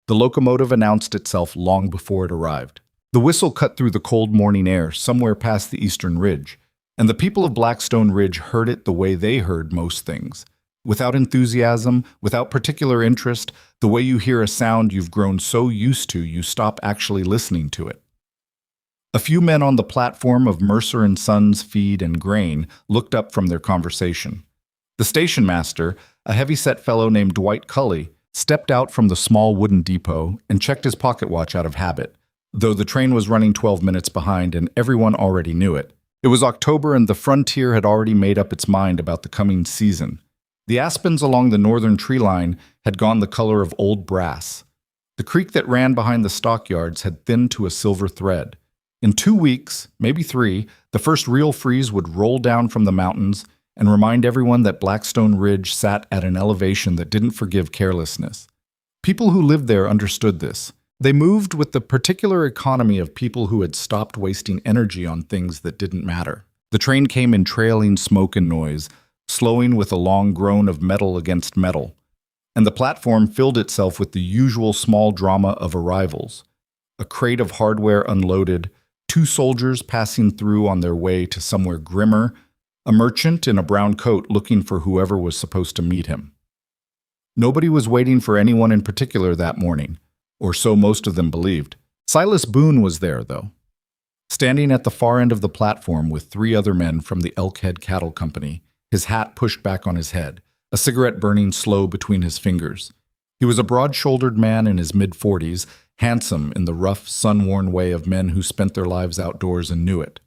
The locomotive announced itself long before it arrived. The whistle cut through the cold morning air somewhere past the eastern ridge, and the people of Blackstone Ridge heard it the way they heard most things. Without enthusiasm, without particular interest, the way you hear a sound you've grown so used to you stop actually listening to it. A few men on the platform of Mercer and Sons Feed and Grain looked up from their conversation. The station master, a heavy-set fellow named Dwight Cully, stepped out from the small wooden depot and checked his pocket watch out of habit, though the train was running 12 minutes behind and everyone already knew it. It was October and the frontier had already made up its mind about the coming season. The aspens along the northern tree line had gone the color of old brass. The creek that ran behind the stockyards had thinned to a silver thread. In 2 weeks, maybe 3, the first real freeze would roll down from the mountains and remind everyone that Blackstone Ridge sat at an elevation that didn't forgive carelessness. People who lived there understood this. They moved with the particular economy of people who had stopped wasting energy on things that didn't matter. The train came in trailing smoke and noise, slowing with a long groan of metal against metal, and the platform filled itself with the usual small drama of arrivals. A crate of hardware unloaded, 2 soldiers passing through on their way to somewhere grimmer, a merchant in a brown coat looking for whoever was supposed to meet him. Nobody was waiting for anyone in particular that morning, or so most of them believed. Silas Boone was there, though, standing at the far end of the platform with 3 other men from the Elkhead Cattle Company, his hat pushed back on his head, a cigarette burning slow between his fingers. He was a broad-shouldered man in his mid-40s, handsome in the rough, sun-worn way of men who spent their lives outdoors and knew it.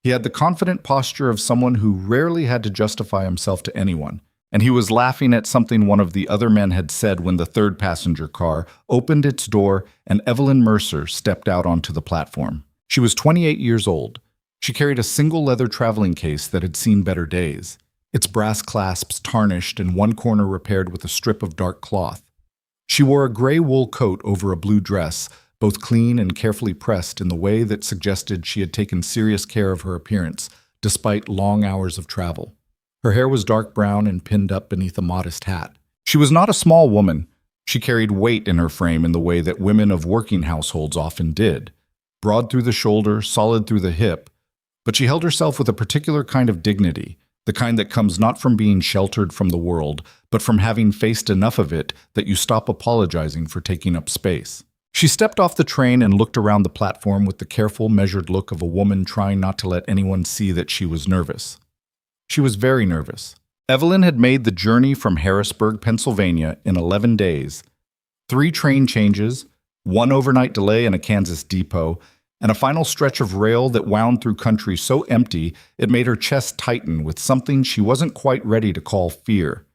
He had the confident posture of someone who rarely had to justify himself to anyone, and he was laughing at something one of the other men had said when the third passenger car opened its door and Evelyn Mercer stepped out onto the platform. She was 28 years old. She carried a single leather traveling case that had seen better days, its brass clasps tarnished and one corner repaired with a strip of dark cloth. She wore a gray wool coat over a blue dress, both clean and carefully pressed in the way that suggested she had taken serious care of her appearance, despite long hours of travel. Her hair was dark brown and pinned up beneath a modest hat. She was not a small woman. She carried weight in her frame in the way that women of working households often did, broad through the shoulder, solid through the hip, but she held herself with a particular kind of dignity, the kind that comes not from being sheltered from the world, but from having faced enough of it that you stop apologizing for taking up space. She stepped off the train and looked around the platform with the careful, measured look of a woman trying not to let anyone see that she was nervous. She was very nervous. Evelyn had made the journey from Harrisburg, Pennsylvania in 11 days, 3 train changes, 1 overnight delay in a Kansas depot, and a final stretch of rail that wound through country so empty it made her chest tighten with something she wasn't quite ready to call fear.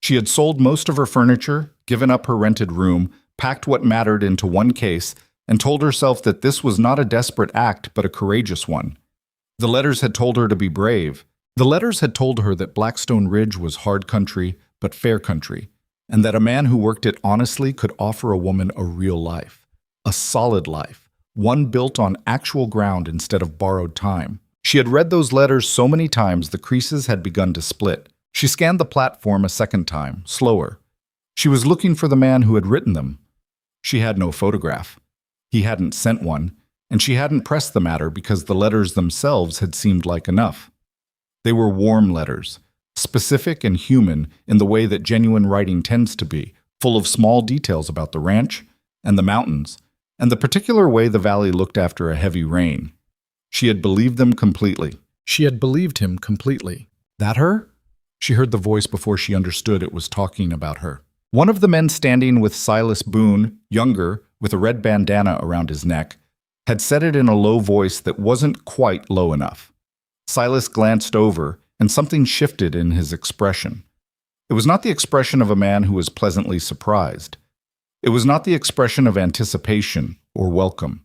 She had sold most of her furniture, given up her rented room, packed what mattered into one case, and told herself that this was not a desperate act but a courageous one. The letters had told her to be brave. The letters had told her that Blackstone Ridge was hard country but fair country, and that a man who worked it honestly could offer a woman a real life, a solid life, one built on actual ground instead of borrowed time. She had read those letters so many times the creases had begun to split. She scanned the platform a second time, slower. She was looking for the man who had written them. She had no photograph. He hadn't sent one, and she hadn't pressed the matter because the letters themselves had seemed like enough. They were warm letters, specific and human in the way that genuine writing tends to be, full of small details about the ranch and the mountains, and the particular way the valley looked after a heavy rain. She had believed them completely. She had believed him completely. That her? She heard the voice before she understood it was talking about her. One of the men standing with Silas Boone, younger, with a red bandana around his neck, had said it in a low voice that wasn't quite low enough. Silas glanced over, and something shifted in his expression. It was not the expression of a man who was pleasantly surprised. It was not the expression of anticipation or welcome.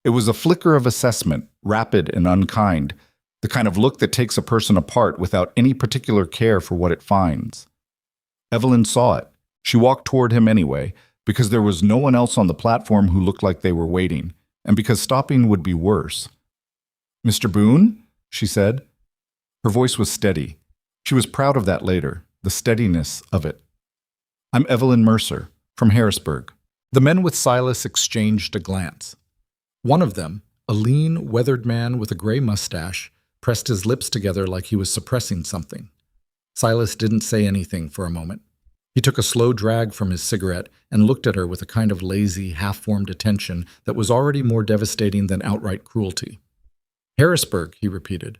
It was a flicker of assessment, rapid and unkind, the kind of look that takes a person apart without any particular care for what it finds. Evelyn saw it. She walked toward him anyway, because there was no one else on the platform who looked like they were waiting, and because stopping would be worse. "Mr. Boone?" she said. Her voice was steady. She was proud of that later, the steadiness of it. "I'm Evelyn Mercer, from Harrisburg." The men with Silas exchanged a glance. One of them, a lean, weathered man with a gray mustache, pressed his lips together like he was suppressing something. Silas didn't say anything for a moment. He took a slow drag from his cigarette and looked at her with a kind of lazy, half-formed attention that was already more devastating than outright cruelty. "Harrisburg," he repeated.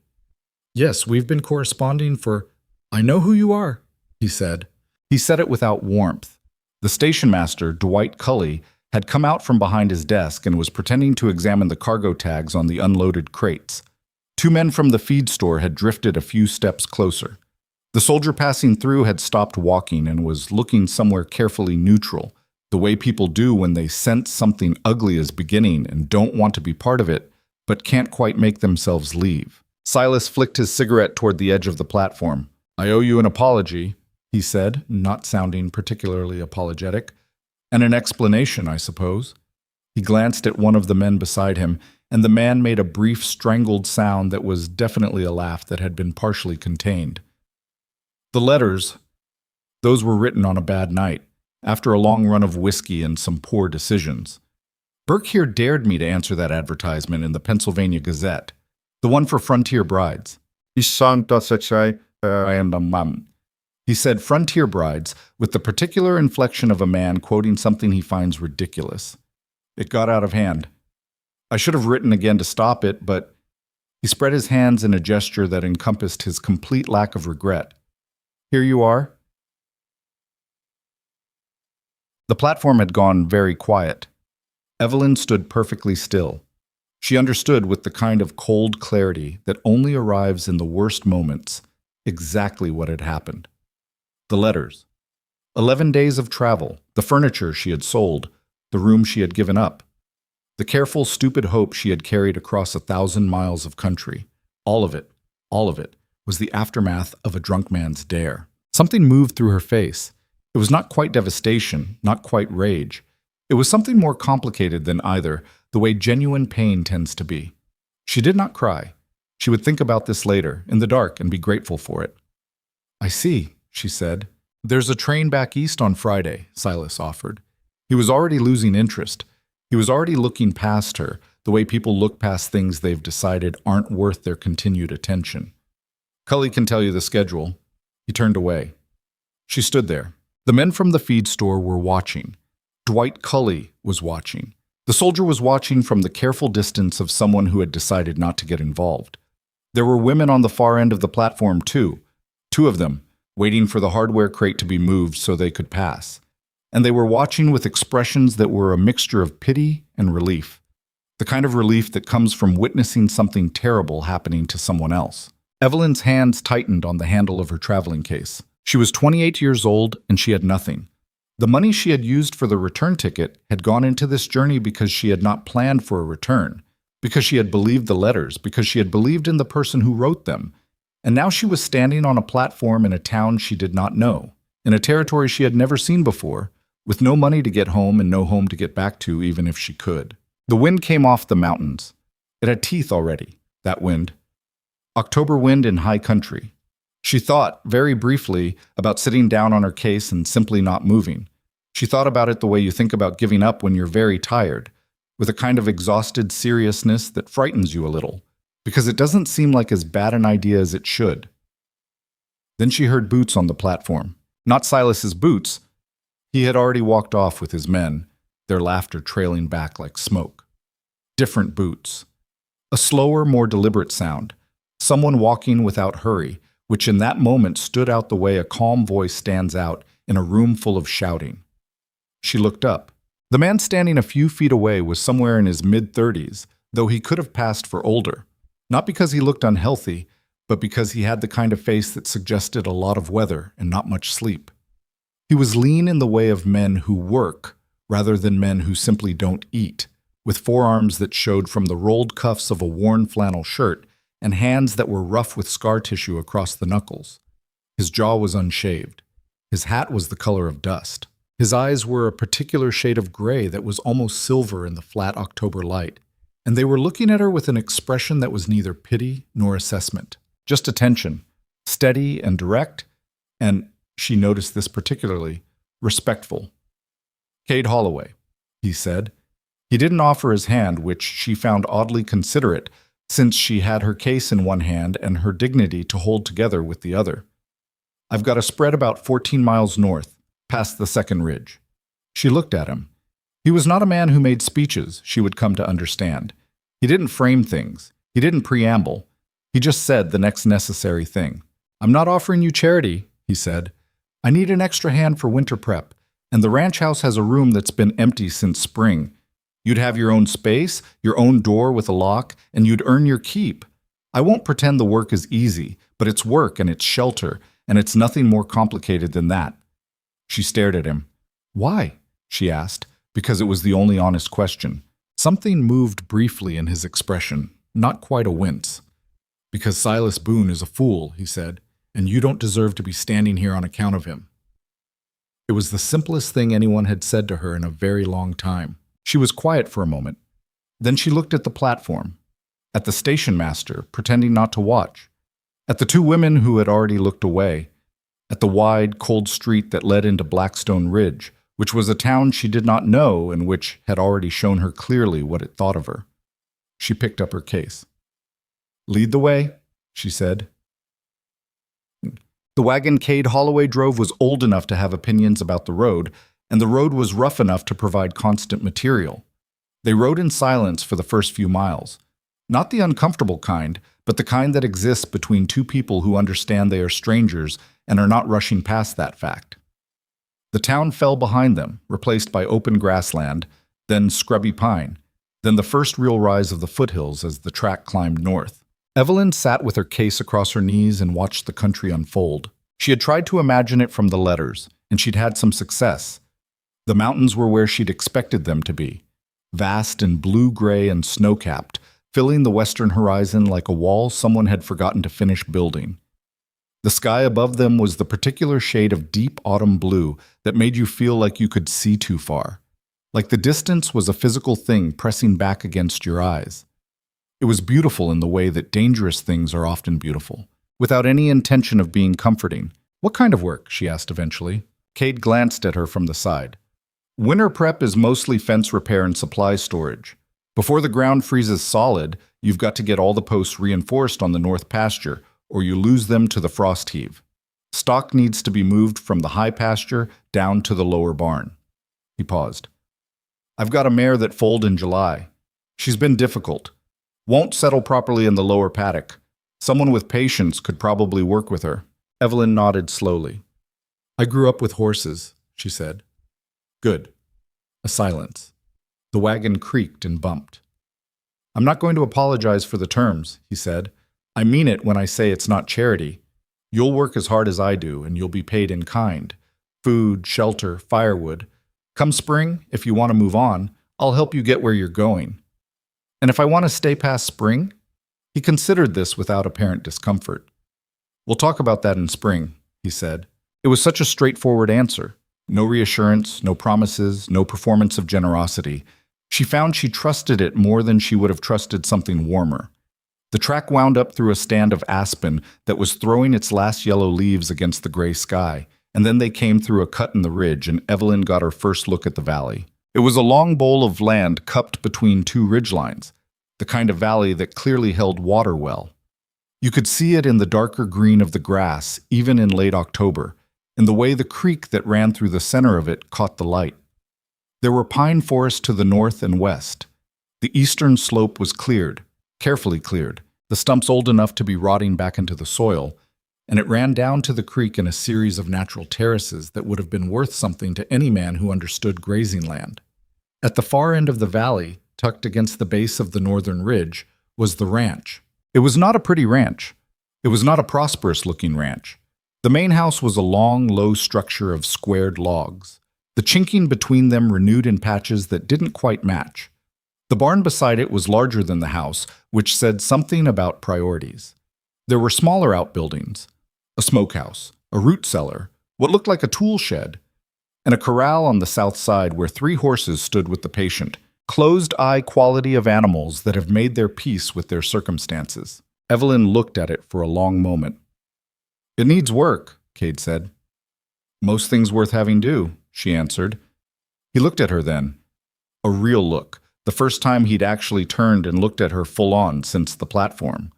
"Yes, we've been corresponding for—" "I know who you are," he said. He said it without warmth. The station master, Dwight Cully, had come out from behind his desk and was pretending to examine the cargo tags on the unloaded crates. Two men from the feed store had drifted a few steps closer. The soldier passing through had stopped walking and was looking somewhere carefully neutral, the way people do when they sense something ugly is beginning and don't want to be part of it, but can't quite make themselves leave. Silas flicked his cigarette toward the edge of the platform. "I owe you an apology," he said, not sounding particularly apologetic. "And an explanation, I suppose." He glanced at one of the men beside him, and the man made a brief, strangled sound that was definitely a laugh that had been partially contained. "The letters, those were written on a bad night, after a long run of whiskey and some poor decisions. Burke here dared me to answer that advertisement in the Pennsylvania Gazette, the one for Frontier Brides. He said Frontier Brides with the particular inflection of a man quoting something he finds ridiculous. It got out of hand. I should have written again to stop it, but—" He spread his hands in a gesture that encompassed his complete lack of regret. "Here you are." The platform had gone very quiet. Evelyn stood perfectly still. She understood with the kind of cold clarity that only arrives in the worst moments exactly what had happened. The letters. 11 days of travel, the furniture she had sold, the room she had given up, the careful, stupid hope she had carried across 1,000 miles of country. All of it was the aftermath of a drunk man's dare. Something moved through her face. It was not quite devastation, not quite rage. It was something more complicated than either, the way genuine pain tends to be. She did not cry. She would think about this later, in the dark, and be grateful for it. "I see," she said. "There's a train back east on Friday," Silas offered. He was already losing interest. He was already looking past her, the way people look past things they've decided aren't worth their continued attention. "Cully can tell you the schedule." He turned away. She stood there. The men from the feed store were watching. Dwight Cully was watching. The soldier was watching from the careful distance of someone who had decided not to get involved. There were women on the far end of the platform, too. Two of them, waiting for the hardware crate to be moved so they could pass. And they were watching with expressions that were a mixture of pity and relief. The kind of relief that comes from witnessing something terrible happening to someone else. Evelyn's hands tightened on the handle of her traveling case. She was 28 years old, and she had nothing. The money she had used for the return ticket had gone into this journey because she had not planned for a return, because she had believed the letters, because she had believed in the person who wrote them. And now she was standing on a platform in a town she did not know, in a territory she had never seen before, with no money to get home and no home to get back to even if she could. The wind came off the mountains. It had teeth already, that wind. October wind in high country. She thought, very briefly, about sitting down on her case and simply not moving. She thought about it the way you think about giving up when you're very tired, with a kind of exhausted seriousness that frightens you a little, because it doesn't seem like as bad an idea as it should. Then she heard boots on the platform. Not Silas's boots. He had already walked off with his men, their laughter trailing back like smoke. Different boots. A slower, more deliberate sound. Someone walking without hurry, which in that moment stood out the way a calm voice stands out in a room full of shouting. She looked up. The man standing a few feet away was somewhere in his mid-30s, though he could have passed for older. Not because he looked unhealthy, but because he had the kind of face that suggested a lot of weather and not much sleep. He was lean in the way of men who work, rather than men who simply don't eat, with forearms that showed from the rolled cuffs of a worn flannel shirt and hands that were rough with scar tissue across the knuckles. His jaw was unshaved. His hat was the color of dust. His eyes were a particular shade of gray that was almost silver in the flat October light, and they were looking at her with an expression that was neither pity nor assessment, just attention, steady and direct, and, she noticed this particularly, respectful. Cade Holloway. he said. He didn't offer his hand, which she found oddly considerate, since she had her case in one hand and her dignity to hold together with the other. I've got a spread about 14 miles north, past the second ridge. She looked at him. He was not a man who made speeches, she would come to understand. He didn't frame things. He didn't preamble. He just said the next necessary thing. I'm not offering you charity, he said. I need an extra hand for winter prep, and the ranch house has a room that's been empty since spring. You'd have your own space, your own door with a lock, and you'd earn your keep. I won't pretend the work is easy, but it's work and it's shelter, and it's nothing more complicated than that. She stared at him. Why? She asked, because it was the only honest question. Something moved briefly in his expression, not quite a wince. Because Silas Boone is a fool, he said, and you don't deserve to be standing here on account of him. It was the simplest thing anyone had said to her in a very long time. She was quiet for a moment. Then she looked at the platform, at the station master, pretending not to watch, at the two women who had already looked away, at the wide, cold street that led into Blackstone Ridge, which was a town she did not know and which had already shown her clearly what it thought of her. She picked up her case. Lead the way, she said. The wagon Cade Holloway drove was old enough to have opinions about the road, and the road was rough enough to provide constant material. They rode in silence for the first few miles. Not the uncomfortable kind, but the kind that exists between two people who understand they are strangers and are not rushing past that fact. The town fell behind them, replaced by open grassland, then scrubby pine, then the first real rise of the foothills as the track climbed north. Evelyn sat with her case across her knees and watched the country unfold. She had tried to imagine it from the letters, and she'd had some success. The mountains were where she'd expected them to be, vast and blue-gray and snow-capped, filling the western horizon like a wall someone had forgotten to finish building. The sky above them was the particular shade of deep autumn blue that made you feel like you could see too far, like the distance was a physical thing pressing back against your eyes. It was beautiful in the way that dangerous things are often beautiful, without any intention of being comforting. What kind of work? She asked eventually. Cade glanced at her from the side. Winter prep is mostly fence repair and supply storage. Before the ground freezes solid, you've got to get all the posts reinforced on the north pasture, or you lose them to the frost heave. Stock needs to be moved from the high pasture down to the lower barn. He paused. I've got a mare that foaled in July. She's been difficult. Won't settle properly in the lower paddock. Someone with patience could probably work with her. Evelyn nodded slowly. I grew up with horses, she said. Good. A silence. The wagon creaked and bumped. I'm not going to apologize for the terms, he said. I mean it when I say it's not charity. You'll work as hard as I do, and you'll be paid in kind. Food, shelter, firewood. Come spring, if you want to move on, I'll help you get where you're going. And if I want to stay past spring? He considered this without apparent discomfort. We'll talk about that in spring, he said. It was such a straightforward answer. No reassurance, no promises, no performance of generosity. She found she trusted it more than she would have trusted something warmer. The track wound up through a stand of aspen that was throwing its last yellow leaves against the gray sky, and then they came through a cut in the ridge, and Evelyn got her first look at the valley. It was a long bowl of land cupped between two ridgelines, the kind of valley that clearly held water well. You could see it in the darker green of the grass, even in late October, in the way the creek that ran through the center of it caught the light. There were pine forests to the north and west. The eastern slope was cleared, carefully cleared, the stumps old enough to be rotting back into the soil, and it ran down to the creek in a series of natural terraces that would have been worth something to any man who understood grazing land. At the far end of the valley, tucked against the base of the northern ridge, was the ranch. It was not a pretty ranch. It was not a prosperous-looking ranch. The main house was a long, low structure of squared logs, the chinking between them renewed in patches that didn't quite match. The barn beside it was larger than the house, which said something about priorities. There were smaller outbuildings, a smokehouse, a root cellar, what looked like a tool shed, and a corral on the south side where 3 horses stood with the patient, closed-eye quality of animals that have made their peace with their circumstances. Evelyn looked at it for a long moment. It needs work, Cade said. Most things worth having do, she answered. He looked at her then. A real look, the first time he'd actually turned and looked at her full on since the platform.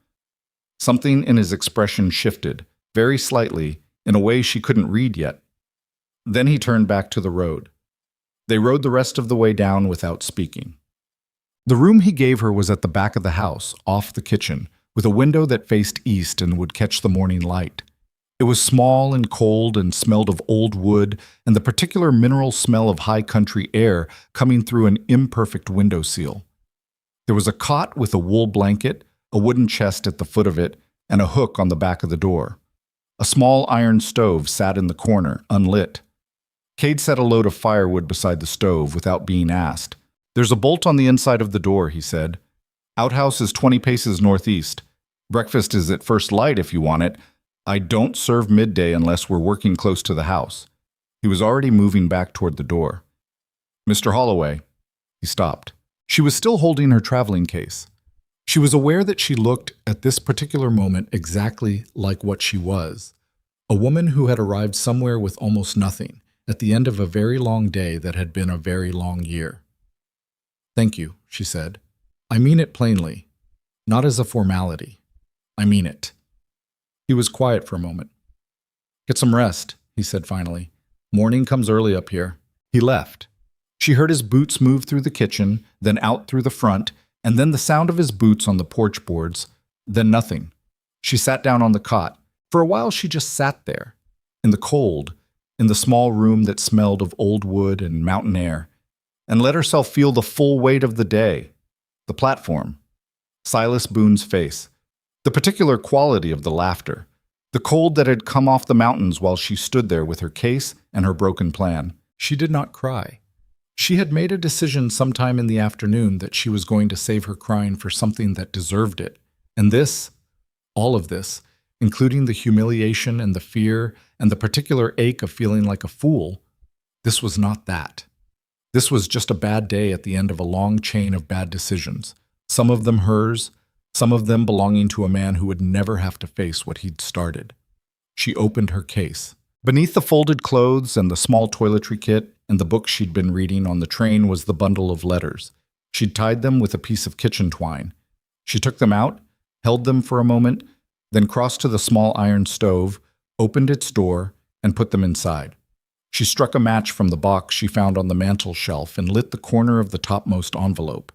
Something in his expression shifted, very slightly, in a way she couldn't read yet. Then he turned back to the road. They rode the rest of the way down without speaking. The room he gave her was at the back of the house, off the kitchen, with a window that faced east and would catch the morning light. It was small and cold and smelled of old wood and the particular mineral smell of high country air coming through an imperfect window sill. There was a cot with a wool blanket, a wooden chest at the foot of it, and a hook on the back of the door. A small iron stove sat in the corner, unlit. Cade set a load of firewood beside the stove without being asked. "There's a bolt on the inside of the door," he said. "Outhouse is 20 paces northeast. Breakfast is at first light if you want it. I don't serve midday unless we're working close to the house." He was already moving back toward the door. "Mr. Holloway." He stopped. She was still holding her traveling case. She was aware that she looked, at this particular moment, exactly like what she was. A woman who had arrived somewhere with almost nothing, at the end of a very long day that had been a very long year. "Thank you," she said. "I mean it plainly, not as a formality. I mean it." He was quiet for a moment. "Get some rest," he said finally. "Morning comes early up here." He left. She heard his boots move through the kitchen, then out through the front, and then the sound of his boots on the porch boards, then nothing. She sat down on the cot. For a while she just sat there, in the cold, in the small room that smelled of old wood and mountain air, and let herself feel the full weight of the day, the platform, Silas Boone's face, the particular quality of the laughter, the cold that had come off the mountains while she stood there with her case and her broken plan. She did not cry. She had made a decision sometime in the afternoon that she was going to save her crying for something that deserved it. And this, all of this, including the humiliation and the fear and the particular ache of feeling like a fool, this was not that. This was just a bad day at the end of a long chain of bad decisions, some of them hers, some of them belonging to a man who would never have to face what he'd started. She opened her case. Beneath the folded clothes and the small toiletry kit and the book she'd been reading on the train was the bundle of letters. She'd tied them with a piece of kitchen twine. She took them out, held them for a moment, then crossed to the small iron stove, opened its door, and put them inside. She struck a match from the box she found on the mantel shelf and lit the corner of the topmost envelope.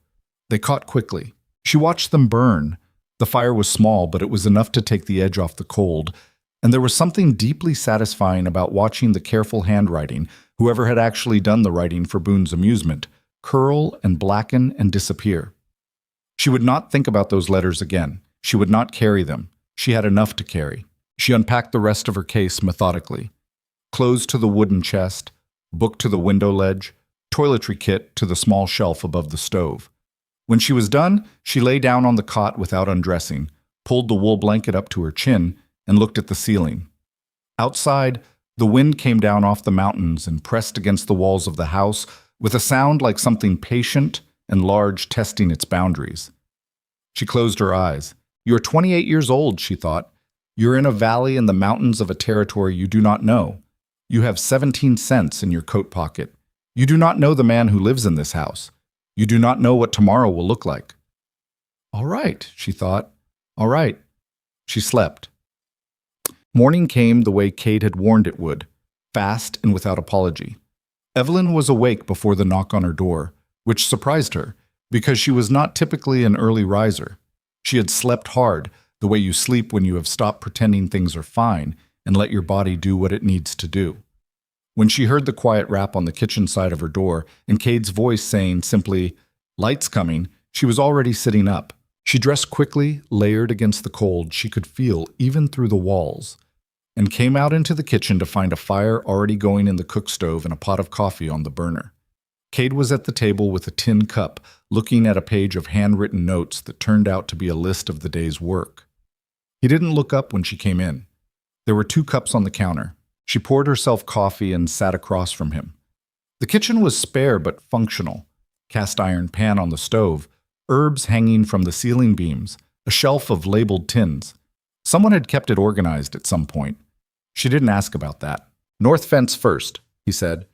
They caught quickly. She watched them burn. The fire was small, but it was enough to take the edge off the cold, and there was something deeply satisfying about watching the careful handwriting, whoever had actually done the writing for Boone's amusement, curl and blacken and disappear. She would not think about those letters again. She would not carry them. She had enough to carry. She unpacked the rest of her case methodically. Clothes to the wooden chest, book to the window ledge, toiletry kit to the small shelf above the stove. When she was done, she lay down on the cot without undressing, pulled the wool blanket up to her chin, and looked at the ceiling. Outside, the wind came down off the mountains and pressed against the walls of the house with a sound like something patient and large testing its boundaries. She closed her eyes. "You're 28 years old," she thought. "You're in a valley in the mountains of a territory you do not know. You have 17 cents in your coat pocket. You do not know the man who lives in this house. You do not know what tomorrow will look like." "All right," she thought. "All right." She slept. Morning came the way Cade had warned it would, fast and without apology. Evelyn was awake before the knock on her door, which surprised her, because she was not typically an early riser. She had slept hard, the way you sleep when you have stopped pretending things are fine and let your body do what it needs to do. When she heard the quiet rap on the kitchen side of her door and Cade's voice saying simply, "Light's coming," she was already sitting up. She dressed quickly, layered against the cold she could feel even through the walls, and came out into the kitchen to find a fire already going in the cook stove and a pot of coffee on the burner. Cade was at the table with a tin cup, looking at a page of handwritten notes that turned out to be a list of the day's work. He didn't look up when she came in. There were 2 cups on the counter. She poured herself coffee and sat across from him. The kitchen was spare but functional. Cast iron pan on the stove, herbs hanging from the ceiling beams, a shelf of labeled tins. Someone had kept it organized at some point. She didn't ask about that. "North fence first," he said.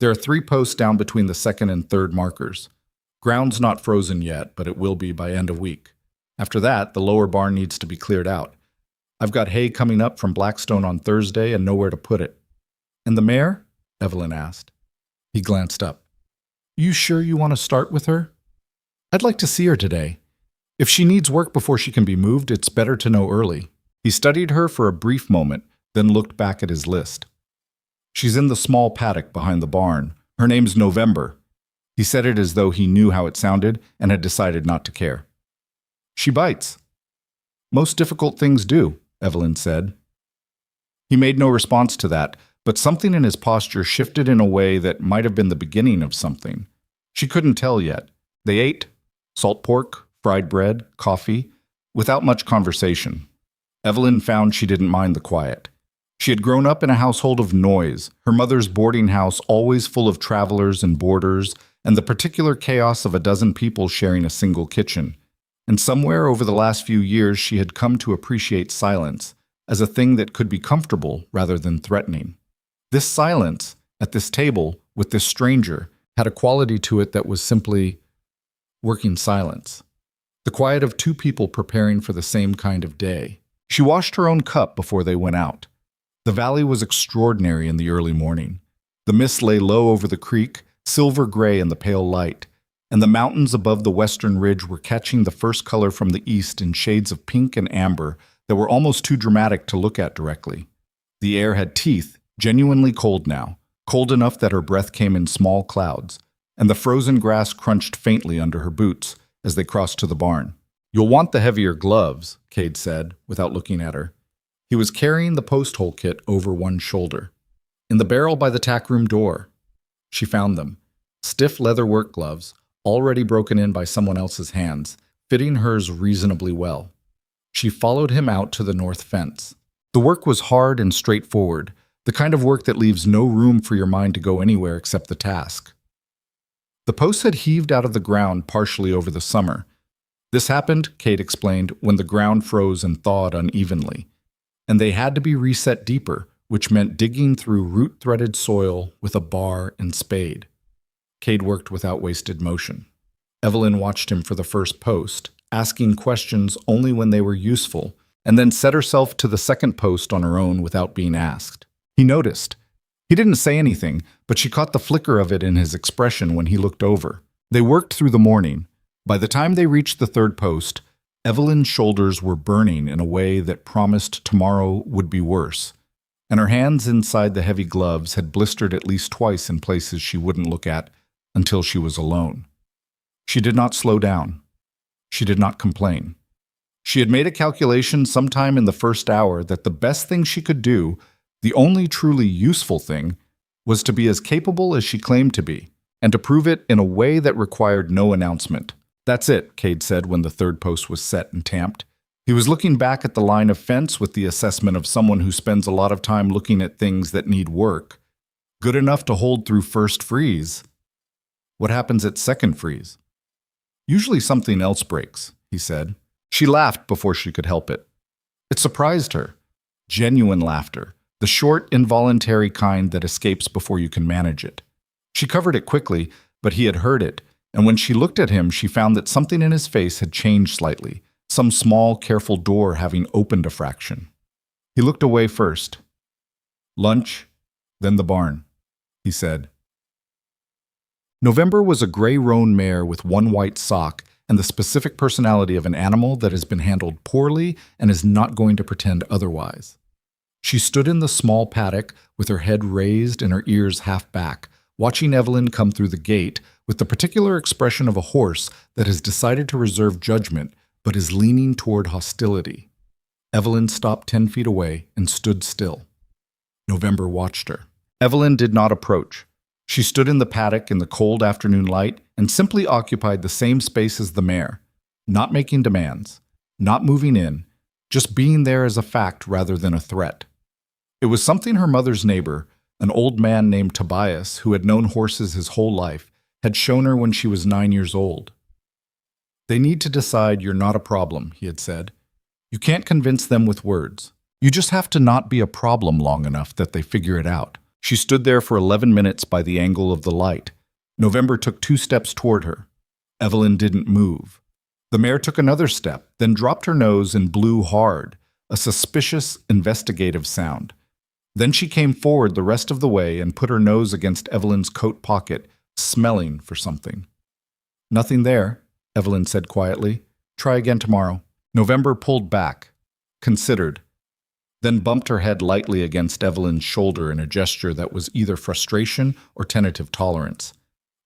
"There are 3 posts down between the second and third markers. Ground's not frozen yet, but it will be by end of week. After that, the lower barn needs to be cleared out. I've got hay coming up from Blackstone on Thursday and nowhere to put it. And the mare? Evelyn asked. He glanced up. You sure you want to start with her? I'd like to see her today. If she needs work before she can be moved, it's better to know early. He studied her for a brief moment, then looked back at his list. She's in the small paddock behind the barn. Her name's November. He said it as though he knew how it sounded and had decided not to care. She bites. Most difficult things do, Evelyn said. He made no response to that, but something in his posture shifted in a way that might have been the beginning of something. She couldn't tell yet. They ate salt pork, fried bread, coffee, without much conversation. Evelyn found she didn't mind the quiet. She had grown up in a household of noise, her mother's boarding house always full of travelers and boarders, and the particular chaos of a dozen people sharing a single kitchen. And somewhere over the last few years she had come to appreciate silence as a thing that could be comfortable rather than threatening. This silence, at this table, with this stranger, had a quality to it that was simply working silence. The quiet of two people preparing for the same kind of day. She washed her own cup before they went out. The valley was extraordinary in the early morning. The mist lay low over the creek, silver gray in the pale light, and the mountains above the western ridge were catching the first color from the east in shades of pink and amber that were almost too dramatic to look at directly. The air had teeth, genuinely cold now, cold enough that her breath came in small clouds, and the frozen grass crunched faintly under her boots as they crossed to the barn. You'll want the heavier gloves, Cade said, without looking at her. He was carrying the post hole kit over one shoulder. In the barrel by the tack room door. She found them. Stiff leather work gloves, already broken in by someone else's hands, fitting hers reasonably well. She followed him out to the north fence. The work was hard and straightforward, the kind of work that leaves no room for your mind to go anywhere except the task. The posts had heaved out of the ground partially over the summer. This happened, Cade explained, when the ground froze and thawed unevenly, and they had to be reset deeper, which meant digging through root-threaded soil with a bar and spade. Cade worked without wasted motion. Evelyn watched him for the first post, asking questions only when they were useful, and then set herself to the second post on her own without being asked. He noticed. He didn't say anything, but she caught the flicker of it in his expression when he looked over. They worked through the morning. By the time they reached the third post, Evelyn's shoulders were burning in a way that promised tomorrow would be worse, and her hands inside the heavy gloves had blistered at least twice in places she wouldn't look at until she was alone. She did not slow down. She did not complain. She had made a calculation sometime in the first hour that the best thing she could do, the only truly useful thing, was to be as capable as she claimed to be, and to prove it in a way that required no announcement. That's it, Cade said when the third post was set and tamped. He was looking back at the line of fence with the assessment of someone who spends a lot of time looking at things that need work. Good enough to hold through first freeze. What happens at second freeze? Usually something else breaks, he said. She laughed before she could help it. It surprised her. Genuine laughter, the short, involuntary kind that escapes before you can manage it. She covered it quickly, but he had heard it, and when she looked at him, she found that something in his face had changed slightly, some small, careful door having opened a fraction. He looked away first. Lunch, then the barn, he said. November was a gray roan mare with one white sock and the specific personality of an animal that has been handled poorly and is not going to pretend otherwise. She stood in the small paddock with her head raised and her ears half back, watching Evelyn come through the gate with the particular expression of a horse that has decided to reserve judgment but is leaning toward hostility. Evelyn stopped 10 feet away and stood still. November watched her. Evelyn did not approach. She stood in the paddock in the cold afternoon light and simply occupied the same space as the mare, not making demands, not moving in, just being there as a fact rather than a threat. It was something her mother's neighbor, an old man named Tobias, who had known horses his whole life, had shown her when she was 9 years old. They need to decide you're not a problem, he had said. You can't convince them with words. You just have to not be a problem long enough that they figure it out. She stood there for 11 minutes by the angle of the light. November took 2 steps toward her. Evelyn didn't move. The mare took another step, then dropped her nose and blew hard, a suspicious, investigative sound. Then she came forward the rest of the way and put her nose against Evelyn's coat pocket, smelling for something. "Nothing there," Evelyn said quietly. "Try again tomorrow." November pulled back, considered, then bumped her head lightly against Evelyn's shoulder in a gesture that was either frustration or tentative tolerance.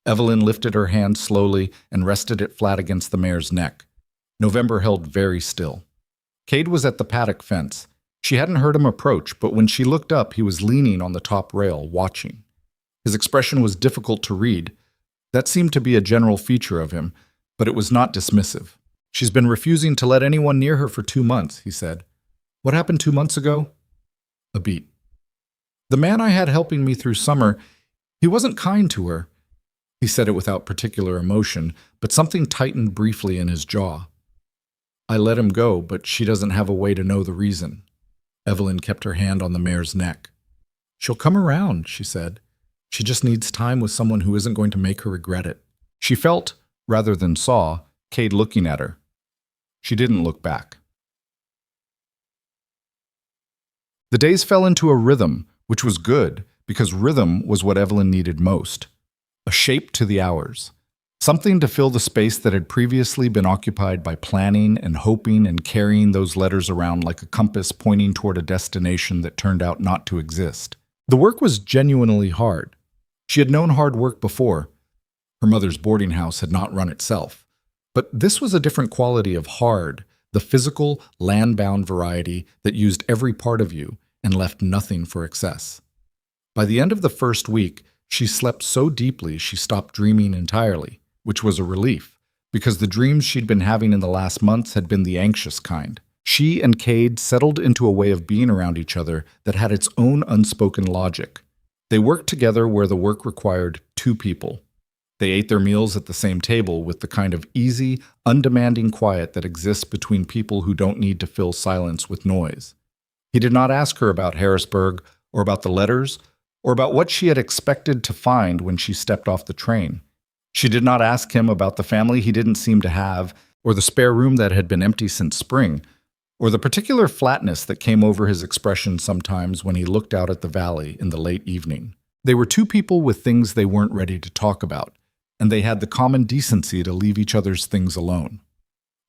Evelyn lifted her hand slowly and rested it flat against the mare's neck. November held very still. Cade was at the paddock fence. She hadn't heard him approach, but when she looked up, he was leaning on the top rail, watching. His expression was difficult to read. That seemed to be a general feature of him, but it was not dismissive. "She's been refusing to let anyone near her for 2 months," he said. "What happened 2 months ago?" A beat. "The man I had helping me through summer, he wasn't kind to her." He said it without particular emotion, but something tightened briefly in his jaw. "I let him go, but she doesn't have a way to know the reason." Evelyn kept her hand on the mare's neck. "She'll come around," she said. "She just needs time with someone who isn't going to make her regret it." She felt, rather than saw, Cade looking at her. She didn't look back. The days fell into a rhythm, which was good, because rhythm was what Evelyn needed most. A shape to the hours. Something to fill the space that had previously been occupied by planning and hoping and carrying those letters around like a compass pointing toward a destination that turned out not to exist. The work was genuinely hard. She had known hard work before. Her mother's boarding house had not run itself. But this was a different quality of hard, the physical, land-bound variety that used every part of you and left nothing for excess. By the end of the first week, she slept so deeply she stopped dreaming entirely, which was a relief, because the dreams she'd been having in the last months had been the anxious kind. She and Cade settled into a way of being around each other that had its own unspoken logic. They worked together where the work required 2 people. They ate their meals at the same table with the kind of easy, undemanding quiet that exists between people who don't need to fill silence with noise. He did not ask her about Harrisburg or about the letters or about what she had expected to find when she stepped off the train. She did not ask him about the family he didn't seem to have, or the spare room that had been empty since spring, or the particular flatness that came over his expression sometimes when he looked out at the valley in the late evening. They were 2 people with things they weren't ready to talk about, and they had the common decency to leave each other's things alone.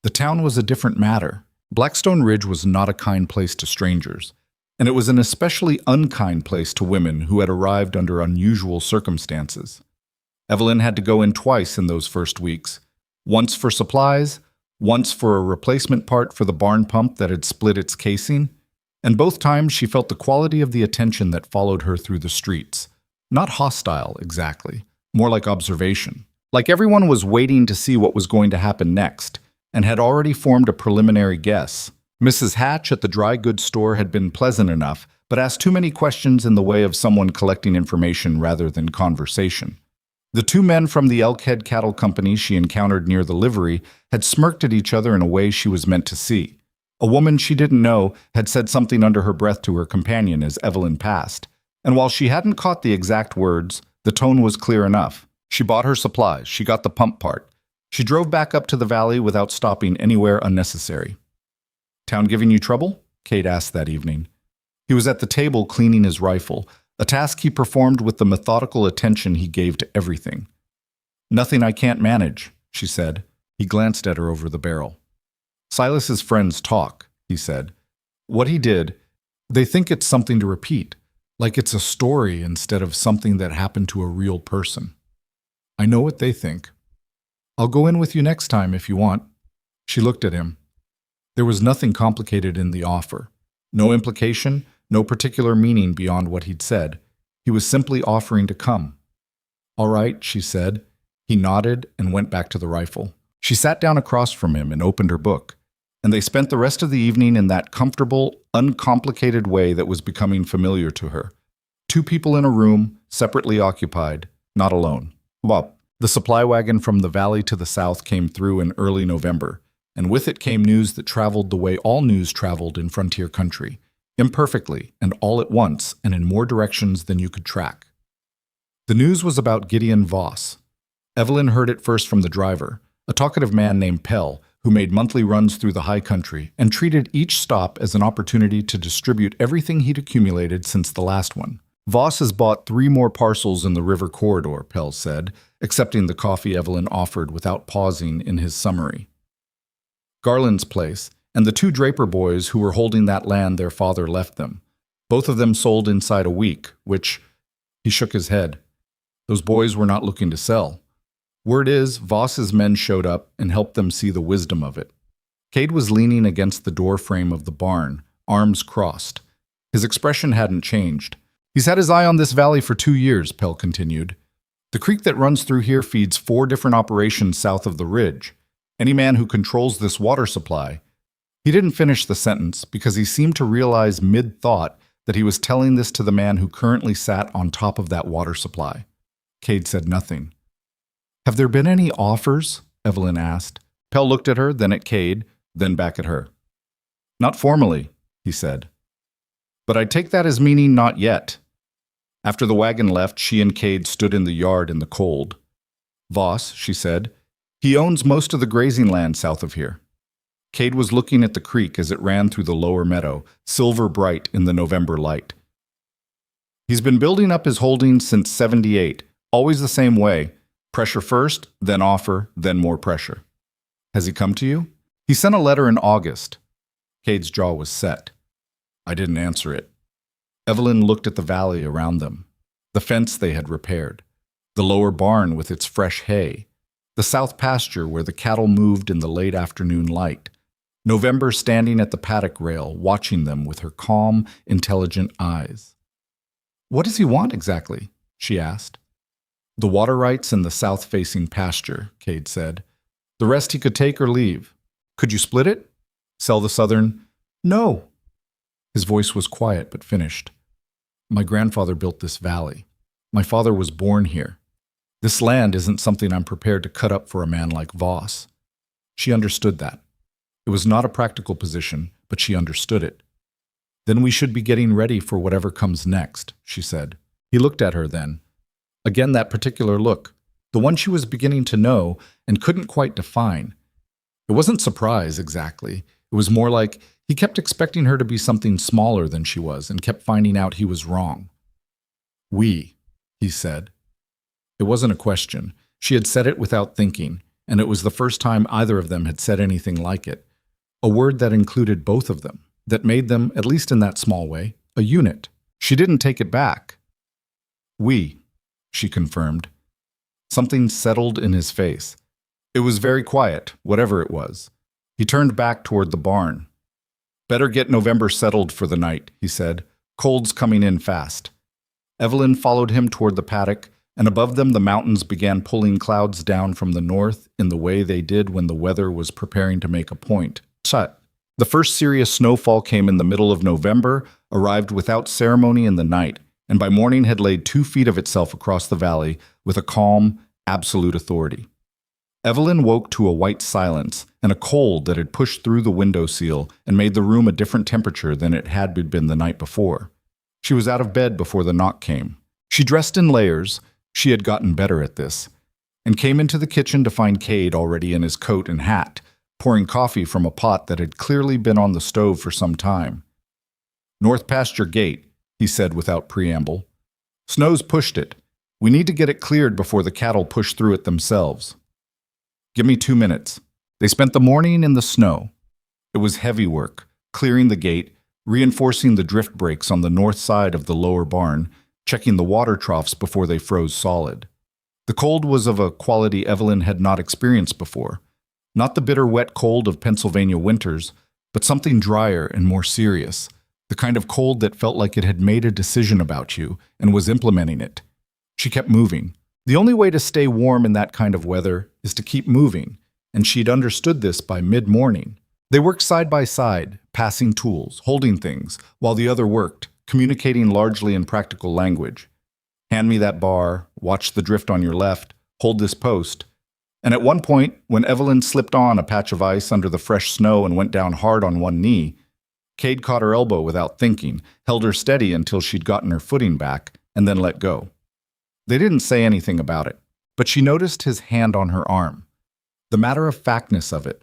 The town was a different matter. Blackstone Ridge was not a kind place to strangers, and it was an especially unkind place to women who had arrived under unusual circumstances. Evelyn had to go in twice in those first weeks, once for supplies, once for a replacement part for the barn pump that had split its casing, and both times she felt the quality of the attention that followed her through the streets. Not hostile, exactly, more like observation. Like everyone was waiting to see what was going to happen next, and had already formed a preliminary guess. Mrs. Hatch at the dry goods store had been pleasant enough, but asked too many questions in the way of someone collecting information rather than conversation. The 2 men from the Elkhead Cattle Company she encountered near the livery had smirked at each other in a way she was meant to see. A woman she didn't know had said something under her breath to her companion as Evelyn passed, and while she hadn't caught the exact words, the tone was clear enough. She bought her supplies, she got the pump part. She drove back up to the valley without stopping anywhere unnecessary. "Town giving you trouble?" Cade asked that evening. He was at the table cleaning his rifle, a task he performed with the methodical attention he gave to everything. "Nothing I can't manage," she said. He glanced at her over the barrel. "Silas's friends talk," he said. "What he did, they think it's something to repeat, like it's a story instead of something that happened to a real person. I know what they think. I'll go in with you next time if you want." She looked at him. There was nothing complicated in the offer. No implication, no particular meaning beyond what he'd said. He was simply offering to come. "All right," she said. He nodded and went back to the rifle. She sat down across from him and opened her book, and they spent the rest of the evening in that comfortable, uncomplicated way that was becoming familiar to her. 2 people in a room, separately occupied, not alone. Well, the supply wagon from the valley to the south came through in early November, and with it came news that traveled the way all news traveled in frontier country, imperfectly and all at once and in more directions than you could track. The news was about Gideon Voss. Evelyn heard it first from the driver, a talkative man named Pell, who made monthly runs through the high country and treated each stop as an opportunity to distribute everything he'd accumulated since the last one. Voss has bought 3 more parcels in the river corridor, Pell said, accepting the coffee Evelyn offered without pausing in his summary. Garland's place, and the 2 Draper boys who were holding that land their father left them. Both of them sold inside a week, which, he shook his head. Those boys were not looking to sell. Word is, Voss's men showed up and helped them see the wisdom of it. Cade was leaning against the door frame of the barn, arms crossed. His expression hadn't changed. He's had his eye on this valley for 2 years, Pell continued. The creek that runs through here feeds 4 different operations south of the ridge. Any man who controls this water supply. He didn't finish the sentence because he seemed to realize mid-thought that he was telling this to the man who currently sat on top of that water supply. Cade said nothing. Have there been any offers? Evelyn asked. Pell looked at her, then at Cade, then back at her. Not formally, he said. But I take that as meaning not yet. After the wagon left, she and Cade stood in the yard in the cold. Voss, she said, he owns most of the grazing land south of here. Cade was looking at the creek as it ran through the lower meadow, silver bright in the November light. He's been building up his holdings since '78, always the same way. Pressure first, then offer, then more pressure. Has he come to you? He sent a letter in August. Cade's jaw was set. I didn't answer it. Evelyn looked at the valley around them, the fence they had repaired, the lower barn with its fresh hay, the south pasture where the cattle moved in the late afternoon light, November standing at the paddock rail, watching them with her calm, intelligent eyes. What does he want exactly? She asked. The water rights in the south-facing pasture, Cade said. The rest he could take or leave. Could you split it? Sell the southern? No. His voice was quiet but finished. My grandfather built this valley. My father was born here. This land isn't something I'm prepared to cut up for a man like Voss. She understood that. It was not a practical position, but she understood it. Then we should be getting ready for whatever comes next, she said. He looked at her then. Again that particular look, the one she was beginning to know and couldn't quite define. It wasn't surprise, exactly. It was more like he kept expecting her to be something smaller than she was and kept finding out he was wrong. We, he said. It wasn't a question. She had said it without thinking, and it was the first time either of them had said anything like it. A word that included both of them, that made them, at least in that small way, a unit. She didn't take it back. We, she confirmed. Something settled in his face. It was very quiet, whatever it was. He turned back toward the barn. Better get November settled for the night, he said. Cold's coming in fast. Evelyn followed him toward the paddock, and above them the mountains began pulling clouds down from the north in the way they did when the weather was preparing to make a point. Tut. The first serious snowfall came in the middle of November, arrived without ceremony in the night, and by morning had laid 2 feet of itself across the valley with a calm, absolute authority. Evelyn woke to a white silence and a cold that had pushed through the window sill and made the room a different temperature than it had been the night before. She was out of bed before the knock came. She dressed in layers, she had gotten better at this, and came into the kitchen to find Cade already in his coat and hat, pouring coffee from a pot that had clearly been on the stove for some time. North pasture gate, he said without preamble. Snow's pushed it. We need to get it cleared before the cattle push through it themselves. Give me 2 minutes. They spent the morning in the snow. It was heavy work, clearing the gate, reinforcing the drift breaks on the north side of the lower barn, checking the water troughs before they froze solid. The cold was of a quality Evelyn had not experienced before. Not the bitter wet cold of Pennsylvania winters, but something drier and more serious, the kind of cold that felt like it had made a decision about you and was implementing it. She kept moving. The only way to stay warm in that kind of weather is to keep moving, and she'd understood this by mid-morning. They worked side by side, passing tools, holding things, while the other worked, communicating largely in practical language. Hand me that bar, watch the drift on your left, hold this post. And at one point, when Evelyn slipped on a patch of ice under the fresh snow and went down hard on one knee, Cade caught her elbow without thinking, held her steady until she'd gotten her footing back, and then let go. They didn't say anything about it, but she noticed his hand on her arm. The matter-of-factness of it,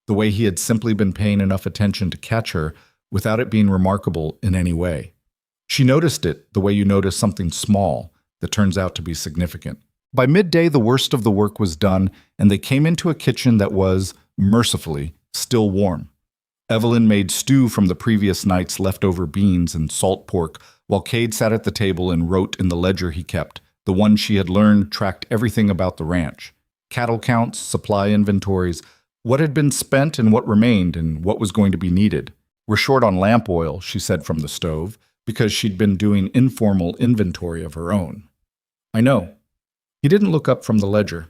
the way he had simply been paying enough attention to catch her without it being remarkable in any way. She noticed it the way you notice something small that turns out to be significant. By midday, the worst of the work was done, and they came into a kitchen that was, mercifully, still warm. Evelyn made stew from the previous night's leftover beans and salt pork, while Cade sat at the table and wrote in the ledger he kept. The one she had learned tracked everything about the ranch. Cattle counts, supply inventories, what had been spent and what remained and what was going to be needed. "We're short on lamp oil," she said from the stove, because she'd been doing informal inventory of her own. "I know." He didn't look up from the ledger.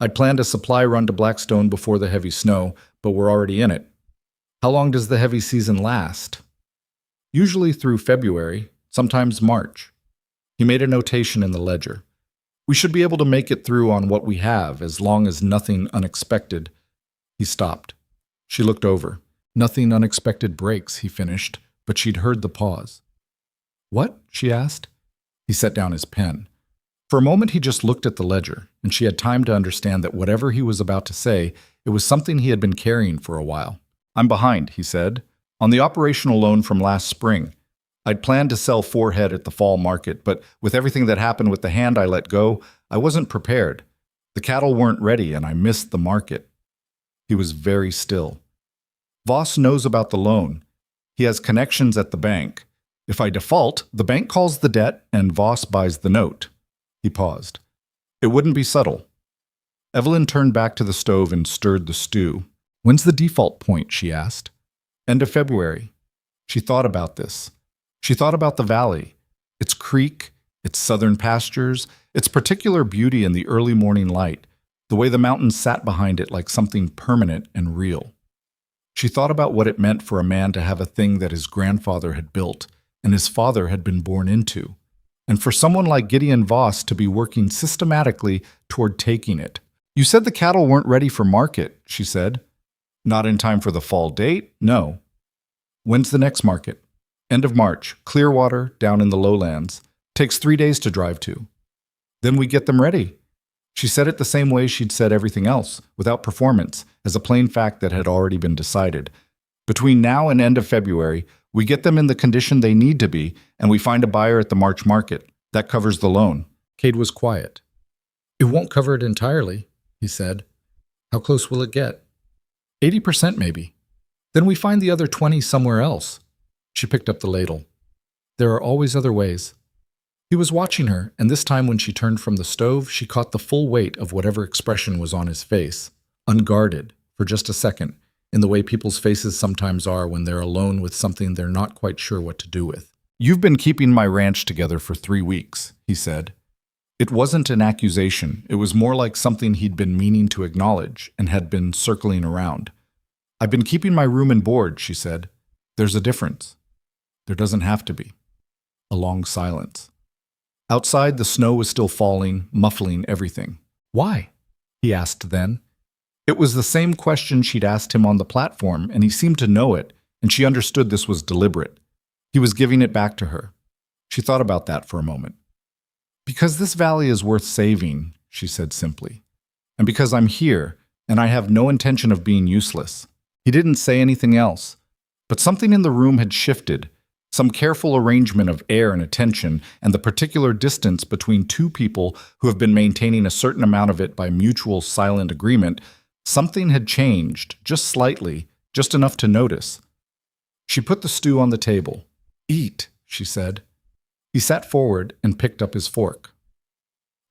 "I'd planned a supply run to Blackstone before the heavy snow, but we're already in it." "How long does the heavy season last?" "Usually through February, sometimes March." He made a notation in the ledger. "We should be able to make it through on what we have, as long as nothing unexpected." He stopped. She looked over. "Nothing unexpected breaks," he finished, but she'd heard the pause. "What?" she asked. He set down his pen. For a moment he just looked at the ledger, and she had time to understand that whatever he was about to say, it was something he had been carrying for a while. "I'm behind," he said, "on the operational loan from last spring. I'd planned to sell 4 head at the fall market, but with everything that happened with the hand I let go, I wasn't prepared. The cattle weren't ready, and I missed the market." He was very still. "Voss knows about the loan. He has connections at the bank. If I default, the bank calls the debt, and Voss buys the note." He paused. "It wouldn't be subtle." Evelyn turned back to the stove and stirred the stew. "When's the default point?" she asked. "End of February." She thought about this. She thought about the valley, its creek, its southern pastures, its particular beauty in the early morning light, the way the mountains sat behind it like something permanent and real. She thought about what it meant for a man to have a thing that his grandfather had built and his father had been born into, and for someone like Gideon Voss to be working systematically toward taking it. "You said the cattle weren't ready for market," she said. "Not in time for the fall date? No." "When's the next market?" "End of March, Clearwater, down in the lowlands. Takes 3 days to drive to." "Then we get them ready." She said it the same way she'd said everything else, without performance, as a plain fact that had already been decided. "Between now and end of February, we get them in the condition they need to be, and we find a buyer at the March market. That covers the loan." Cade was quiet. "It won't cover it entirely," he said. "How close will it get?" 80% maybe. "Then we find the other 20 somewhere else." She picked up the ladle. "There are always other ways." He was watching her, and this time when she turned from the stove, she caught the full weight of whatever expression was on his face, unguarded, for just a second, in the way people's faces sometimes are when they're alone with something they're not quite sure what to do with. "You've been keeping my ranch together for 3 weeks, he said. It wasn't an accusation. It was more like something he'd been meaning to acknowledge and had been circling around. "I've been keeping my room and board," she said. "There's a difference." "There doesn't have to be." A long silence. Outside, the snow was still falling, muffling everything. "Why?" he asked then. It was the same question she'd asked him on the platform, and he seemed to know it, and she understood this was deliberate. He was giving it back to her. She thought about that for a moment. "Because this valley is worth saving," she said simply. "And because I'm here, and I have no intention of being useless." He didn't say anything else, but something in the room had shifted. Some careful arrangement of air and attention, and the particular distance between two people who have been maintaining a certain amount of it by mutual silent agreement, something had changed, just slightly, just enough to notice. She put the stew on the table. "Eat," she said. He sat forward and picked up his fork.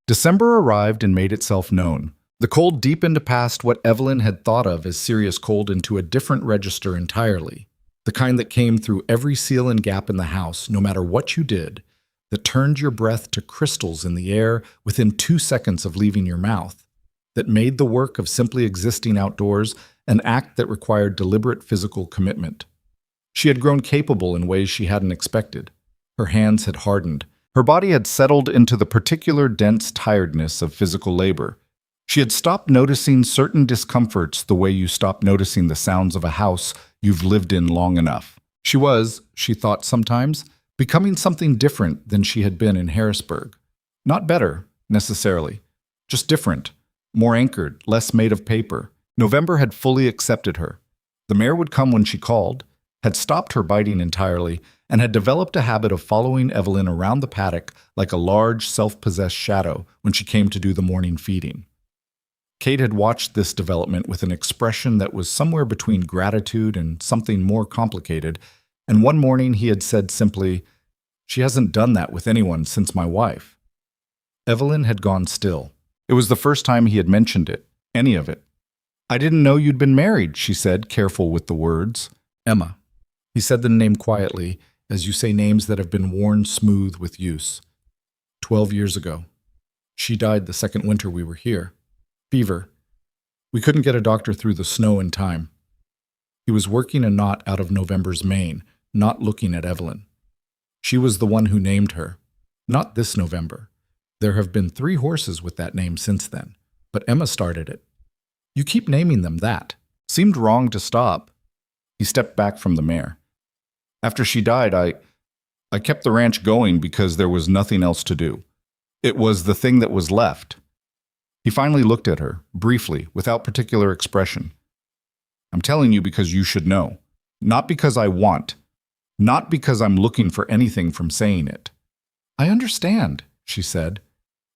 December arrived and made itself known. The cold deepened past what Evelyn had thought of as serious cold into a different register entirely. The kind that came through every seal and gap in the house, no matter what you did, that turned your breath to crystals in the air within 2 seconds of leaving your mouth, that made the work of simply existing outdoors an act that required deliberate physical commitment. She had grown capable in ways she hadn't expected. Her hands had hardened. Her body had settled into the particular dense tiredness of physical labor. She had stopped noticing certain discomforts the way you stop noticing the sounds of a house you've lived in long enough. She was, she thought sometimes, becoming something different than she had been in Harrisburg. Not better, necessarily, just different. more anchored, less made of paper. November had fully accepted her. The mare would come when she called, had stopped her biting entirely, and had developed a habit of following Evelyn around the paddock like a large, self-possessed shadow when she came to do the morning feeding. Cade had watched this development with an expression that was somewhere between gratitude and something more complicated, and one morning he had said simply, "She hasn't done that with anyone since my wife." Evelyn had gone still. It was the first time he had mentioned it, any of it. "I didn't know you'd been married," she said, careful with the words. "Emma." He said the name quietly, as you say names that have been worn smooth with use. 12 years ago. She died the second winter we were here. Fever. We couldn't get a doctor through the snow in time. He was working a knot out of November's mane, not looking at Evelyn. She was the one who named her. Not this November. There have been 3 horses with that name since then, but Emma started it. You keep naming them that. Seemed wrong to stop. He stepped back from the mare. After she died, I kept the ranch going because there was nothing else to do. It was the thing that was left. He finally looked at her, briefly, without particular expression. I'm telling you because you should know. Not because I want. Not because I'm looking for anything from saying it. I understand, she said.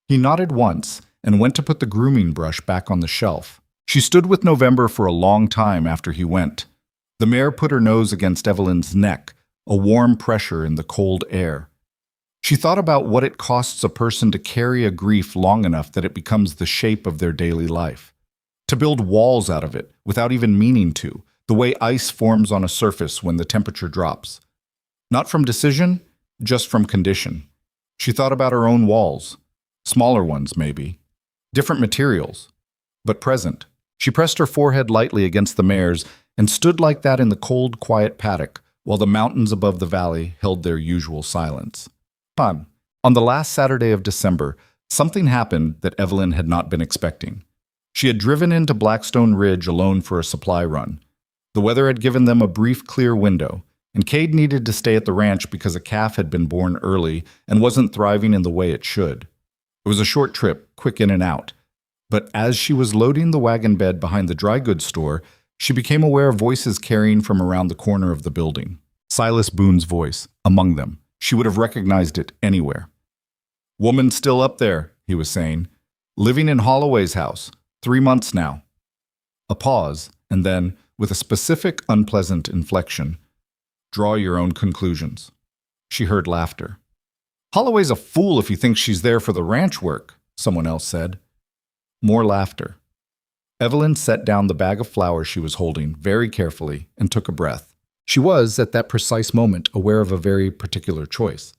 He nodded once and went to put the grooming brush back on the shelf. She stood with November for a long time after he went. The mare put her nose against Evelyn's neck, a warm pressure in the cold air. She thought about what it costs a person to carry a grief long enough that it becomes the shape of their daily life. To build walls out of it, without even meaning to, the way ice forms on a surface when the temperature drops. Not from decision, just from condition. She thought about her own walls. Smaller ones, maybe. Different materials. But present. She pressed her forehead lightly against the mare's and stood like that in the cold, quiet paddock, while the mountains above the valley held their usual silence. On the last Saturday of December, something happened that Evelyn had not been expecting. She had driven into Blackstone Ridge alone for a supply run. The weather had given them a brief clear window, and Cade needed to stay at the ranch because a calf had been born early and wasn't thriving in the way it should. It was a short trip, quick in and out. But as she was loading the wagon bed behind the dry goods store, she became aware of voices carrying from around the corner of the building. Silas Boone's voice, among them. She would have recognized it anywhere. "Woman still up there," he was saying. "Living in Holloway's house. 3 months now." A pause, and then, with a specific, unpleasant inflection, "Draw your own conclusions." She heard laughter. "Holloway's a fool if he thinks she's there for the ranch work," someone else said. More laughter. Evelyn set down the bag of flowers she was holding very carefully and took a breath. She was, at that precise moment, aware of a very particular choice.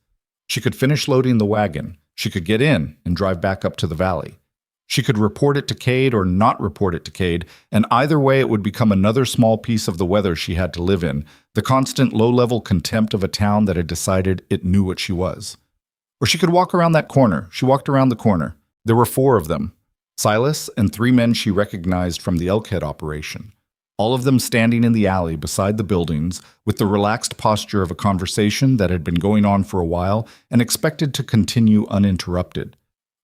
She could finish loading the wagon. She could get in and drive back up to the valley. She could report it to Cade or not report it to Cade, and either way it would become another small piece of the weather she had to live in, the constant low-level contempt of a town that had decided it knew what she was. Or she could walk around that corner. She walked around the corner. There were 4 of them. Silas and 3 men she recognized from the Elkhead operation. All of them standing in the alley beside the buildings with the relaxed posture of a conversation that had been going on for a while and expected to continue uninterrupted.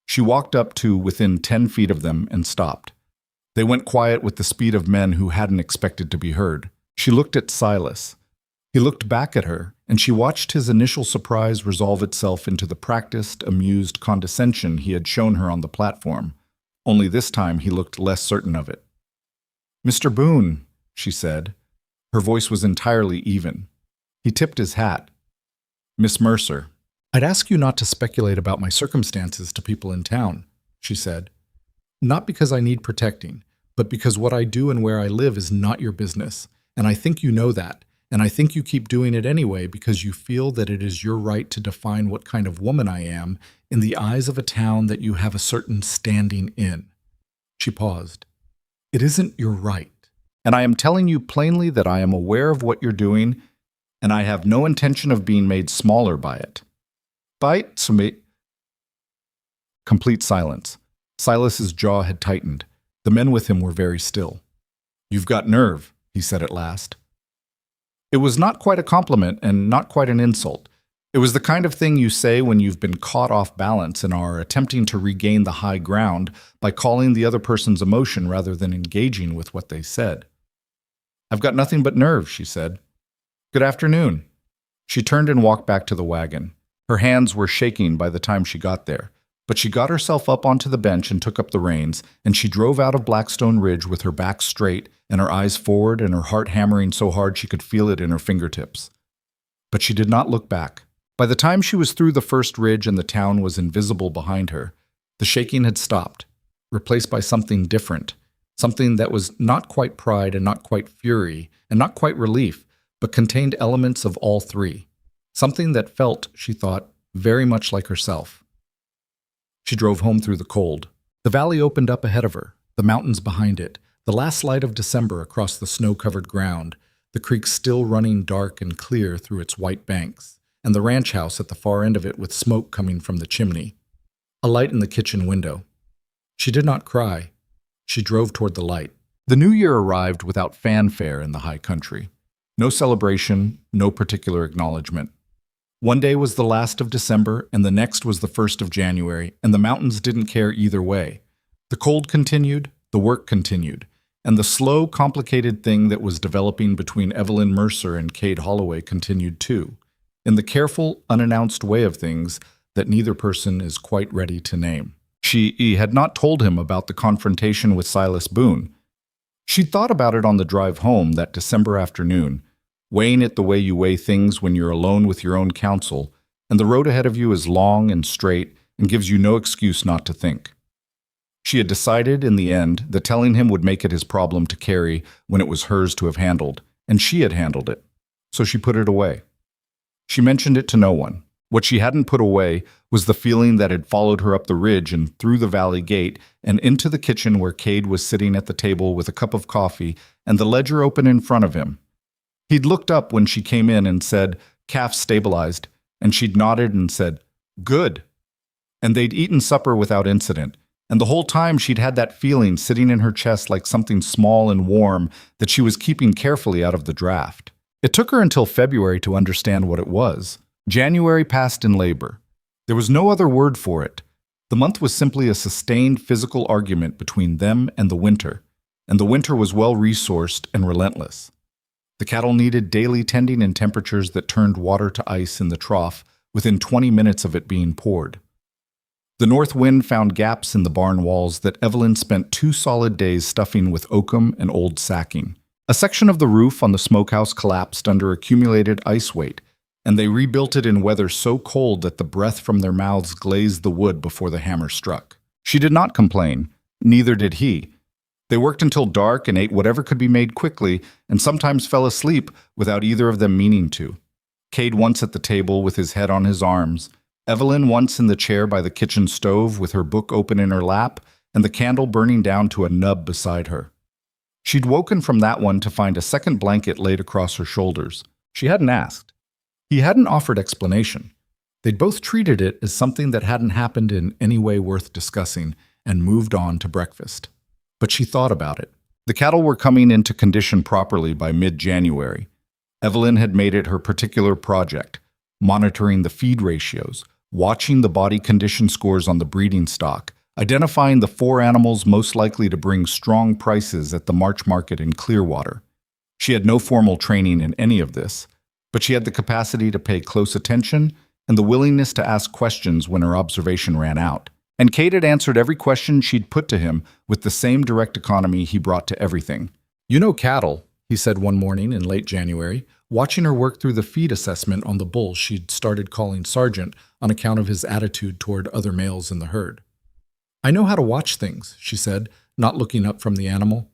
She walked up to within 10 feet of them and stopped. They went quiet with the speed of men who hadn't expected to be heard. She looked at Silas. He looked back at her, and she watched his initial surprise resolve itself into the practiced, amused condescension he had shown her on the platform. Only this time he looked less certain of it. "Mr. Boone," she said. Her voice was entirely even. He tipped his hat. "Miss Mercer, I'd ask you not to speculate about my circumstances to people in town," she said. "Not because I need protecting, but because what I do and where I live is not your business, and I think you know that, and I think you keep doing it anyway because you feel that it is your right to define what kind of woman I am in the eyes of a town that you have a certain standing in." She paused. "It isn't your right, and I am telling you plainly that I am aware of what you're doing, and I have no intention of being made smaller by it." Complete silence. Silas's jaw had tightened. The men with him were very still. "You've got nerve," he said at last. It was not quite a compliment and not quite an insult. It was the kind of thing you say when you've been caught off balance and are attempting to regain the high ground by calling the other person's emotion rather than engaging with what they said. "I've got nothing but nerves," she said. "Good afternoon." She turned and walked back to the wagon. Her hands were shaking by the time she got there, but she got herself up onto the bench and took up the reins, and she drove out of Blackstone Ridge with her back straight and her eyes forward and her heart hammering so hard she could feel it in her fingertips. But she did not look back. By the time she was through the first ridge and the town was invisible behind her, the shaking had stopped, replaced by something different, something that was not quite pride and not quite fury and not quite relief, but contained elements of all three. Something that felt, she thought, very much like herself. She drove home through the cold. The valley opened up ahead of her, the mountains behind it, the last light of December across the snow-covered ground, the creek still running dark and clear through its white banks, and the ranch house at the far end of it with smoke coming from the chimney. A light in the kitchen window. She did not cry. She drove toward the light. The new year arrived without fanfare in the high country. No celebration, no particular acknowledgement. One day was the last of December, and the next was the 1st of January, and the mountains didn't care either way. The cold continued, the work continued, and the slow, complicated thing that was developing between Evelyn Mercer and Cade Holloway continued too, in the careful, unannounced way of things that neither person is quite ready to name. She had not told him about the confrontation with Silas Boone. She'd thought about it on the drive home that December afternoon, weighing it the way you weigh things when you're alone with your own counsel, and the road ahead of you is long and straight and gives you no excuse not to think. She had decided, in the end, that telling him would make it his problem to carry when it was hers to have handled, and she had handled it. So she put it away. She mentioned it to no one. What she hadn't put away was the feeling that had followed her up the ridge and through the valley gate and into the kitchen where Cade was sitting at the table with a cup of coffee and the ledger open in front of him. He'd looked up when she came in and said, "Calf stabilized," and she'd nodded and said, "Good." And they'd eaten supper without incident, and the whole time she'd had that feeling sitting in her chest like something small and warm that she was keeping carefully out of the draft. It took her until February to understand what it was. January passed in labor. There was no other word for it. The month was simply a sustained physical argument between them and the winter was well-resourced and relentless. The cattle needed daily tending in temperatures that turned water to ice in the trough within 20 minutes of it being poured. The north wind found gaps in the barn walls that Evelyn spent 2 solid days stuffing with oakum and old sacking. A section of the roof on the smokehouse collapsed under accumulated ice weight, and they rebuilt it in weather so cold that the breath from their mouths glazed the wood before the hammer struck. She did not complain, neither did he. They worked until dark and ate whatever could be made quickly, and sometimes fell asleep without either of them meaning to. Cade once at the table with his head on his arms, Evelyn once in the chair by the kitchen stove with her book open in her lap and the candle burning down to a nub beside her. She'd woken from that one to find a second blanket laid across her shoulders. She hadn't asked. He hadn't offered explanation. They'd both treated it as something that hadn't happened in any way worth discussing and moved on to breakfast. But she thought about it. The cattle were coming into condition properly by mid-January. Evelyn had made it her particular project, monitoring the feed ratios, watching the body condition scores on the breeding stock, identifying the 4 animals most likely to bring strong prices at the March market in Clearwater. She had no formal training in any of this, but she had the capacity to pay close attention and the willingness to ask questions when her observation ran out. And Cade had answered every question she'd put to him with the same direct economy he brought to everything. "You know cattle," he said one morning in late January, watching her work through the feed assessment on the bull she'd started calling Sergeant on account of his attitude toward other males in the herd. "I know how to watch things," she said, not looking up from the animal.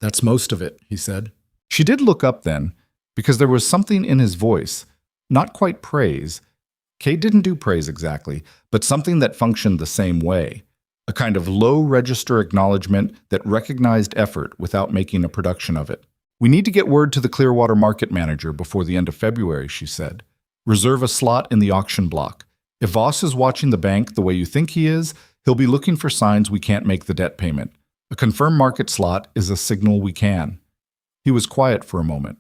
"That's most of it," he said. She did look up then, because there was something in his voice, not quite praise. Cade didn't do praise exactly, but something that functioned the same way. A kind of low-register acknowledgement that recognized effort without making a production of it. "We need to get word to the Clearwater market manager before the end of February," she said. "Reserve a slot in the auction block. If Voss is watching the bank the way you think he is, he'll be looking for signs we can't make the debt payment. A confirmed market slot is a signal we can." He was quiet for a moment.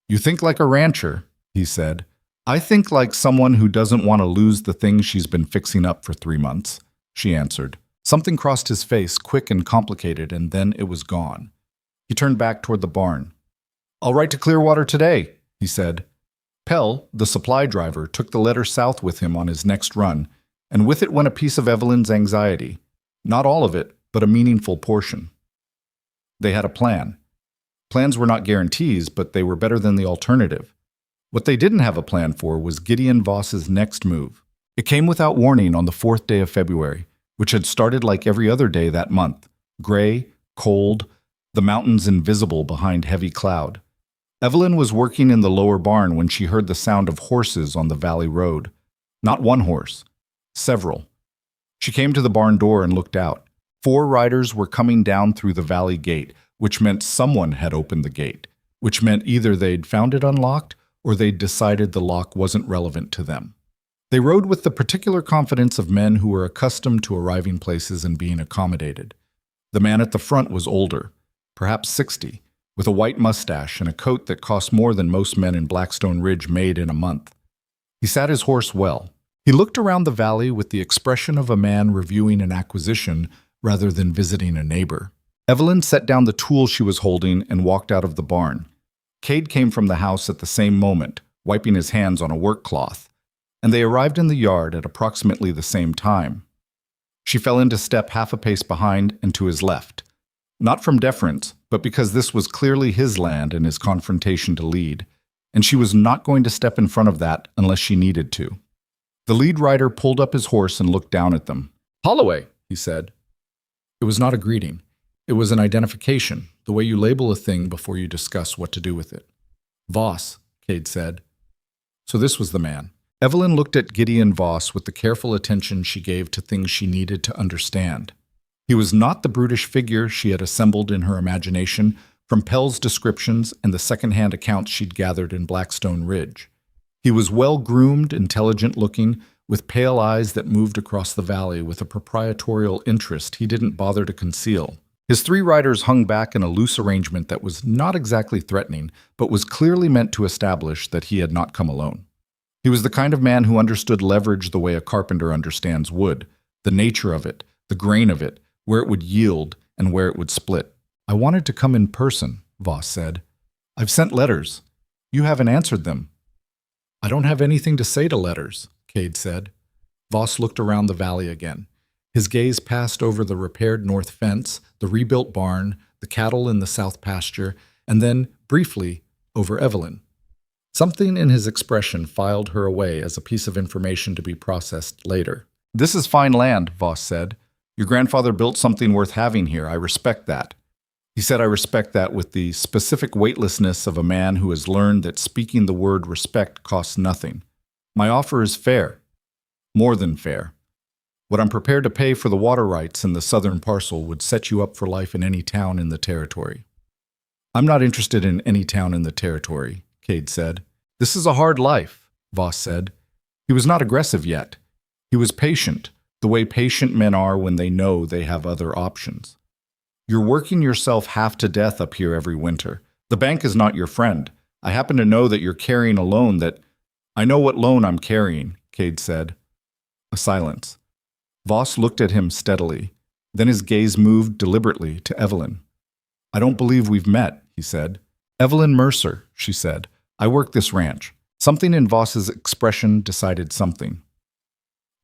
"You think like a rancher," he said. I think like someone who doesn't want to lose the thing she's been fixing up for 3 months, she answered. Something crossed his face, quick and complicated, and then it was gone. He turned back toward the barn. I'll write to Clearwater today, he said. Pell, the supply driver, took the letter south with him on his next run, and with it went a piece of Evelyn's anxiety. Not all of it, but a meaningful portion. They had a plan. Plans were not guarantees, but they were better than the alternative. What they didn't have a plan for was Gideon Voss's next move. It came without warning on the 4th day of February, which had started like every other day that month, gray, cold, the mountains invisible behind heavy cloud. Evelyn was working in the lower barn when she heard the sound of horses on the valley road. Not one horse, several. She came to the barn door and looked out. 4 riders were coming down through the valley gate, which meant someone had opened the gate, which meant either they'd found it unlocked or they'd decided the lock wasn't relevant to them. They rode with the particular confidence of men who were accustomed to arriving places and being accommodated. The man at the front was older, perhaps 60, with a white mustache and a coat that cost more than most men in Blackstone Ridge made in a month. He sat his horse well. He looked around the valley with the expression of a man reviewing an acquisition rather than visiting a neighbor. Evelyn set down the tool she was holding and walked out of the barn. Cade came from the house at the same moment, wiping his hands on a work cloth, and they arrived in the yard at approximately the same time. She fell into step half a pace behind and to his left. Not from deference, but because this was clearly his land and his confrontation to lead, and she was not going to step in front of that unless she needed to. The lead rider pulled up his horse and looked down at them. "Holloway," he said. It was not a greeting. It was an identification, the way you label a thing before you discuss what to do with it. "Voss," Cade said. So this was the man. Evelyn looked at Gideon Voss with the careful attention she gave to things she needed to understand. He was not the brutish figure she had assembled in her imagination from Pell's descriptions and the second-hand accounts she'd gathered in Blackstone Ridge. He was well-groomed, intelligent-looking, with pale eyes that moved across the valley with a proprietorial interest he didn't bother to conceal. His 3 riders hung back in a loose arrangement that was not exactly threatening, but was clearly meant to establish that he had not come alone. He was the kind of man who understood leverage the way a carpenter understands wood, the nature of it, the grain of it, where it would yield and where it would split. "I wanted to come in person," Voss said. "I've sent letters. You haven't answered them." "I don't have anything to say to letters," Cade said. Voss looked around the valley again. His gaze passed over the repaired north fence, the rebuilt barn, the cattle in the south pasture, and then, briefly, over Evelyn. Something in his expression filed her away as a piece of information to be processed later. "This is fine land," Voss said. "Your grandfather built something worth having here. I respect that." He said, "I respect that," with the specific weightlessness of a man who has learned that speaking the word respect costs nothing. "My offer is fair. More than fair. What I'm prepared to pay for the water rights in the southern parcel would set you up for life in any town in the territory." "I'm not interested in any town in the territory," Cade said. "This is a hard life," Voss said. He was not aggressive yet. He was patient, the way patient men are when they know they have other options. "You're working yourself half to death up here every winter. The bank is not your friend. I happen to know that you're carrying a loan that—" "I know what loan I'm carrying," Cade said. A silence. Voss looked at him steadily. Then his gaze moved deliberately to Evelyn. "I don't believe we've met," he said. "Evelyn Mercer," she said. "I work this ranch." Something in Voss's expression decided something.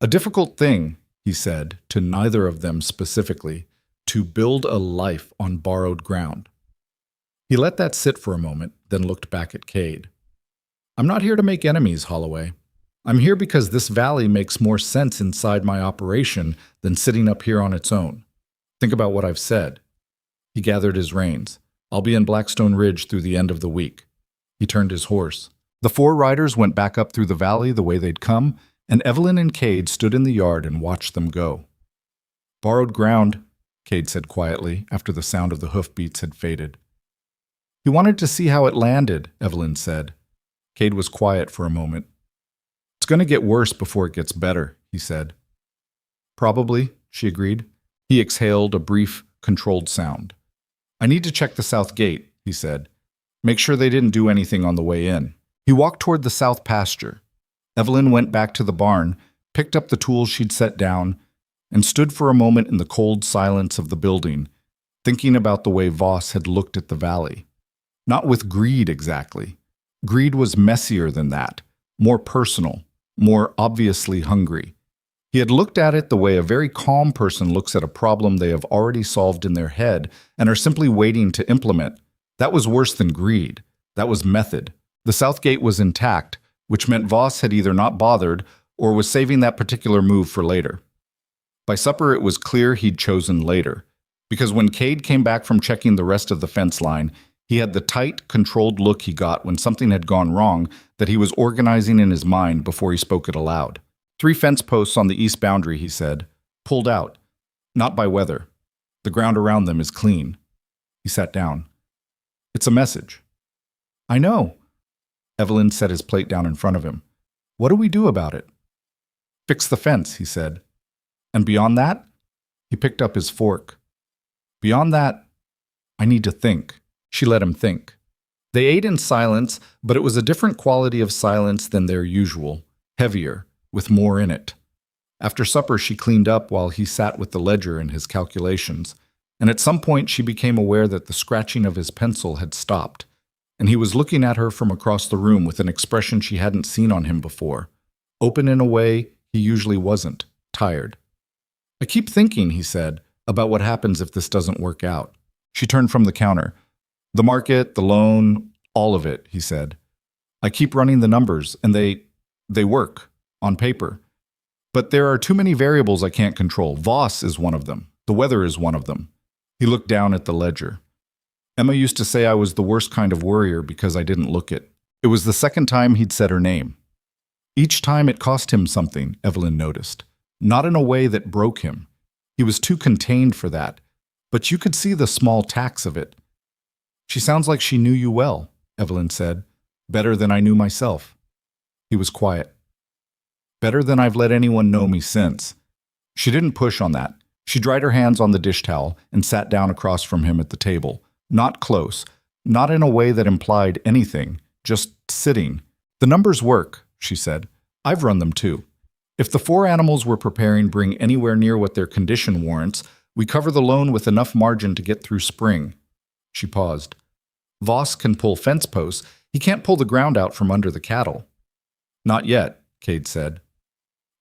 "A difficult thing," he said, to neither of them specifically, "to build a life on borrowed ground." He let that sit for a moment, then looked back at Cade. "I'm not here to make enemies, Holloway. I'm here because this valley makes more sense inside my operation than sitting up here on its own. Think about what I've said." He gathered his reins. "I'll be in Blackstone Ridge through the end of the week." He turned his horse. The 4 riders went back up through the valley the way they'd come, and Evelyn and Cade stood in the yard and watched them go. "Borrowed ground," Cade said quietly, after the sound of the hoofbeats had faded. "He wanted to see how it landed," Evelyn said. Cade was quiet for a moment. "It's going to get worse before it gets better," he said. "Probably," she agreed. He exhaled a brief, controlled sound. "I need to check the south gate," he said. "Make sure they didn't do anything on the way in." He walked toward the south pasture. Evelyn went back to the barn, picked up the tools she'd set down, and stood for a moment in the cold silence of the building, thinking about the way Voss had looked at the valley. Not with greed exactly. Greed was messier than that, more personal, more obviously hungry. He had looked at it the way a very calm person looks at a problem they have already solved in their head and are simply waiting to implement. That was worse than greed. That was method. The south gate was intact, which meant Voss had either not bothered or was saving that particular move for later. By supper, it was clear he'd chosen later, because when Cade came back from checking the rest of the fence line, he had the tight, controlled look he got when something had gone wrong that he was organizing in his mind before he spoke it aloud. 3 fence posts on the east boundary, he said, pulled out. Not by weather. The ground around them is clean. He sat down. It's a message. I know. Evelyn set his plate down in front of him. What do we do about it? Fix the fence, he said. And beyond that? He picked up his fork. Beyond that, I need to think. She let him think. They ate in silence, but it was a different quality of silence than their usual, heavier, with more in it. After supper, she cleaned up while he sat with the ledger and his calculations, and at some point she became aware that the scratching of his pencil had stopped, and he was looking at her from across the room with an expression she hadn't seen on him before, open in a way he usually wasn't, tired. I keep thinking, he said, about what happens if this doesn't work out. She turned from the counter. The market, the loan, all of it, he said. I keep running the numbers, and they work. On paper. But there are too many variables I can't control. Voss is one of them. The weather is one of them. He looked down at the ledger. Emma used to say I was the worst kind of worrier because I didn't look it. It was the second time he'd said her name. Each time it cost him something, Evelyn noticed. Not in a way that broke him. He was too contained for that. But you could see the small tax of it. She sounds like she knew you well, Evelyn said. Better than I knew myself. He was quiet. Better than I've let anyone know me since. She didn't push on that. She dried her hands on the dish towel and sat down across from him at the table. Not close. Not in a way that implied anything. Just sitting. The numbers work, she said. I've run them too. If the 4 animals we're preparing bring anywhere near what their condition warrants, we cover the loan with enough margin to get through spring. She paused. Voss can pull fence posts. He can't pull the ground out from under the cattle. Not yet, Cade said.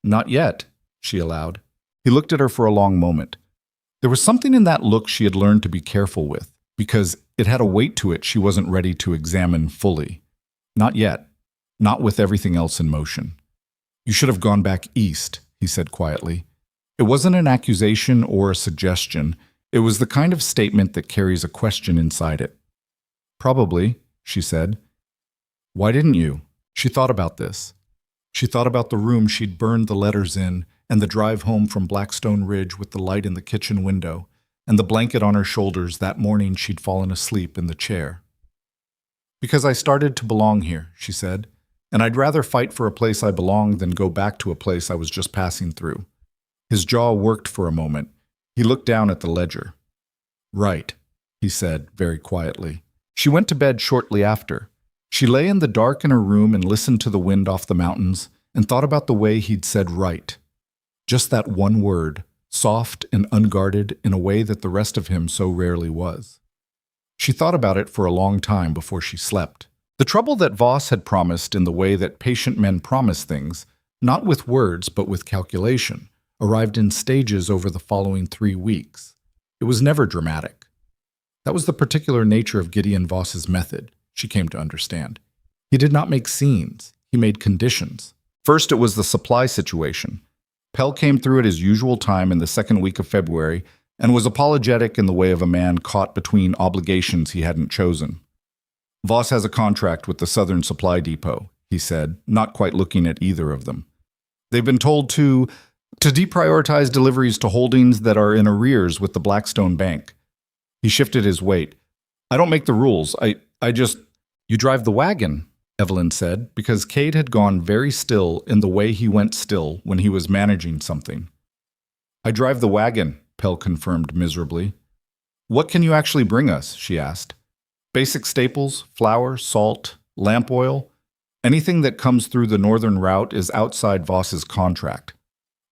Not yet, she allowed. He looked at her for a long moment. There was something in that look she had learned to be careful with, because it had a weight to it she wasn't ready to examine fully. Not yet. Not with everything else in motion. You should have gone back east, he said quietly. It wasn't an accusation or a suggestion. It was the kind of statement that carries a question inside it. Probably, she said. Why didn't you? She thought about this. She thought about the room she'd burned the letters in, and the drive home from Blackstone Ridge with the light in the kitchen window, and the blanket on her shoulders that morning she'd fallen asleep in the chair. Because I started to belong here, she said, and I'd rather fight for a place I belong than go back to a place I was just passing through. His jaw worked for a moment. He looked down at the ledger. Right, he said very quietly. She went to bed shortly after. She lay in the dark in her room and listened to the wind off the mountains and thought about the way he'd said right. Just that one word, soft and unguarded in a way that the rest of him so rarely was. She thought about it for a long time before she slept. The trouble that Voss had promised in the way that patient men promise things, not with words but with calculation, arrived in stages over the following 3 weeks. It was never dramatic. That was the particular nature of Gideon Voss's method. She came to understand. He did not make scenes. He made conditions. First, it was the supply situation. Pell came through at his usual time in the second week of February and was apologetic in the way of a man caught between obligations he hadn't chosen. Voss has a contract with the Southern Supply Depot, he said, not quite looking at either of them. They've been told to deprioritize deliveries to holdings that are in arrears with the Blackstone Bank. He shifted his weight. I don't make the rules. I just... You drive the wagon, Evelyn said, because Cade had gone very still in the way he went still when he was managing something. I drive the wagon, Pell confirmed miserably. What can you actually bring us? She asked. Basic staples, flour, salt, lamp oil. Anything that comes through the northern route is outside Voss's contract.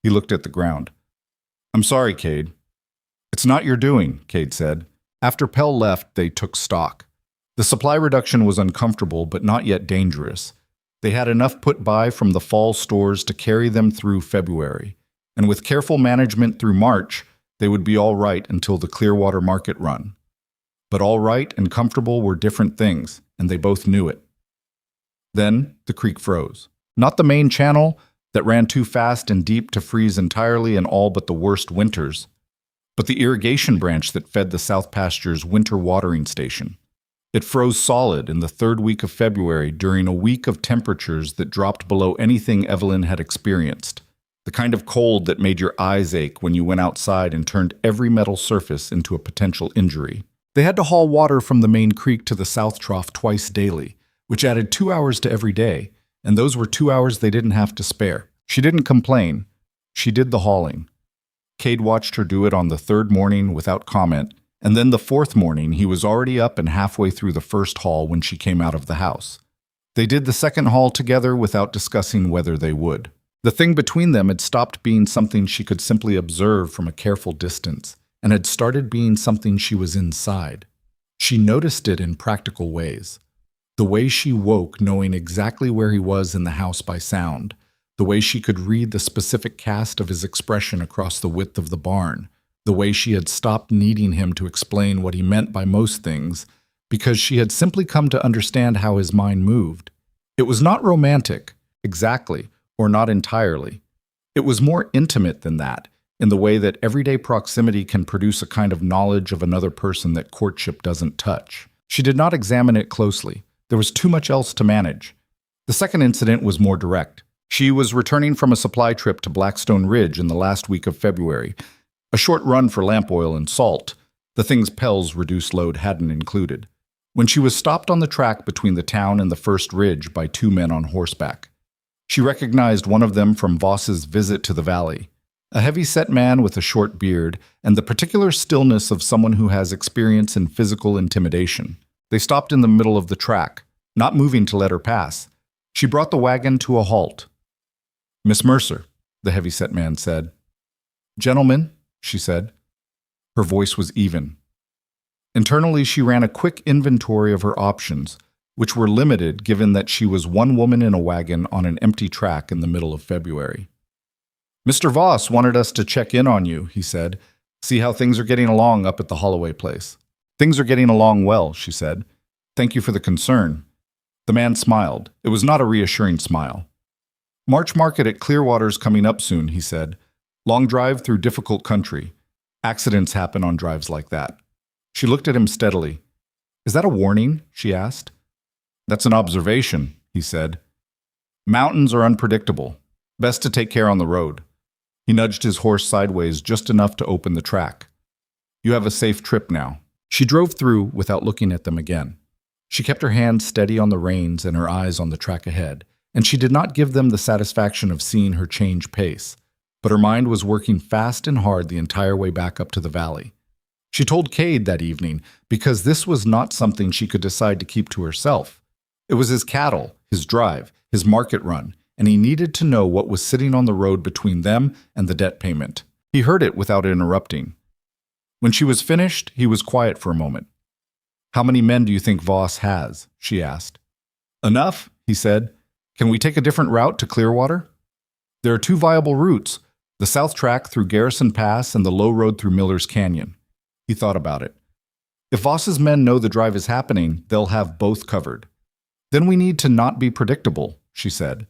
He looked at the ground. I'm sorry, Cade. It's not your doing, Cade said. After Pell left, they took stock. The supply reduction was uncomfortable, but not yet dangerous. They had enough put by from the fall stores to carry them through February, and with careful management through March, they would be all right until the Clearwater market run. But all right and comfortable were different things, and they both knew it. Then the creek froze. Not the main channel that ran too fast and deep to freeze entirely in all but the worst winters, but the irrigation branch that fed the South Pasture's winter watering station. It froze solid in the third week of February during a week of temperatures that dropped below anything Evelyn had experienced, the kind of cold that made your eyes ache when you went outside and turned every metal surface into a potential injury. They had to haul water from the main creek to the South Trough twice daily, which added 2 hours to every day, and those were 2 hours they didn't have to spare. She didn't complain. She did the hauling. Cade watched her do it on the third morning without comment, and then the fourth morning he was already up and halfway through the first haul when she came out of the house. They did the second haul together without discussing whether they would. The thing between them had stopped being something she could simply observe from a careful distance, and had started being something she was inside. She noticed it in practical ways. The way she woke knowing exactly where he was in the house by sound, the way she could read the specific cast of his expression across the width of the barn, the way she had stopped needing him to explain what he meant by most things, because she had simply come to understand how his mind moved. It was not romantic, exactly, or not entirely. It was more intimate than that, in the way that everyday proximity can produce a kind of knowledge of another person that courtship doesn't touch. She did not examine it closely. There was too much else to manage. The second incident was more direct. She was returning from a supply trip to Blackstone Ridge in the last week of February, a short run for lamp oil and salt, the things Pell's reduced load hadn't included, when she was stopped on the track between the town and the first ridge by 2 men on horseback. She recognized one of them from Voss's visit to the valley, a heavy-set man with a short beard and the particular stillness of someone who has experience in physical intimidation. They stopped in the middle of the track, not moving to let her pass. She brought the wagon to a halt. "Miss Mercer," the heavy-set man said. "Gentlemen," she said. Her voice was even. Internally, she ran a quick inventory of her options, which were limited given that she was one woman in a wagon on an empty track in the middle of February. "Mr. Voss wanted us to check in on you," he said. "See how things are getting along up at the Holloway place." "Things are getting along well," she said. "Thank you for the concern." The man smiled. It was not a reassuring smile. "March market at Clearwater's coming up soon," he said. "Long drive through difficult country. Accidents happen on drives like that." She looked at him steadily. "Is that a warning?" she asked. "That's an observation," he said. "Mountains are unpredictable. Best to take care on the road." He nudged his horse sideways just enough to open the track. "You have a safe trip now." She drove through without looking at them again. She kept her hands steady on the reins and her eyes on the track ahead, and she did not give them the satisfaction of seeing her change pace, but her mind was working fast and hard the entire way back up to the valley. She told Cade that evening because this was not something she could decide to keep to herself. It was his cattle, his drive, his market run, and he needed to know what was sitting on the road between them and the debt payment. He heard it without interrupting. When she was finished, he was quiet for a moment. "How many men do you think Voss has?" she asked. "Enough," he said. "Can we take a different route to Clearwater?" "There are 2 viable routes, the south track through Garrison Pass and the low road through Miller's Canyon." He thought about it. "If Voss's men know the drive is happening, they'll have both covered." "Then we need to not be predictable," she said.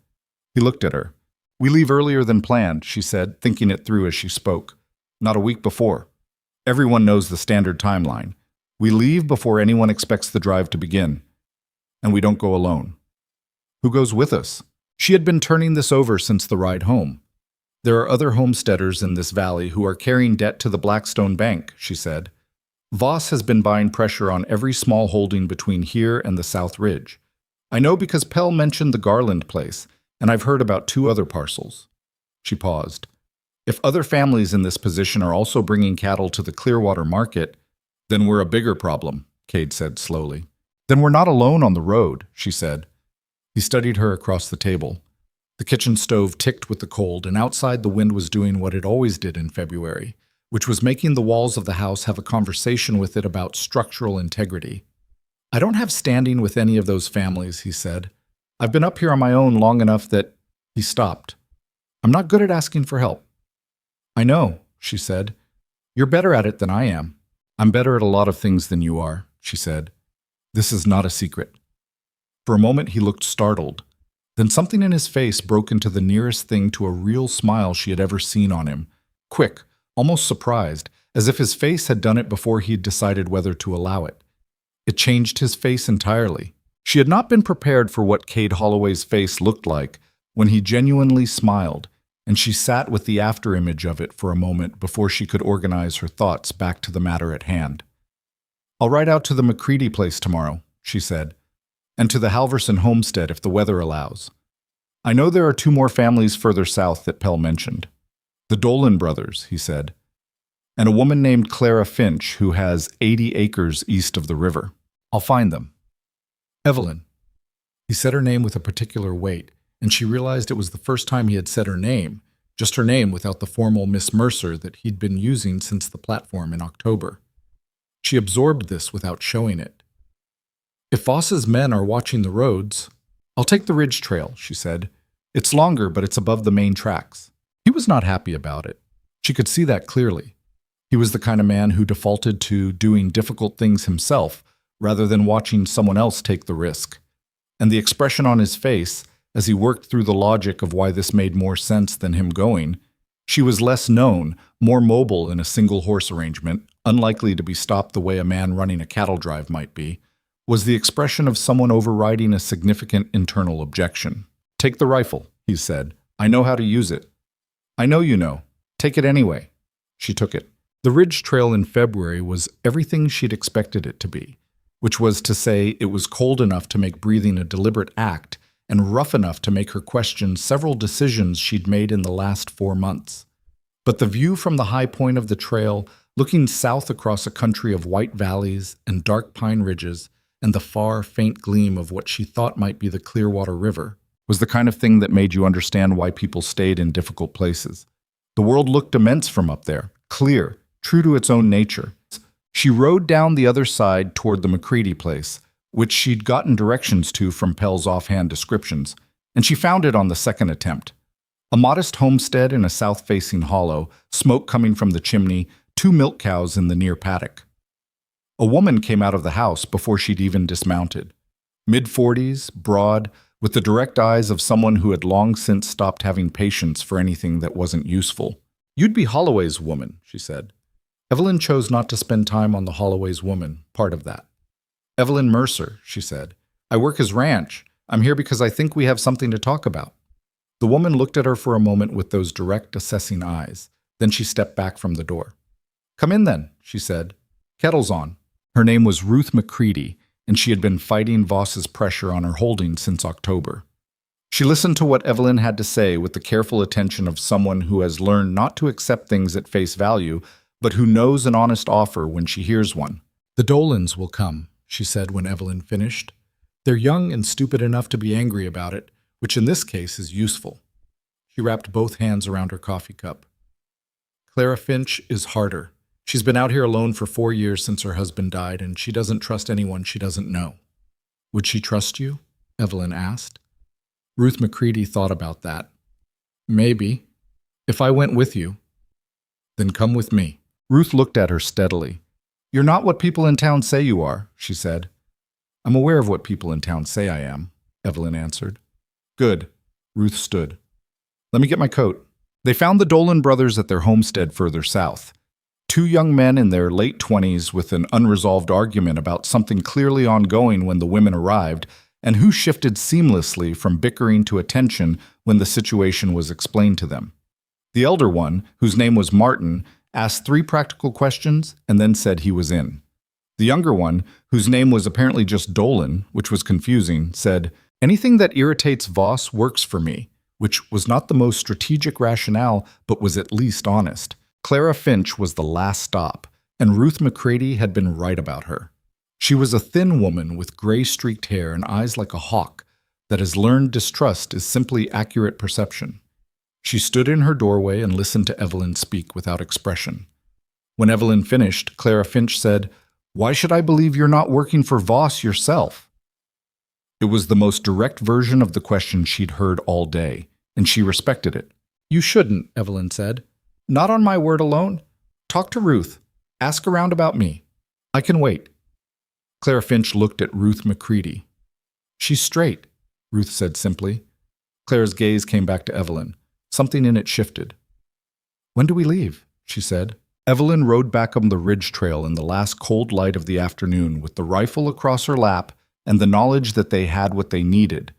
He looked at her. "We leave earlier than planned," she said, thinking it through as she spoke. "Not a week before. Everyone knows the standard timeline. We leave before anyone expects the drive to begin. And we don't go alone." "Who goes with us?" She had been turning this over since the ride home. "There are other homesteaders in this valley who are carrying debt to the Blackstone Bank," she said. "Voss has been buying pressure on every small holding between here and the South Ridge. I know because Pell mentioned the Garland place, and I've heard about 2 other parcels." She paused. "If other families in this position are also bringing cattle to the Clearwater market, then we're a bigger problem," Cade said slowly. "Then we're not alone on the road," she said. He studied her across the table. The kitchen stove ticked with the cold, and outside the wind was doing what it always did in February, which was making the walls of the house have a conversation with it about structural integrity. "I don't have standing with any of those families," he said. "I've been up here on my own long enough that—" He stopped. "I'm not good at asking for help." "I know," she said. "You're better at it than I am." "I'm better at a lot of things than you are," she said. "This is not a secret." For a moment he looked startled. Then something in his face broke into the nearest thing to a real smile she had ever seen on him. Quick, almost surprised, as if his face had done it before he had decided whether to allow it. It changed his face entirely. She had not been prepared for what Cade Holloway's face looked like when he genuinely smiled, and she sat with the afterimage of it for a moment before she could organize her thoughts back to the matter at hand. "I'll ride out to the McCready place tomorrow," she said, "and to the Halverson homestead if the weather allows. I know there are 2 more families further south that Pell mentioned. The Dolan brothers," he said, "and a woman named Clara Finch who has 80 acres east of the river. I'll find them." "Evelyn." He said her name with a particular weight, and she realized it was the first time he had said her name, just her name without the formal Miss Mercer that he'd been using since the platform in October. She absorbed this without showing it. "If Voss's men are watching the roads, I'll take the ridge trail," she said. "It's longer, but it's above the main tracks." He was not happy about it. She could see that clearly. He was the kind of man who defaulted to doing difficult things himself rather than watching someone else take the risk. And the expression on his face, as he worked through the logic of why this made more sense than him going, she was less known, more mobile in a single-horse arrangement, unlikely to be stopped the way a man running a cattle drive might be, was the expression of someone overriding a significant internal objection. "Take the rifle," he said. "I know how to use it." "I know you know. Take it anyway." She took it. The ridge trail in February was everything she'd expected it to be, which was to say it was cold enough to make breathing a deliberate act and rough enough to make her question several decisions she'd made in the last 4 months. But the view from the high point of the trail, looking south across a country of white valleys and dark pine ridges, and the far, faint gleam of what she thought might be the Clearwater River, was the kind of thing that made you understand why people stayed in difficult places. The world looked immense from up there, clear, true to its own nature. She rode down the other side toward the McCready place, which she'd gotten directions to from Pell's offhand descriptions, and she found it on the second attempt. A modest homestead in a south-facing hollow, smoke coming from the chimney, 2 milk cows in the near paddock. A woman came out of the house before she'd even dismounted. Mid-40s, broad, with the direct eyes of someone who had long since stopped having patience for anything that wasn't useful. "You'd be Holloway's woman," she said. Evelyn chose not to spend time on the Holloway's woman, part of that. "Evelyn Mercer," she said. "I work his ranch. I'm here because I think we have something to talk about." The woman looked at her for a moment with those direct, assessing eyes. Then she stepped back from the door. "Come in then," she said. "Kettle's on." Her name was Ruth McCready, and she had been fighting Voss's pressure on her holdings since October. She listened to what Evelyn had to say with the careful attention of someone who has learned not to accept things at face value, but who knows an honest offer when she hears one. "The Dolans will come," she said when Evelyn finished. "They're young and stupid enough to be angry about it, which in this case is useful." She wrapped both hands around her coffee cup. "Clara Finch is harder. She's been out here alone for 4 years since her husband died, and she doesn't trust anyone she doesn't know." "Would she trust you?" Evelyn asked. Ruth McCready thought about that. "Maybe. If I went with you." "Then come with me." Ruth looked at her steadily. "You're not what people in town say you are," she said. "I'm aware of what people in town say I am," Evelyn answered. "Good." Ruth stood. "Let me get my coat." They found the Dolan brothers at their homestead further south. 2 young men in their late 20s with an unresolved argument about something clearly ongoing when the women arrived, and who shifted seamlessly from bickering to attention when the situation was explained to them. The elder one, whose name was Martin, asked 3 practical questions and then said he was in. The younger one, whose name was apparently just Dolan, which was confusing, said, "Anything that irritates Voss works for me," which was not the most strategic rationale, but was at least honest. Clara Finch was the last stop, and Ruth McCready had been right about her. She was a thin woman with gray-streaked hair and eyes like a hawk, that his learned distrust is simply accurate perception. She stood in her doorway and listened to Evelyn speak without expression. When Evelyn finished, Clara Finch said, "Why should I believe you're not working for Voss yourself?" It was the most direct version of the question she'd heard all day, and she respected it. "You shouldn't," Evelyn said. "Not on my word alone. Talk to Ruth. Ask around about me. I can wait." Clara Finch looked at Ruth McCready. "She's straight," Ruth said simply. Clara's gaze came back to Evelyn. Something in it shifted. "When do we leave?" she said. Evelyn rode back on the ridge trail in the last cold light of the afternoon with the rifle across her lap and the knowledge that they had what they needed.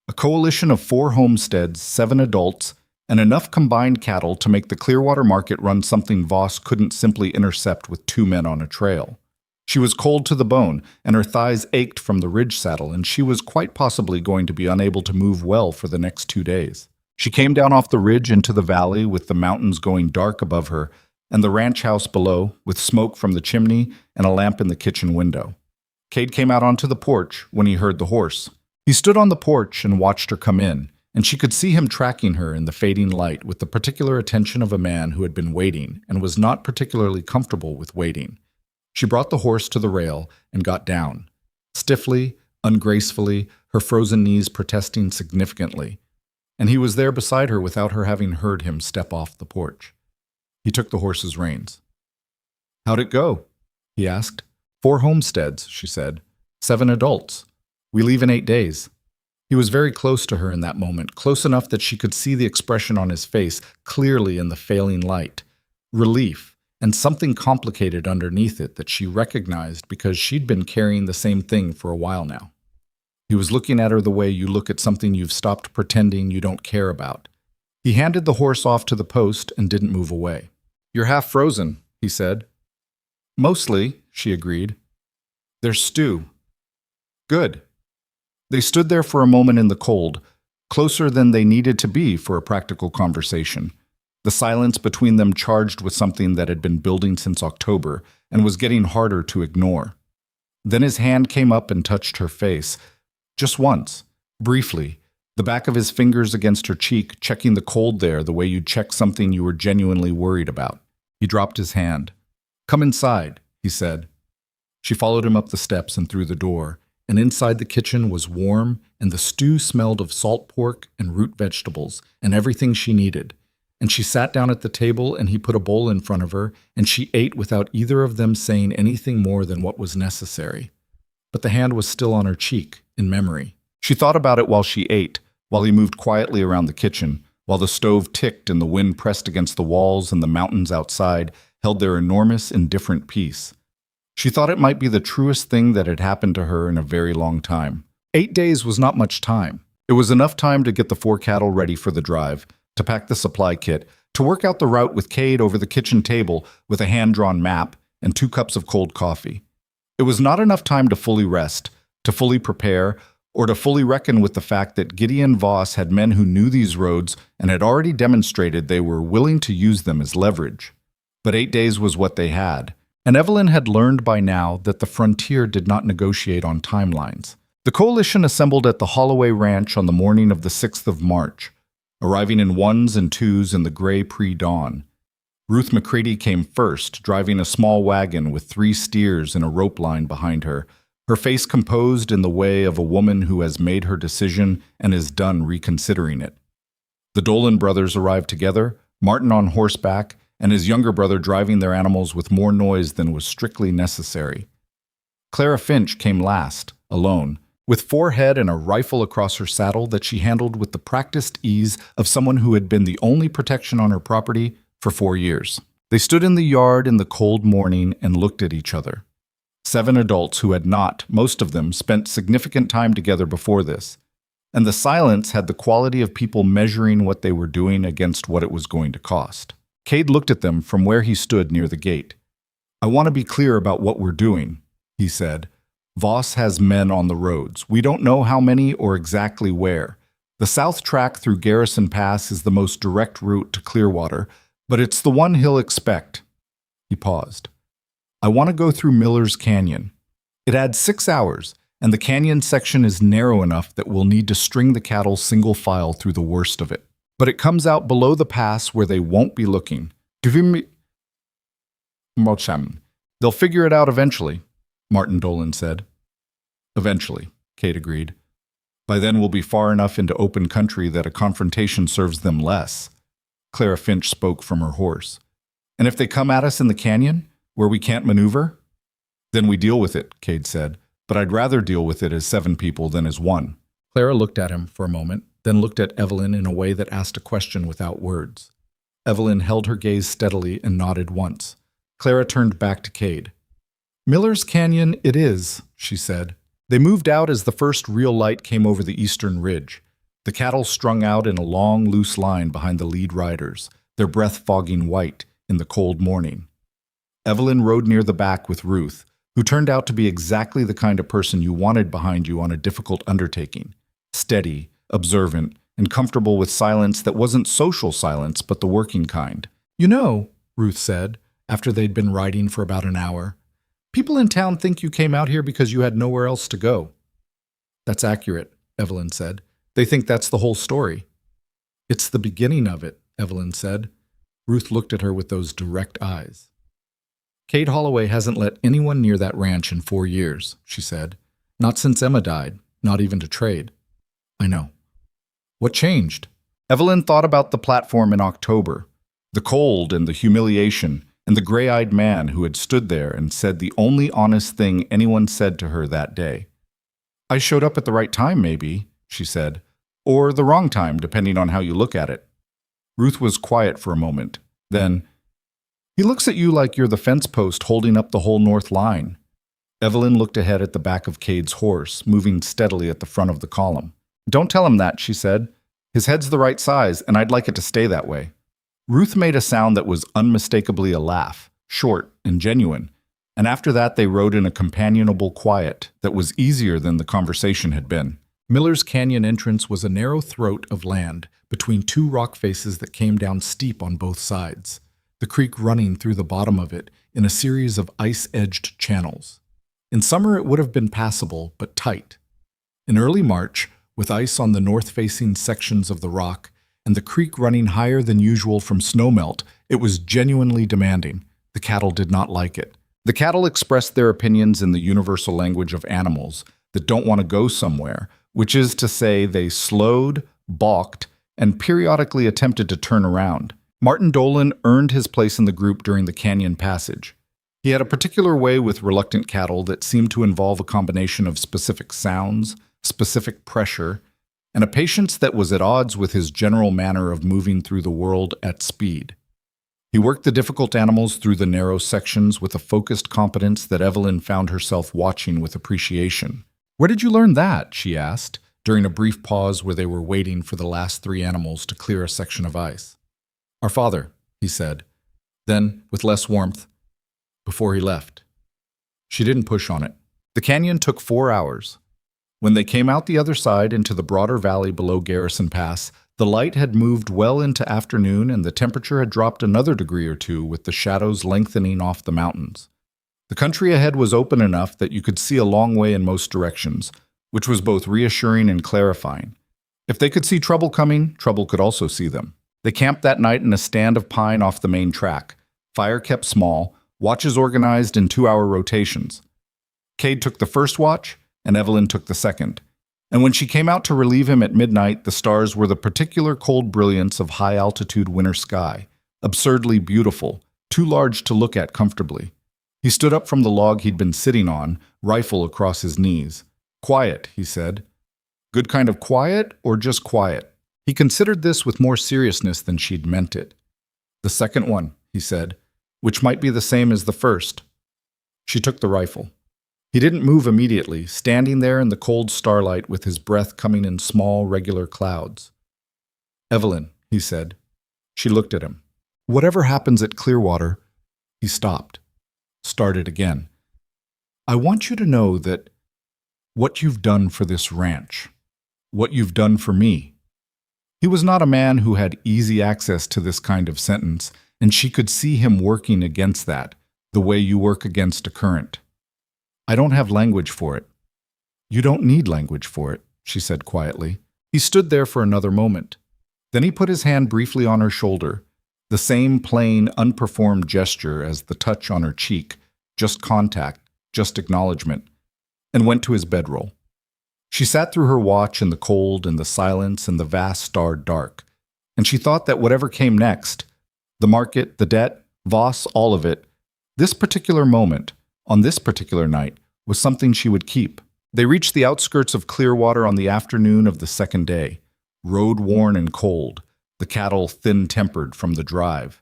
A coalition of 4 homesteads, 7 adults, and enough combined cattle to make the Clearwater market run something Voss couldn't simply intercept with 2 men on a trail. She was cold to the bone, and her thighs ached from the ridge saddle, and she was quite possibly going to be unable to move well for the next 2 days. She came down off the ridge into the valley with the mountains going dark above her, and the ranch house below, with smoke from the chimney and a lamp in the kitchen window. Cade came out onto the porch when he heard the horse. He stood on the porch and watched her come in, and she could see him tracking her in the fading light with the particular attention of a man who had been waiting and was not particularly comfortable with waiting. She brought the horse to the rail and got down. Stiffly, ungracefully, her frozen knees protesting significantly. And he was there beside her without her having heard him step off the porch. He took the horse's reins. "How'd it go?" he asked. 4 homesteads, she said. 7 adults. We leave in 8 days. He was very close to her in that moment, close enough that she could see the expression on his face clearly in the failing light. Relief, and something complicated underneath it that she recognized because she'd been carrying the same thing for a while now. He was looking at her the way you look at something you've stopped pretending you don't care about. He handed the horse off to the post and didn't move away. "You're half frozen," he said. "Mostly," she agreed. "There's stew." "Good." They stood there for a moment in the cold, closer than they needed to be for a practical conversation. The silence between them charged with something that had been building since October and was getting harder to ignore. Then his hand came up and touched her face. Just once, briefly, the back of his fingers against her cheek, checking the cold there the way you'd check something you were genuinely worried about. He dropped his hand. "Come inside," he said. She followed him up the steps and through the door, and inside the kitchen was warm, and the stew smelled of salt pork and root vegetables and everything she needed. And she sat down at the table, and he put a bowl in front of her, and she ate without either of them saying anything more than what was necessary. But the hand was still on her cheek, in memory. She thought about it while she ate, while he moved quietly around the kitchen, while the stove ticked and the wind pressed against the walls and the mountains outside held their enormous, indifferent peace. She thought it might be the truest thing that had happened to her in a very long time. 8 days was not much time. It was enough time to get the 4 cattle ready for the drive, to pack the supply kit, to work out the route with Cade over the kitchen table with a hand-drawn map and 2 cups of cold coffee. It was not enough time to fully rest, to fully prepare, or to fully reckon with the fact that Gideon Voss had men who knew these roads and had already demonstrated they were willing to use them as leverage. But 8 days was what they had, and Evelyn had learned by now that the frontier did not negotiate on timelines. The coalition assembled at the Holloway Ranch on the morning of the 6th of March, arriving in 1s and 2s in the gray pre-dawn. Ruth McCready came first, driving a small wagon with 3 steers and a rope line behind her, her face composed in the way of a woman who has made her decision and is done reconsidering it. The Dolan brothers arrived together, Martin on horseback, and his younger brother driving their animals with more noise than was strictly necessary. Clara Finch came last, alone, with 4 head and a rifle across her saddle that she handled with the practiced ease of someone who had been the only protection on her property for 4 years. They stood in the yard in the cold morning and looked at each other. 7 adults who had not, most of them, spent significant time together before this. And the silence had the quality of people measuring what they were doing against what it was going to cost. Cade looked at them from where he stood near the gate. "I want to be clear about what we're doing," he said. "Voss has men on the roads. We don't know how many or exactly where. The south track through Garrison Pass is the most direct route to Clearwater, but it's the one he'll expect." He paused. "I want to go through Miller's Canyon. It adds 6 hours, and the canyon section is narrow enough that we'll need to string the cattle single file through the worst of it. But it comes out below the pass where they won't be looking. They'll figure it out eventually, Martin Dolan said. Eventually, Cade agreed. By then we'll be far enough into open country that a confrontation serves them less. Clara Finch spoke from her horse. And if they come at us in the canyon, where we can't maneuver? Then we deal with it, Cade said. But I'd rather deal with it as 7 people than as 1. Clara looked at him for a moment, then looked at Evelyn in a way that asked a question without words. Evelyn held her gaze steadily and nodded once. Clara turned back to Cade. Miller's Canyon it is, she said. They moved out as the first real light came over the eastern ridge. The cattle strung out in a long, loose line behind the lead riders, their breath fogging white in the cold morning. Evelyn rode near the back with Ruth, who turned out to be exactly the kind of person you wanted behind you on a difficult undertaking. Steady, observant, and comfortable with silence that wasn't social silence, but the working kind. You know, Ruth said, after they'd been riding for about an hour, people in town think you came out here because you had nowhere else to go. That's accurate, Evelyn said. They think that's the whole story. It's the beginning of it, Evelyn said. Ruth looked at her with those direct eyes. Cade Holloway hasn't let anyone near that ranch in 4 years, she said. Not since Emma died, not even to trade. I know. What changed? Evelyn thought about the platform in October, the cold and the humiliation, and the gray-eyed man who had stood there and said the only honest thing anyone said to her that day. I showed up at the right time, maybe, she said, or the wrong time, depending on how you look at it. Ruth was quiet for a moment. Then, he looks at you like you're the fence post holding up the whole north line. Evelyn looked ahead at the back of Cade's horse, moving steadily at the front of the column. Don't tell him that, she said. His head's the right size, and I'd like it to stay that way. Ruth made a sound that was unmistakably a laugh, short and genuine, and after that they rode in a companionable quiet that was easier than the conversation had been. Miller's Canyon entrance was a narrow throat of land between 2 rock faces that came down steep on both sides, the creek running through the bottom of it in a series of ice-edged channels. In summer it would have been passable, but tight. In early March, with ice on the north-facing sections of the rock, and the creek running higher than usual from snowmelt, it was genuinely demanding. The cattle did not like it. The cattle expressed their opinions in the universal language of animals that don't want to go somewhere, which is to say they slowed, balked, and periodically attempted to turn around. Martin Dolan earned his place in the group during the canyon passage. He had a particular way with reluctant cattle that seemed to involve a combination of specific sounds, specific pressure, and a patience that was at odds with his general manner of moving through the world at speed. He worked the difficult animals through the narrow sections with a focused competence that Evelyn found herself watching with appreciation. Where did you learn that? She asked, during a brief pause where they were waiting for the last 3 animals to clear a section of ice. Our father, he said. Then, with less warmth, before he left. She didn't push on it. The canyon took 4 hours. When they came out the other side into the broader valley below Garrison Pass, the light had moved well into afternoon and the temperature had dropped another degree or 2 with the shadows lengthening off the mountains. The country ahead was open enough that you could see a long way in most directions, which was both reassuring and clarifying. If they could see trouble coming, trouble could also see them. They camped that night in a stand of pine off the main track. Fire kept small, watches organized in 2-hour rotations. Cade took the first watch, and Evelyn took the second. And when she came out to relieve him at midnight, the stars were the particular cold brilliance of high-altitude winter sky, absurdly beautiful, too large to look at comfortably. He stood up from the log he'd been sitting on, rifle across his knees. Quiet, he said. Good kind of quiet, or just quiet? He considered this with more seriousness than she'd meant it. The second one, he said, which might be the same as the first. She took the rifle. He didn't move immediately, standing there in the cold starlight with his breath coming in small, regular clouds. Evelyn, he said. She looked at him. Whatever happens at Clearwater, he stopped. Started again. I want you to know that what you've done for this ranch, what you've done for me. He was not a man who had easy access to this kind of sentence, and she could see him working against that, the way you work against a current. I don't have language for it. You don't need language for it, she said quietly. He stood there for another moment. Then he put his hand briefly on her shoulder, the same plain, unperformed gesture as the touch on her cheek, just contact, just acknowledgement, and went to his bedroll. She sat through her watch in the cold and the silence and the vast starred dark, and she thought that whatever came next, the market, the debt, Voss, all of it, this particular moment, on this particular night, was something she would keep. They reached the outskirts of Clearwater on the afternoon of the second day, road-worn and cold, the cattle thin-tempered from the drive.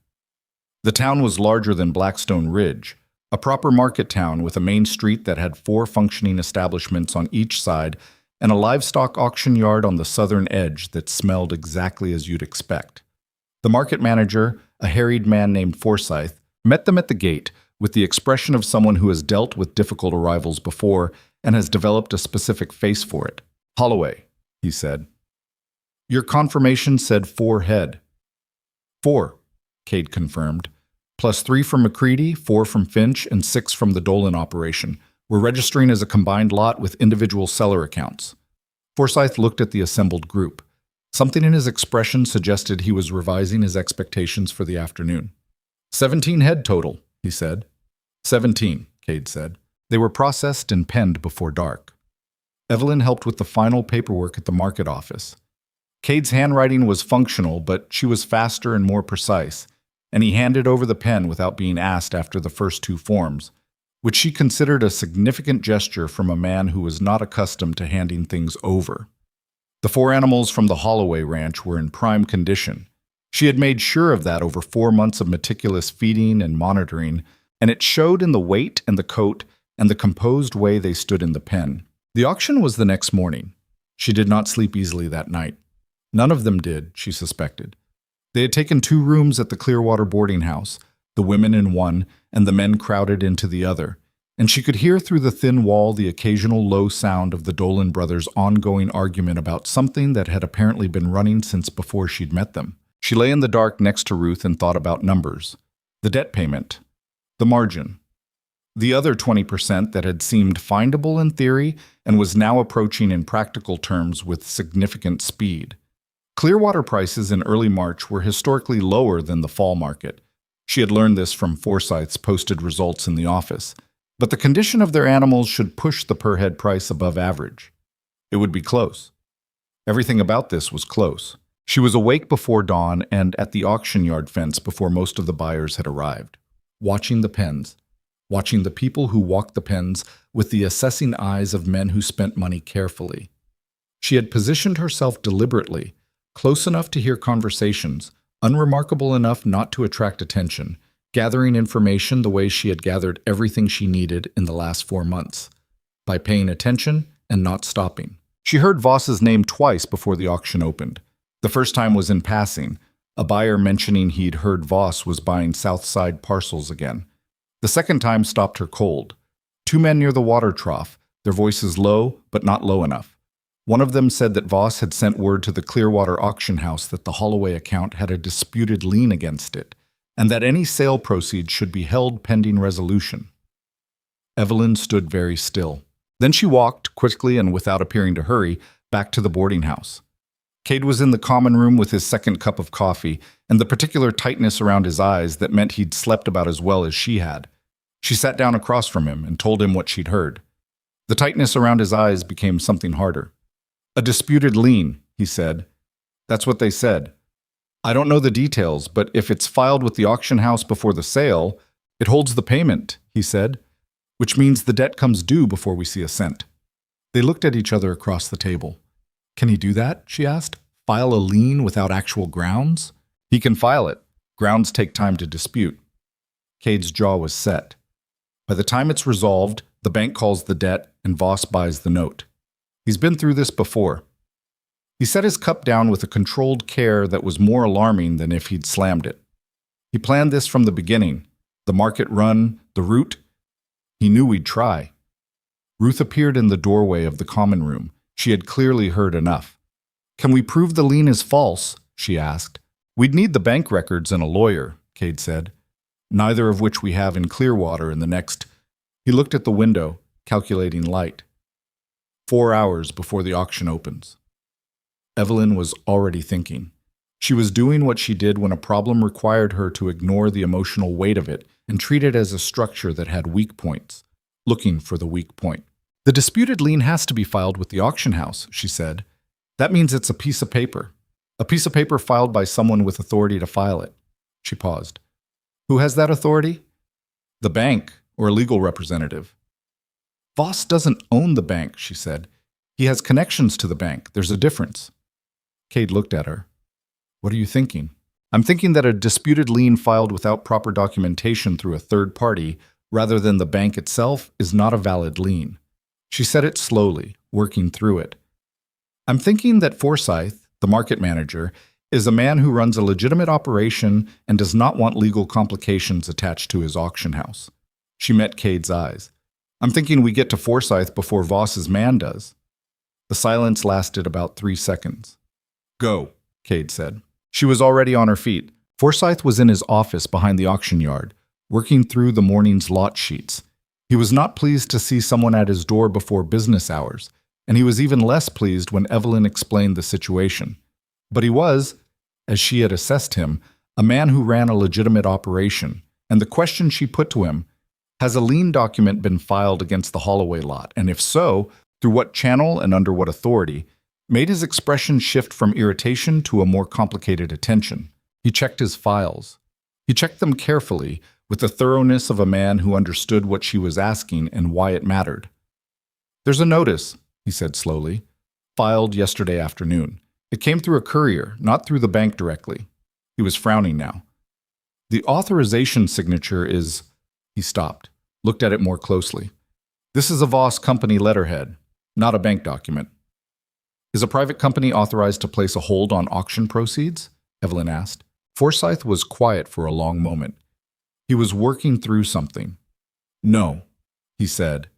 The town was larger than Blackstone Ridge, a proper market town with a main street that had 4 functioning establishments on each side and a livestock auction yard on the southern edge that smelled exactly as you'd expect. The market manager, a harried man named Forsyth, met them at the gate with the expression of someone who has dealt with difficult arrivals before and has developed a specific face for it. "Holloway," he said. "Your confirmation said 4 head." 4, Cade confirmed. +3 from McCready, 4 from Finch, and 6 from the Dolan operation. We're registering as a combined lot with individual seller accounts. Forsyth looked at the assembled group. Something in his expression suggested he was revising his expectations for the afternoon. 17 head total, he said. 17, Cade said. They were processed and penned before dark. Evelyn helped with the final paperwork at the market office. Cade's handwriting was functional, but she was faster and more precise, and he handed over the pen without being asked after the first 2 forms, which she considered a significant gesture from a man who was not accustomed to handing things over. The 4 animals from the Holloway ranch were in prime condition. She had made sure of that over 4 months of meticulous feeding and monitoring, and it showed in the weight and the coat and the composed way they stood in the pen. The auction was the next morning. She did not sleep easily that night. None of them did, she suspected. They had taken 2 rooms at the Clearwater boarding house, the women in one and the men crowded into the other, and she could hear through the thin wall the occasional low sound of the Dolan brothers' ongoing argument about something that had apparently been running since before she'd met them. She lay in the dark next to Ruth and thought about numbers. The debt payment. The margin. The other 20% that had seemed findable in theory and was now approaching in practical terms with significant speed. Clearwater prices in early March were historically lower than the fall market. She had learned this from Forsyth's posted results in the office. But the condition of their animals should push the per-head price above average. It would be close. Everything about this was close. She was awake before dawn and at the auction yard fence before most of the buyers had arrived, watching the pens, watching the people who walked the pens with the assessing eyes of men who spent money carefully. She had positioned herself deliberately, close enough to hear conversations, unremarkable enough not to attract attention, gathering information the way she had gathered everything she needed in the last 4 months, by paying attention and not stopping. She heard Voss's name twice before the auction opened. The first time was in passing, a buyer mentioning he'd heard Voss was buying Southside parcels again. The second time stopped her cold. 2 men near the water trough, their voices low but not low enough. One of them said that Voss had sent word to the Clearwater auction house that the Holloway account had a disputed lien against it, and that any sale proceeds should be held pending resolution. Evelyn stood very still. Then she walked, quickly and without appearing to hurry, back to the boarding house. Cade was in the common room with his second cup of coffee, and the particular tightness around his eyes that meant he'd slept about as well as she had. She sat down across from him and told him what she'd heard. The tightness around his eyes became something harder. "A disputed lien," he said. "That's what they said. I don't know the details, but if it's filed with the auction house before the sale, it holds the payment," he said, "which means the debt comes due before we see a cent." They looked at each other across the table. "Can he do that?" she asked. "File a lien without actual grounds?" "He can file it. Grounds take time to dispute." Cade's jaw was set. By the time it's resolved, the bank calls the debt and Voss buys the note. He's been through this before. He set his cup down with a controlled care that was more alarming than if he'd slammed it. He planned this from the beginning. The market run, the route. He knew we'd try. Ruth appeared in the doorway of the common room. She had clearly heard enough. "Can we prove the lien is false?" she asked. "We'd need the bank records and a lawyer," Cade said, "neither of which we have in Clearwater in the next." He looked at the window, calculating light. 4 hours before the auction opens. Evelyn was already thinking. She was doing what she did when a problem required her to ignore the emotional weight of it and treat it as a structure that had weak points, looking for the weak point. The disputed lien has to be filed with the auction house, she said. That means it's a piece of paper. A piece of paper filed by someone with authority to file it. She paused. Who has that authority? The bank, or a legal representative. Voss doesn't own the bank, she said. He has connections to the bank. There's a difference. Cade looked at her. What are you thinking? I'm thinking that a disputed lien filed without proper documentation through a third party, rather than the bank itself, is not a valid lien. She said it slowly, working through it. I'm thinking that Forsyth, the market manager, is a man who runs a legitimate operation and does not want legal complications attached to his auction house. She met Cade's eyes. I'm thinking we get to Forsyth before Voss's man does. The silence lasted about 3 seconds. Go, Cade said. She was already on her feet. Forsyth was in his office behind the auction yard, working through the morning's lot sheets. He was not pleased to see someone at his door before business hours, and he was even less pleased when Evelyn explained the situation. But he was, as she had assessed him, a man who ran a legitimate operation, and the question she put to him, has a lien document been filed against the Holloway lot, and if so, through what channel and under what authority, made his expression shift from irritation to a more complicated attention. He checked his files. He checked them carefully, with the thoroughness of a man who understood what she was asking and why it mattered. There's a notice, he said slowly, filed yesterday afternoon. It came through a courier, not through the bank directly. He was frowning now. The authorization signature is... He stopped, looked at it more closely. This is a Voss company letterhead, not a bank document. Is a private company authorized to place a hold on auction proceeds? Evelyn asked. Forsyth was quiet for a long moment. He was working through something. No, he said.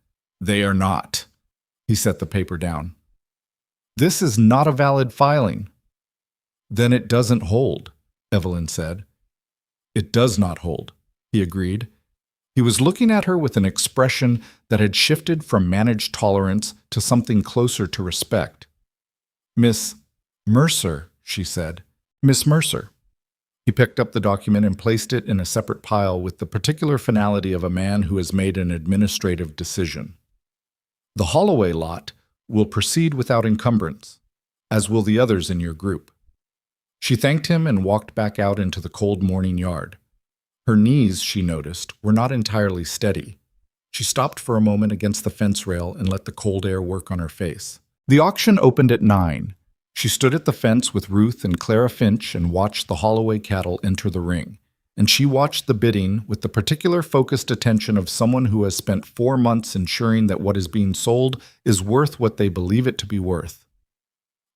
They are not. He set the paper down. This is not a valid filing. Then it doesn't hold, Evelyn said. It does not hold, he agreed. He was looking at her with an expression that had shifted from managed tolerance to something closer to respect. Miss Mercer, she said. Miss Mercer. He picked up the document and placed it in a separate pile with the particular finality of a man who has made an administrative decision. The Holloway lot will proceed without encumbrance, as will the others in your group. She thanked him and walked back out into the cold morning yard. Her knees, she noticed, were not entirely steady. She stopped for a moment against the fence rail and let the cold air work on her face. The auction opened at 9. She stood at the fence with Ruth and Clara Finch and watched the Holloway cattle enter the ring. And she watched the bidding with the particular focused attention of someone who has spent 4 months ensuring that what is being sold is worth what they believe it to be worth.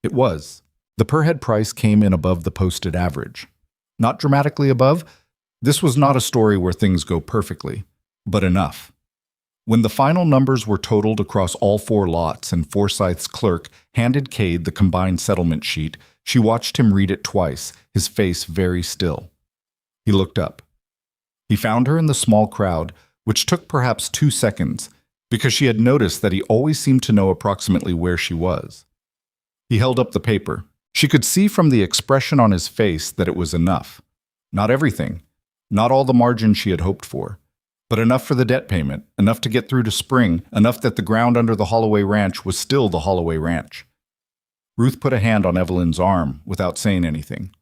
It was. The per-head price came in above the posted average. Not dramatically above. This was not a story where things go perfectly, but enough. When the final numbers were totaled across all 4 lots and Forsyth's clerk handed Cade the combined settlement sheet, she watched him read it twice, his face very still. He looked up. He found her in the small crowd, which took perhaps 2 seconds, because she had noticed that he always seemed to know approximately where she was. He held up the paper. She could see from the expression on his face that it was enough. Not everything, not all the margin she had hoped for, but enough for the debt payment, enough to get through to spring, enough that the ground under the Holloway Ranch was still the Holloway Ranch. Ruth put a hand on Evelyn's arm without saying anything.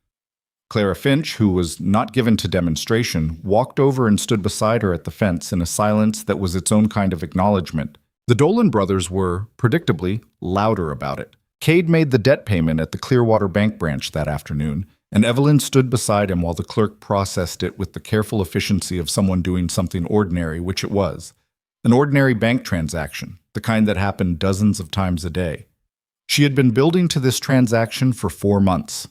Clara Finch, who was not given to demonstration, walked over and stood beside her at the fence in a silence that was its own kind of acknowledgement. The Dolan brothers were, predictably, louder about it. Cade made the debt payment at the Clearwater bank branch that afternoon, and Evelyn stood beside him while the clerk processed it with the careful efficiency of someone doing something ordinary, which it was. An ordinary bank transaction, the kind that happened dozens of times a day. She had been building to this transaction for 4 months.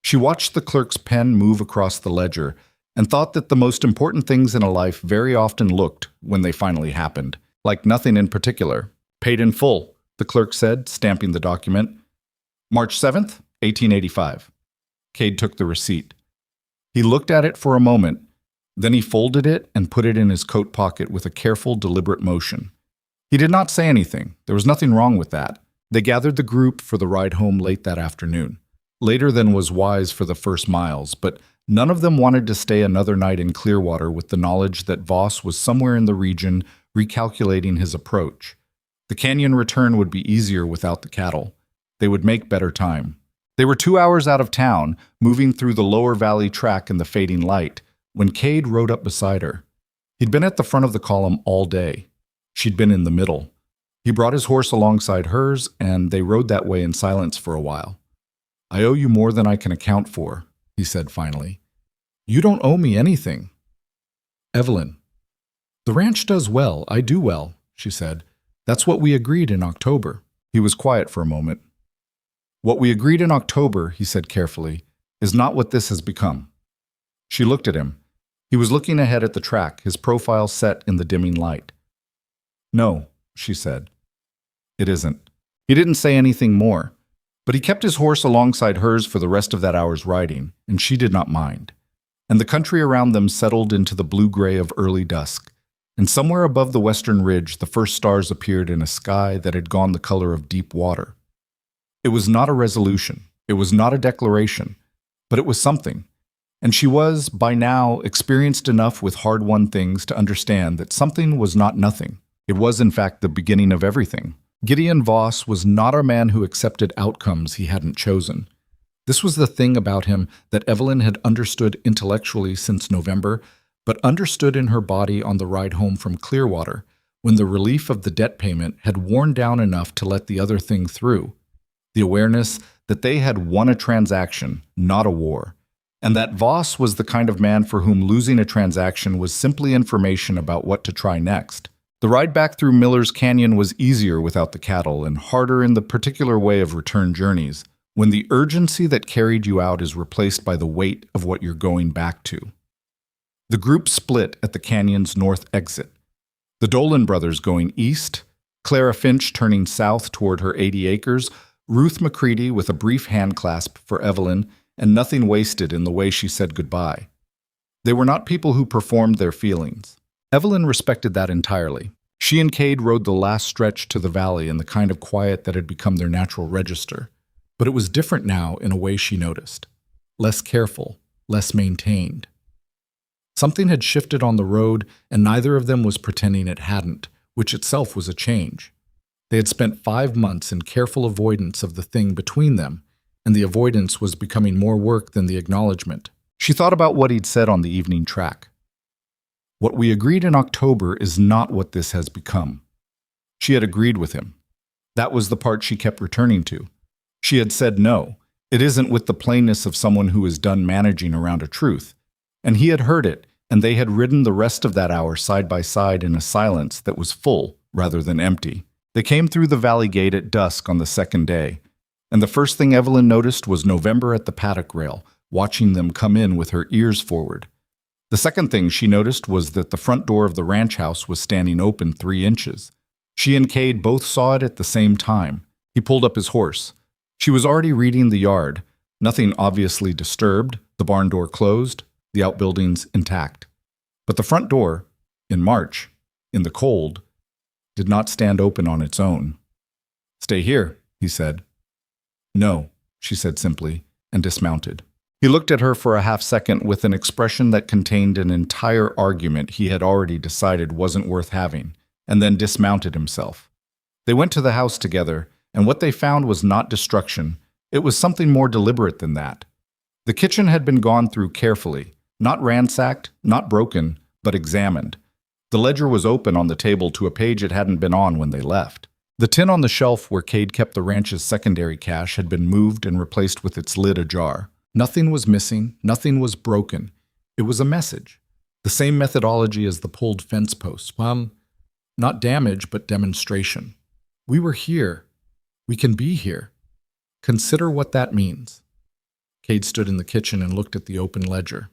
She watched the clerk's pen move across the ledger and thought that the most important things in a life very often looked, when they finally happened, like nothing in particular. Paid in full, the clerk said, stamping the document. March 7th, 1885. Cade took the receipt. He looked at it for a moment, then he folded it and put it in his coat pocket with a careful, deliberate motion. He did not say anything. There was nothing wrong with that. They gathered the group for the ride home late that afternoon, later than was wise for the first miles, but none of them wanted to stay another night in Clearwater with the knowledge that Voss was somewhere in the region recalculating his approach. The canyon return would be easier without the cattle. They would make better time. They were 2 hours out of town, moving through the lower valley track in the fading light, when Cade rode up beside her. He'd been at the front of the column all day. She'd been in the middle. He brought his horse alongside hers, and they rode that way in silence for a while. "I owe you more than I can account for," he said finally. "You don't owe me anything." "Evelyn." "The ranch does well, I do well," she said. "That's what we agreed in October." He was quiet for a moment. "What we agreed in October," he said carefully, "is not what this has become." She looked at him. He was looking ahead at the track, his profile set in the dimming light. "No," she said. "It isn't." He didn't say anything more, but he kept his horse alongside hers for the rest of that hour's riding, and she did not mind. And the country around them settled into the blue-gray of early dusk, and somewhere above the western ridge the first stars appeared in a sky that had gone the color of deep water. It was not a resolution, it was not a declaration, but it was something. And she was, by now, experienced enough with hard-won things to understand that something was not nothing. It was, in fact, the beginning of everything. Gideon Voss was not a man who accepted outcomes he hadn't chosen. This was the thing about him that Evelyn had understood intellectually since November, but understood in her body on the ride home from Clearwater, when the relief of the debt payment had worn down enough to let the other thing through. The awareness that they had won a transaction, not a war, and that Voss was the kind of man for whom losing a transaction was simply information about what to try next. The ride back through Miller's Canyon was easier without the cattle and harder in the particular way of return journeys, when the urgency that carried you out is replaced by the weight of what you're going back to. The group split at the canyon's north exit. The Dolan brothers going east, Clara Finch turning south toward her 80 acres, Ruth McCready with a brief handclasp for Evelyn, and nothing wasted in the way she said goodbye. They were not people who performed their feelings. Evelyn respected that entirely. She and Cade rode the last stretch to the valley in the kind of quiet that had become their natural register. But it was different now in a way she noticed. Less careful, less maintained. Something had shifted on the road, and neither of them was pretending it hadn't, which itself was a change. They had spent 5 months in careful avoidance of the thing between them, and the avoidance was becoming more work than the acknowledgement. She thought about what he'd said on the evening track. What we agreed in October is not what this has become. She had agreed with him. That was the part she kept returning to. She had said no. It isn't with the plainness of someone who is done managing around a truth. And he had heard it, and they had ridden the rest of that hour side by side in a silence that was full rather than empty. They came through the valley gate at dusk on the second day, and the first thing Evelyn noticed was November at the paddock rail, watching them come in with her ears forward. The second thing she noticed was that the front door of the ranch house was standing open 3 inches. She and Cade both saw it at the same time. He pulled up his horse. She was already reading the yard, nothing obviously disturbed, the barn door closed, the outbuildings intact. But the front door, in March, in the cold, did not stand open on its own. "Stay here," he said. "No," she said simply, and dismounted. He looked at her for a half-second with an expression that contained an entire argument he had already decided wasn't worth having, and then dismounted himself. They went to the house together, and what they found was not destruction. It was something more deliberate than that. The kitchen had been gone through carefully, not ransacked, not broken, but examined. The ledger was open on the table to a page it hadn't been on when they left. The tin on the shelf where Cade kept the ranch's secondary cash had been moved and replaced with its lid ajar. Nothing was missing, nothing was broken. It was a message. The same methodology as the pulled fence posts. Not damage, but demonstration. We were here. We can be here. Consider what that means. Cade stood in the kitchen and looked at the open ledger.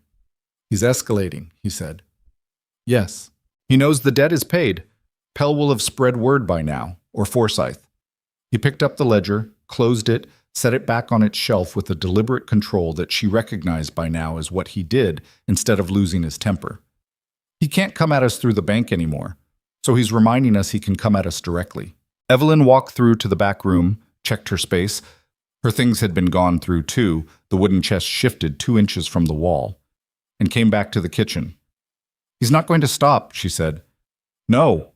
"He's escalating," he said. "Yes. He knows the debt is paid. Pell will have spread word by now, or Forsyth." He picked up the ledger, closed it, set it back on its shelf with a deliberate control that she recognized by now as what he did instead of losing his temper. "He can't come at us through the bank anymore. So he's reminding us he can come at us directly. Evelyn walked through to the back room, checked her space. Her things had been gone through too. The wooden chest shifted 2 inches from the wall and came back to the kitchen. He's not going to stop, she said. No.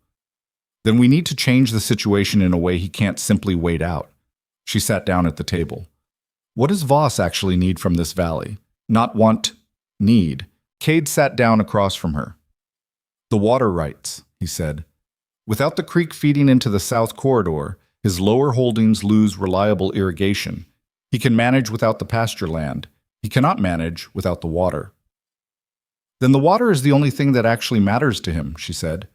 Then we need to change the situation in a way he can't simply wait out. She sat down at the table. What does Voss actually need from this valley? Not want, need. Cade sat down across from her. The water rights, he said. Without the creek feeding into the south corridor, his lower holdings lose reliable irrigation. He can manage without the pasture land. He cannot manage without the water. Then the water is the only thing that actually matters to him, she said.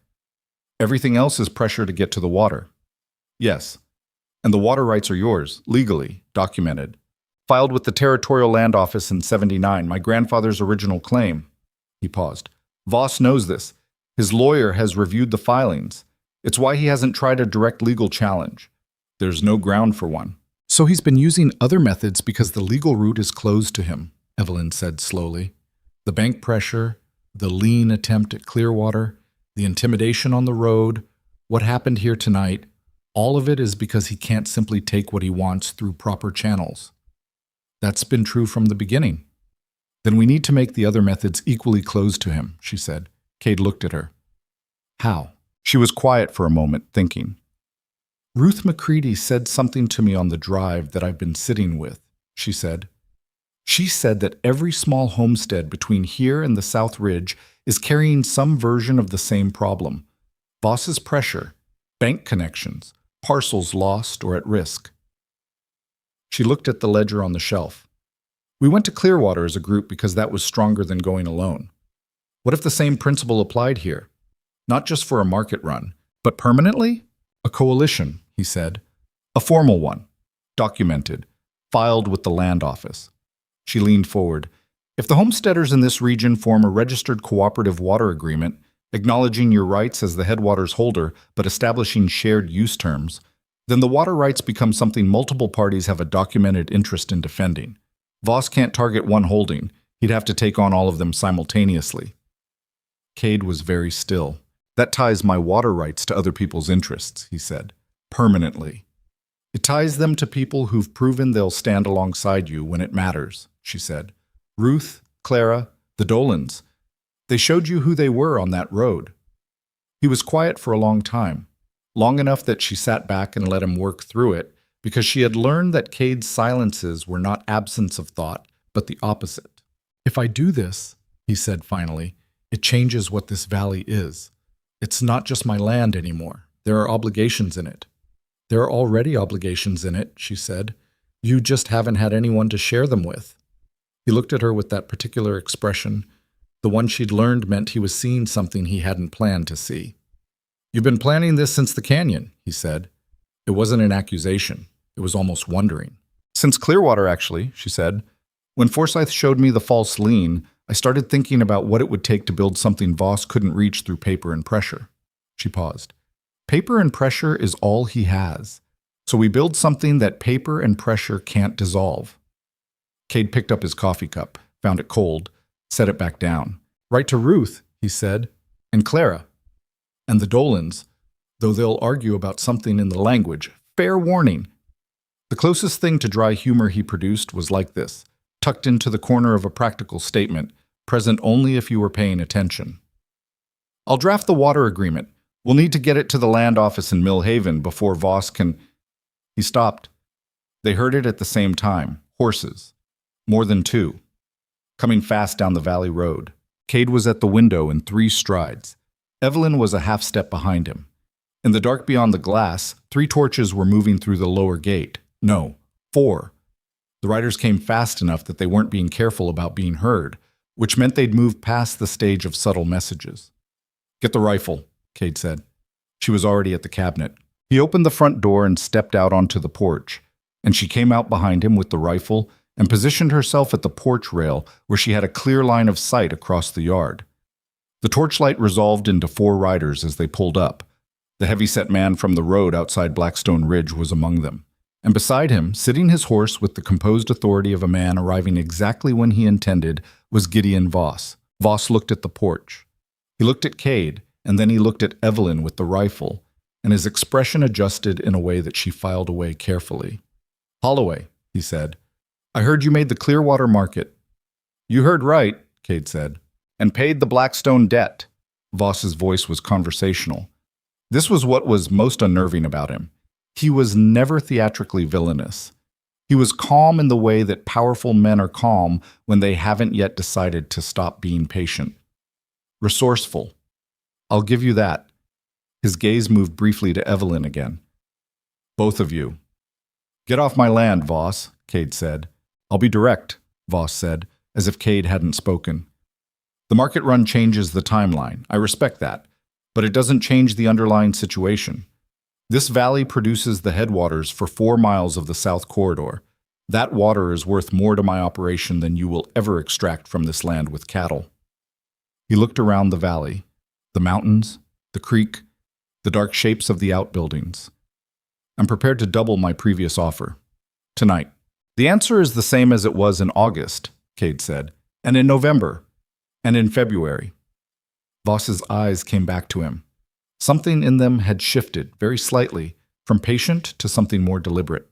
Everything else is pressure to get to the water. Yes. And the water rights are yours, legally, documented. Filed with the Territorial Land Office in '79, my grandfather's original claim. He paused. Voss knows this. His lawyer has reviewed the filings. It's why he hasn't tried a direct legal challenge. There's no ground for one. So he's been using other methods because the legal route is closed to him, Evelyn said slowly. The bank pressure, the lien attempt at Clearwater, the intimidation on the road, what happened here tonight, all of it is because he can't simply take what he wants through proper channels. That's been true from the beginning. Then we need to make the other methods equally closed to him, she said. Cade looked at her. How? She was quiet for a moment, thinking. Ruth McCready said something to me on the drive that I've been sitting with, she said. She said that every small homestead between here and the South Ridge is carrying some version of the same problem. Voss's pressure, bank connections, parcels lost or at risk. She looked at the ledger on the shelf. We went to Clearwater as a group because that was stronger than going alone. What if the same principle applied here? Not just for a market run, but permanently? A coalition, he said. A formal one, documented, filed with the land office. She leaned forward. If the homesteaders in this region form a registered cooperative water agreement, acknowledging your rights as the headwaters holder but establishing shared use terms, then the water rights become something multiple parties have a documented interest in defending. Voss can't target one holding. He'd have to take on all of them simultaneously. Cade was very still. That ties my water rights to other people's interests, he said, permanently. It ties them to people who've proven they'll stand alongside you when it matters, she said. Ruth, Clara, the Dolans. They showed you who they were on that road. He was quiet for a long time, long enough that she sat back and let him work through it, because she had learned that Cade's silences were not absence of thought, but the opposite. If I do this, he said finally, it changes what this valley is. It's not just my land anymore. There are obligations in it. There are already obligations in it, she said. You just haven't had anyone to share them with. He looked at her with that particular expression. The one she'd learned meant he was seeing something he hadn't planned to see. You've been planning this since the canyon, he said. It wasn't an accusation. It was almost wondering. Since Clearwater, actually, she said. When Forsyth showed me the false lien, I started thinking about what it would take to build something Voss couldn't reach through paper and pressure. She paused. Paper and pressure is all he has. So we build something that paper and pressure can't dissolve. Cade picked up his coffee cup, found it cold, set it back down. Write to Ruth, he said, and Clara, and the Dolans, though they'll argue about something in the language. Fair warning. The closest thing to dry humor he produced was like this, tucked into the corner of a practical statement, present only if you were paying attention. I'll draft the water agreement. We'll need to get it to the land office in Mill Haven before Voss can... He stopped. They heard it at the same time. Horses. More than 2. Coming fast down the valley road. Cade was at the window in 3 strides. Evelyn was a half step behind him. In the dark beyond the glass, 3 torches were moving through the lower gate. No, 4. The riders came fast enough that they weren't being careful about being heard, which meant they'd moved past the stage of subtle messages. Get the rifle, Cade said. She was already at the cabinet. He opened the front door and stepped out onto the porch, and she came out behind him with the rifle and positioned herself at the porch rail where she had a clear line of sight across the yard. The torchlight resolved into 4 riders as they pulled up. The heavy-set man from the road outside Blackstone Ridge was among them. And beside him, sitting his horse with the composed authority of a man arriving exactly when he intended, was Gideon Voss. Voss looked at the porch. He looked at Cade, and then he looked at Evelyn with the rifle, and his expression adjusted in a way that she filed away carefully. "Holloway," he said, "I heard you made the Clearwater market." "You heard right," Cade said, "and paid the Blackstone debt." Voss's voice was conversational. This was what was most unnerving about him. He was never theatrically villainous. He was calm in the way that powerful men are calm when they haven't yet decided to stop being patient. Resourceful. I'll give you that. His gaze moved briefly to Evelyn again. "Both of you." "Get off my land, Voss," Cade said. "I'll be direct," Voss said, as if Cade hadn't spoken. "The market run changes the timeline. I respect that. But it doesn't change the underlying situation. This valley produces the headwaters for 4 miles of the South Corridor. That water is worth more to my operation than you will ever extract from this land with cattle." He looked around the valley, the mountains, the creek, the dark shapes of the outbuildings. "I'm prepared to double my previous offer. Tonight." "The answer is the same as it was in August," Cade said, "and in November, and in February." Voss's eyes came back to him. Something in them had shifted, very slightly, from patient to something more deliberate.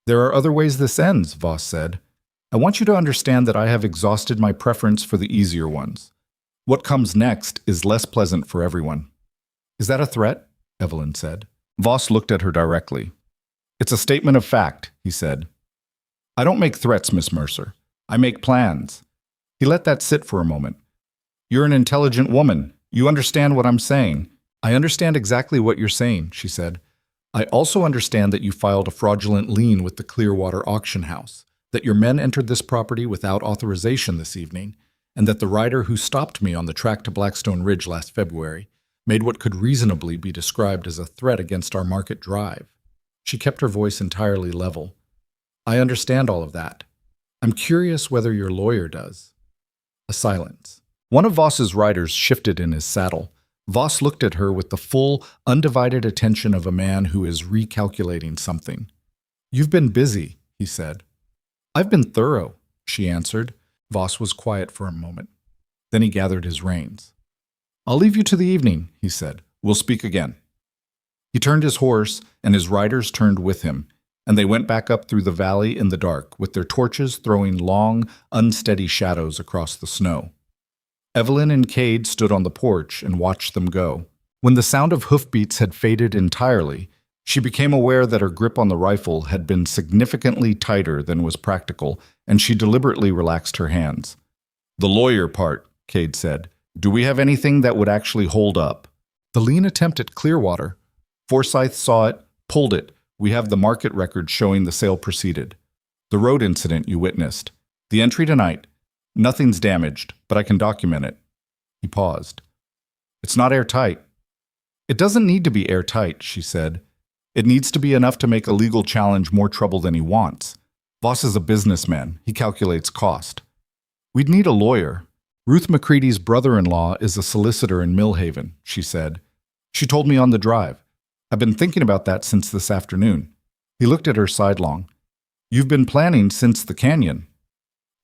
"There are other ways this ends," Voss said. "I want you to understand that I have exhausted my preference for the easier ones. What comes next is less pleasant for everyone." "Is that a threat?" Evelyn said. Voss looked at her directly. "It's a statement of fact," he said. "I don't make threats, Miss Mercer. I make plans." He let that sit for a moment. "You're an intelligent woman. You understand what I'm saying." "I understand exactly what you're saying," she said. "I also understand that you filed a fraudulent lien with the Clearwater auction house, that your men entered this property without authorization this evening, and that the rider who stopped me on the track to Blackstone Ridge last February made what could reasonably be described as a threat against our market drive." She kept her voice entirely level. "I understand all of that. I'm curious whether your lawyer does." A silence. One of Voss's riders shifted in his saddle. Voss looked at her with the full, undivided attention of a man who is recalculating something. "You've been busy," he said. "I've been thorough," she answered. Voss was quiet for a moment. Then he gathered his reins. "I'll leave you to the evening," he said. "We'll speak again." He turned his horse, and his riders turned with him, and they went back up through the valley in the dark, with their torches throwing long, unsteady shadows across the snow. Evelyn and Cade stood on the porch and watched them go. When the sound of hoofbeats had faded entirely, she became aware that her grip on the rifle had been significantly tighter than was practical, and she deliberately relaxed her hands. "The lawyer part," Cade said. "Do we have anything that would actually hold up?" "The lien attempt at Clearwater. Forsyth saw it, pulled it. We have the market record showing the sale proceeded. The road incident you witnessed. The entry tonight. Nothing's damaged, but I can document it." He paused. "It's not airtight." "It doesn't need to be airtight," she said. "It needs to be enough to make a legal challenge more trouble than he wants. Voss is a businessman. He calculates cost. We'd need a lawyer. Ruth McCready's brother-in-law is a solicitor in Millhaven," she said. "She told me on the drive. I've been thinking about that since this afternoon." He looked at her sidelong. "You've been planning since the canyon."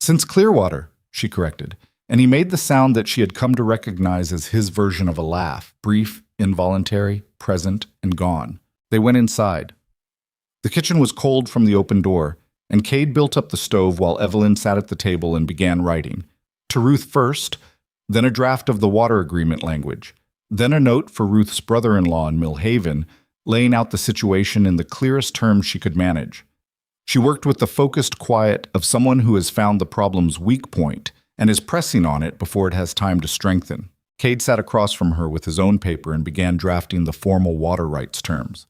"Since Clearwater," she corrected, and he made the sound that she had come to recognize as his version of a laugh, brief, involuntary, present, and gone. They went inside. The kitchen was cold from the open door, and Cade built up the stove while Evelyn sat at the table and began writing. To Ruth first, then a draft of the water agreement language, then a note for Ruth's brother-in-law in Millhaven, laying out the situation in the clearest terms she could manage. She worked with the focused quiet of someone who has found the problem's weak point and is pressing on it before it has time to strengthen. Cade sat across from her with his own paper and began drafting the formal water rights terms.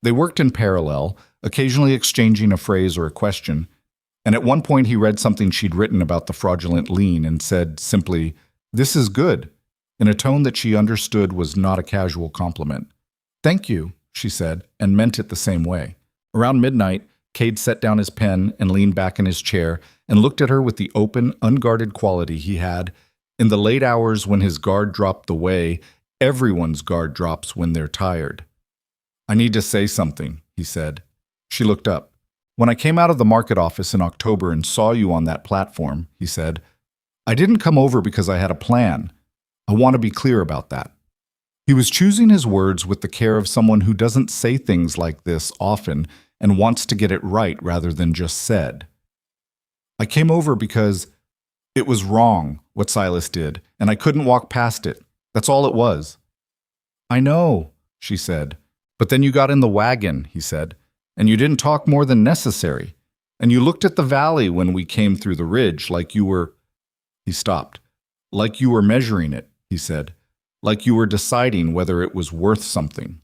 They worked in parallel, occasionally exchanging a phrase or a question, and at one point he read something she'd written about the fraudulent lien and said simply, "This is good," in a tone that she understood was not a casual compliment. "Thank you," she said, and meant it the same way. Around midnight, Cade set down his pen and leaned back in his chair and looked at her with the open, unguarded quality he had. In the late hours when his guard dropped the way, everyone's guard drops when they're tired. "I need to say something," he said. She looked up. "When I came out of the market office in October and saw you on that platform," he said, "I didn't come over because I had a plan. I want to be clear about that. He was choosing his words with the care of someone who doesn't say things like this often and wants to get it right rather than just said. I came over because it was wrong what Silas did, and I couldn't walk past it. That's all it was. I know, she said. But then you got in the wagon, he said, and you didn't talk more than necessary. And you looked at the valley when we came through the ridge like you were... He stopped. Like you were measuring it, he said. Like you were deciding whether it was worth something.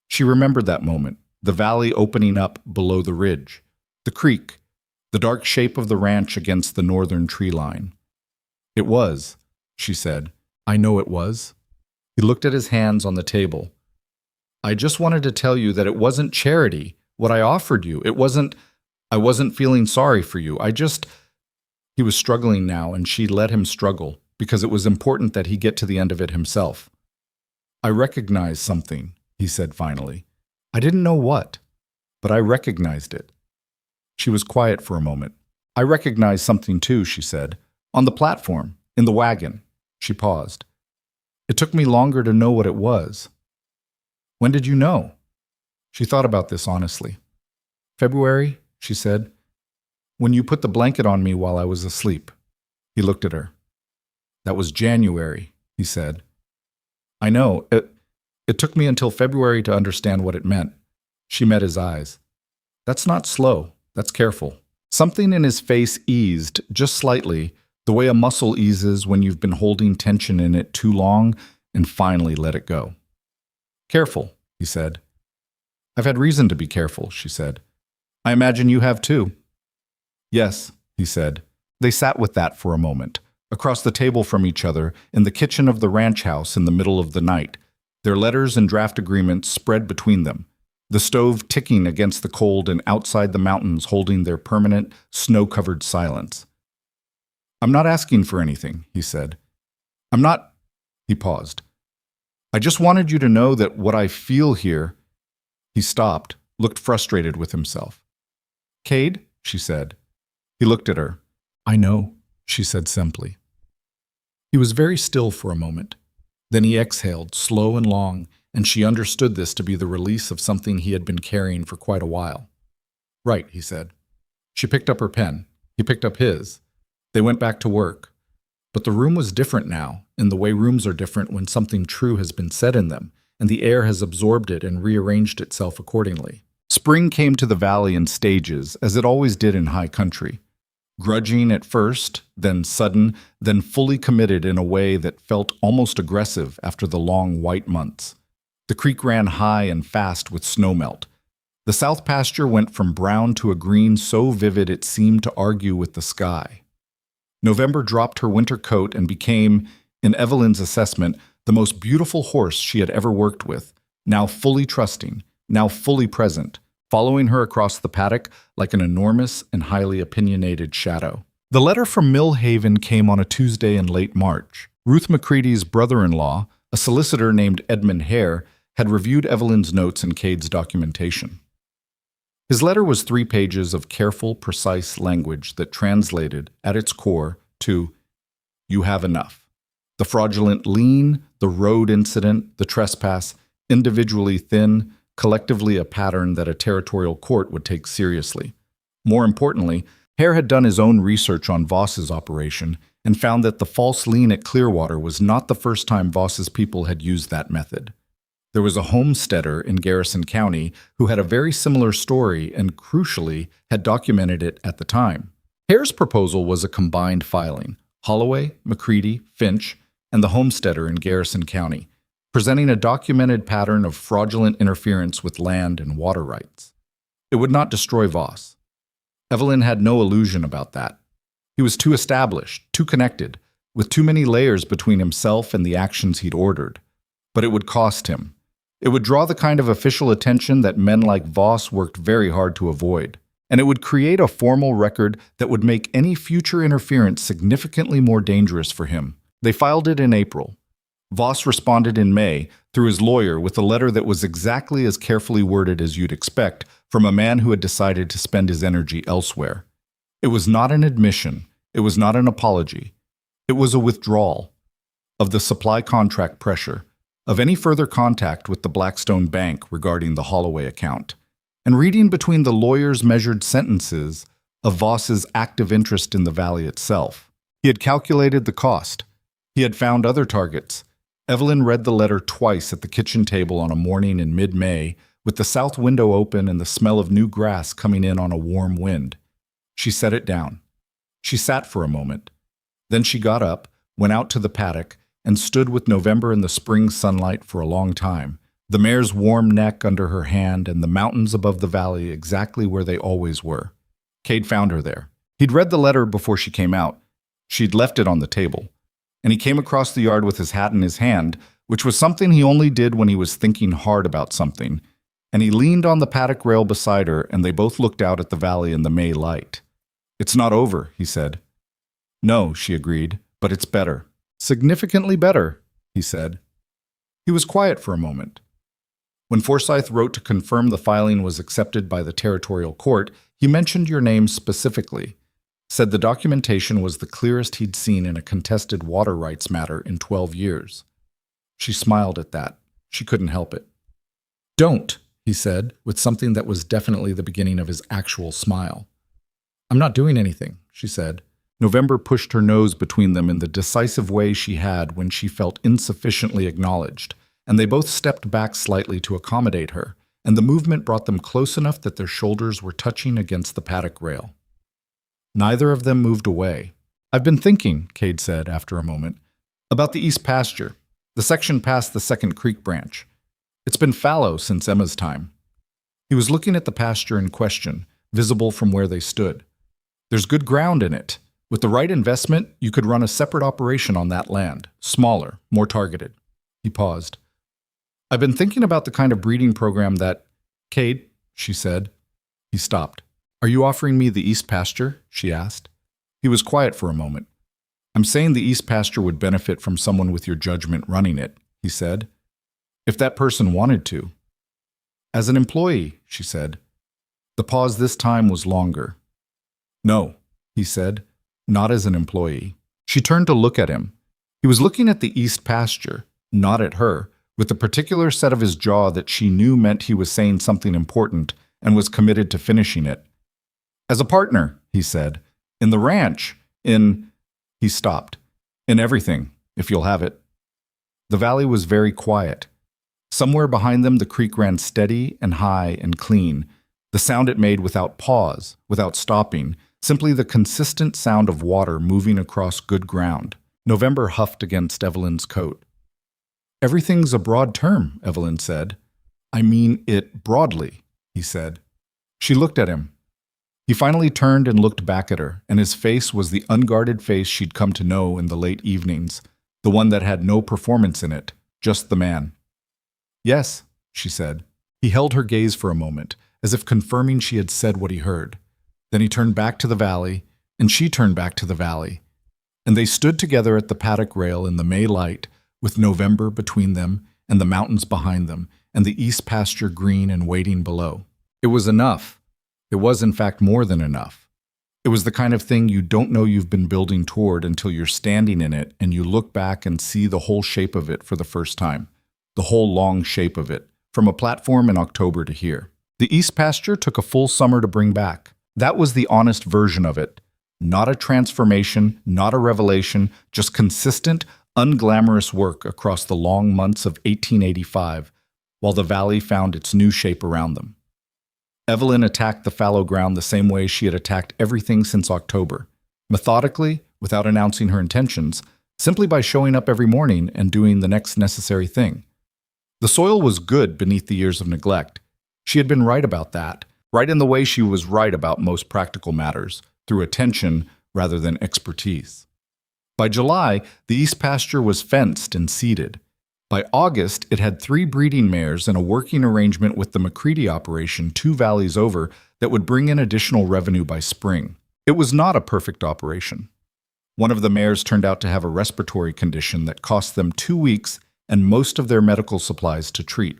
She remembered that moment, the valley opening up below the ridge, the creek, the dark shape of the ranch against the northern tree line. It was, she said. I know it was. He looked at his hands on the table. I just wanted to tell you that it wasn't charity, what I offered you. I wasn't feeling sorry for you. He was struggling now, and she let him struggle, because it was important that he get to the end of it himself. I recognized something, he said finally. I didn't know what, but I recognized it. She was quiet for a moment. I recognized something too, she said. On the platform, in the wagon. She paused. It took me longer to know what it was. When did you know? She thought about this honestly. February, she said. When you put the blanket on me while I was asleep. He looked at her. That was January, he said. I know. It took me until February to understand what it meant. She met his eyes. That's not slow. That's careful. Something in his face eased, just slightly, the way a muscle eases when you've been holding tension in it too long and finally let it go. Careful, he said. I've had reason to be careful, she said. I imagine you have too. Yes, he said. They sat with that for a moment, across the table from each other, in the kitchen of the ranch house in the middle of the night, their letters and draft agreements spread between them, the stove ticking against the cold and outside the mountains holding their permanent, snow-covered silence. I'm not asking for anything, he said. I'm not... He paused. I just wanted you to know that what I feel here... He stopped, looked frustrated with himself. Cade, she said. He looked at her. I know, she said simply. He was very still for a moment. Then he exhaled, slow and long, and she understood this to be the release of something he had been carrying for quite a while. Right, he said. She picked up her pen. He picked up his. They went back to work. But the room was different now, in the way rooms are different when something true has been said in them, and the air has absorbed it and rearranged itself accordingly. Spring came to the valley in stages, as it always did in high country. Grudging at first, then sudden, then fully committed in a way that felt almost aggressive after the long white months. The creek ran high and fast with snowmelt. The south pasture went from brown to a green so vivid it seemed to argue with the sky. November dropped her winter coat and became, in Evelyn's assessment, the most beautiful horse she had ever worked with, now fully trusting, now fully present, following her across the paddock like an enormous and highly opinionated shadow. The letter from Mill Haven came on a Tuesday in late March. Ruth McCready's brother-in-law, a solicitor named Edmund Hare, had reviewed Evelyn's notes and Cade's documentation. His letter was 3 pages of careful, precise language that translated, at its core, to, "You have enough." The fraudulent lien, the road incident, the trespass, individually thin, collectively a pattern that a territorial court would take seriously. More importantly, Hare had done his own research on Voss's operation and found that the false lien at Clearwater was not the first time Voss's people had used that method. There was a homesteader in Garrison County who had a very similar story and, crucially, had documented it at the time. Hare's proposal was a combined filing, Holloway, McCready, Finch, and the homesteader in Garrison County, presenting a documented pattern of fraudulent interference with land and water rights. It would not destroy Voss. Evelyn had no illusion about that. He was too established, too connected, with too many layers between himself and the actions he'd ordered. But it would cost him. It would draw the kind of official attention that men like Voss worked very hard to avoid. And it would create a formal record that would make any future interference significantly more dangerous for him. They filed it in April. Voss responded in May through his lawyer with a letter that was exactly as carefully worded as you'd expect from a man who had decided to spend his energy elsewhere. It was not an admission. It was not an apology. It was a withdrawal of the supply contract pressure, of any further contact with the Blackstone bank regarding the Holloway account, and reading between the lawyer's measured sentences of Voss's active interest in the valley itself. He had calculated the cost. He had found other targets. Evelyn read the letter twice at the kitchen table on a morning in mid-May, with the south window open and the smell of new grass coming in on a warm wind. She set it down. She sat for a moment. Then she got up, went out to the paddock, and stood with November in the spring sunlight for a long time, the mare's warm neck under her hand and the mountains above the valley exactly where they always were. Cade found her there. He'd read the letter before she came out. She'd left it on the table. And he came across the yard with his hat in his hand, which was something he only did when he was thinking hard about something. And he leaned on the paddock rail beside her, and they both looked out at the valley in the May light. "It's not over," he said. "No," she agreed, "but it's better. Significantly better," he said. He was quiet for a moment. When Forsyth wrote to confirm the filing was accepted by the territorial court, he mentioned your name specifically, said the documentation was the clearest he'd seen in a contested water rights matter in 12 years. She smiled at that. She couldn't help it. "Don't," he said, with something that was definitely the beginning of his actual smile. "I'm not doing anything," she said. November pushed her nose between them in the decisive way she had when she felt insufficiently acknowledged, and they both stepped back slightly to accommodate her, and the movement brought them close enough that their shoulders were touching against the paddock rail. Neither of them moved away. "I've been thinking," Cade said after a moment, "about the east pasture, the section past the Second Creek branch. It's been fallow since Emma's time." He was looking at the pasture in question, visible from where they stood. "There's good ground in it. With the right investment, you could run a separate operation on that land, smaller, more targeted." He paused. "I've been thinking about the kind of breeding program that—" "Cade," she said. He stopped. "Are you offering me the east pasture?" she asked. He was quiet for a moment. "I'm saying the east pasture would benefit from someone with your judgment running it," he said. "If that person wanted to." "As an employee," she said. The pause this time was longer. "No," he said, "not as an employee." She turned to look at him. He was looking at the east pasture, not at her, with the particular set of his jaw that she knew meant he was saying something important and was committed to finishing it. "As a partner," he said. "In the ranch, in—" He stopped. "In everything, if you'll have it." The valley was very quiet. Somewhere behind them the creek ran steady and high and clean, the sound it made without pause, without stopping, simply the consistent sound of water moving across good ground. November huffed against Evelyn's coat. "Everything's a broad term," Evelyn said. "I mean it broadly," he said. She looked at him. He finally turned and looked back at her, and his face was the unguarded face she'd come to know in the late evenings, the one that had no performance in it, just the man. "Yes," she said. He held her gaze for a moment, as if confirming she had said what he heard. Then he turned back to the valley, and she turned back to the valley, and they stood together at the paddock rail in the May light, with November between them and the mountains behind them, and the east pasture green and waiting below. It was enough. It was, in fact, more than enough. It was the kind of thing you don't know you've been building toward until you're standing in it and you look back and see the whole shape of it for the first time, the whole long shape of it, from a platform in October to here. The east pasture took a full summer to bring back. That was the honest version of it. Not a transformation, not a revelation, just consistent, unglamorous work across the long months of 1885, while the valley found its new shape around them. Evelyn attacked the fallow ground the same way she had attacked everything since October, methodically, without announcing her intentions, simply by showing up every morning and doing the next necessary thing. The soil was good beneath the years of neglect. She had been right about that, right in the way she was right about most practical matters, through attention rather than expertise. By July, the east pasture was fenced and seeded. By August, it had 3 breeding mares and a working arrangement with the McCready operation 2 valleys over that would bring in additional revenue by spring. It was not a perfect operation. One of the mares turned out to have a respiratory condition that cost them 2 weeks and most of their medical supplies to treat.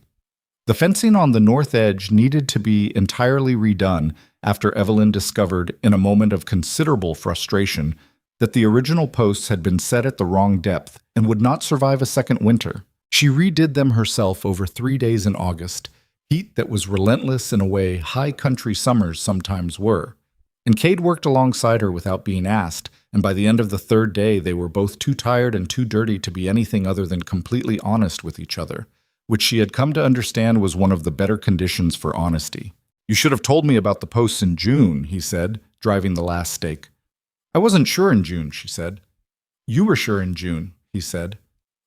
The fencing on the north edge needed to be entirely redone after Evelyn discovered, in a moment of considerable frustration, that the original posts had been set at the wrong depth and would not survive a second winter. She redid them herself over 3 days in August, heat that was relentless in a way high country summers sometimes were. And Cade worked alongside her without being asked, and by the end of the third day they were both too tired and too dirty to be anything other than completely honest with each other, which she had come to understand was one of the better conditions for honesty. "You should have told me about the posts in June," he said, driving the last stake. "I wasn't sure in June," she said. "You were sure in June," he said.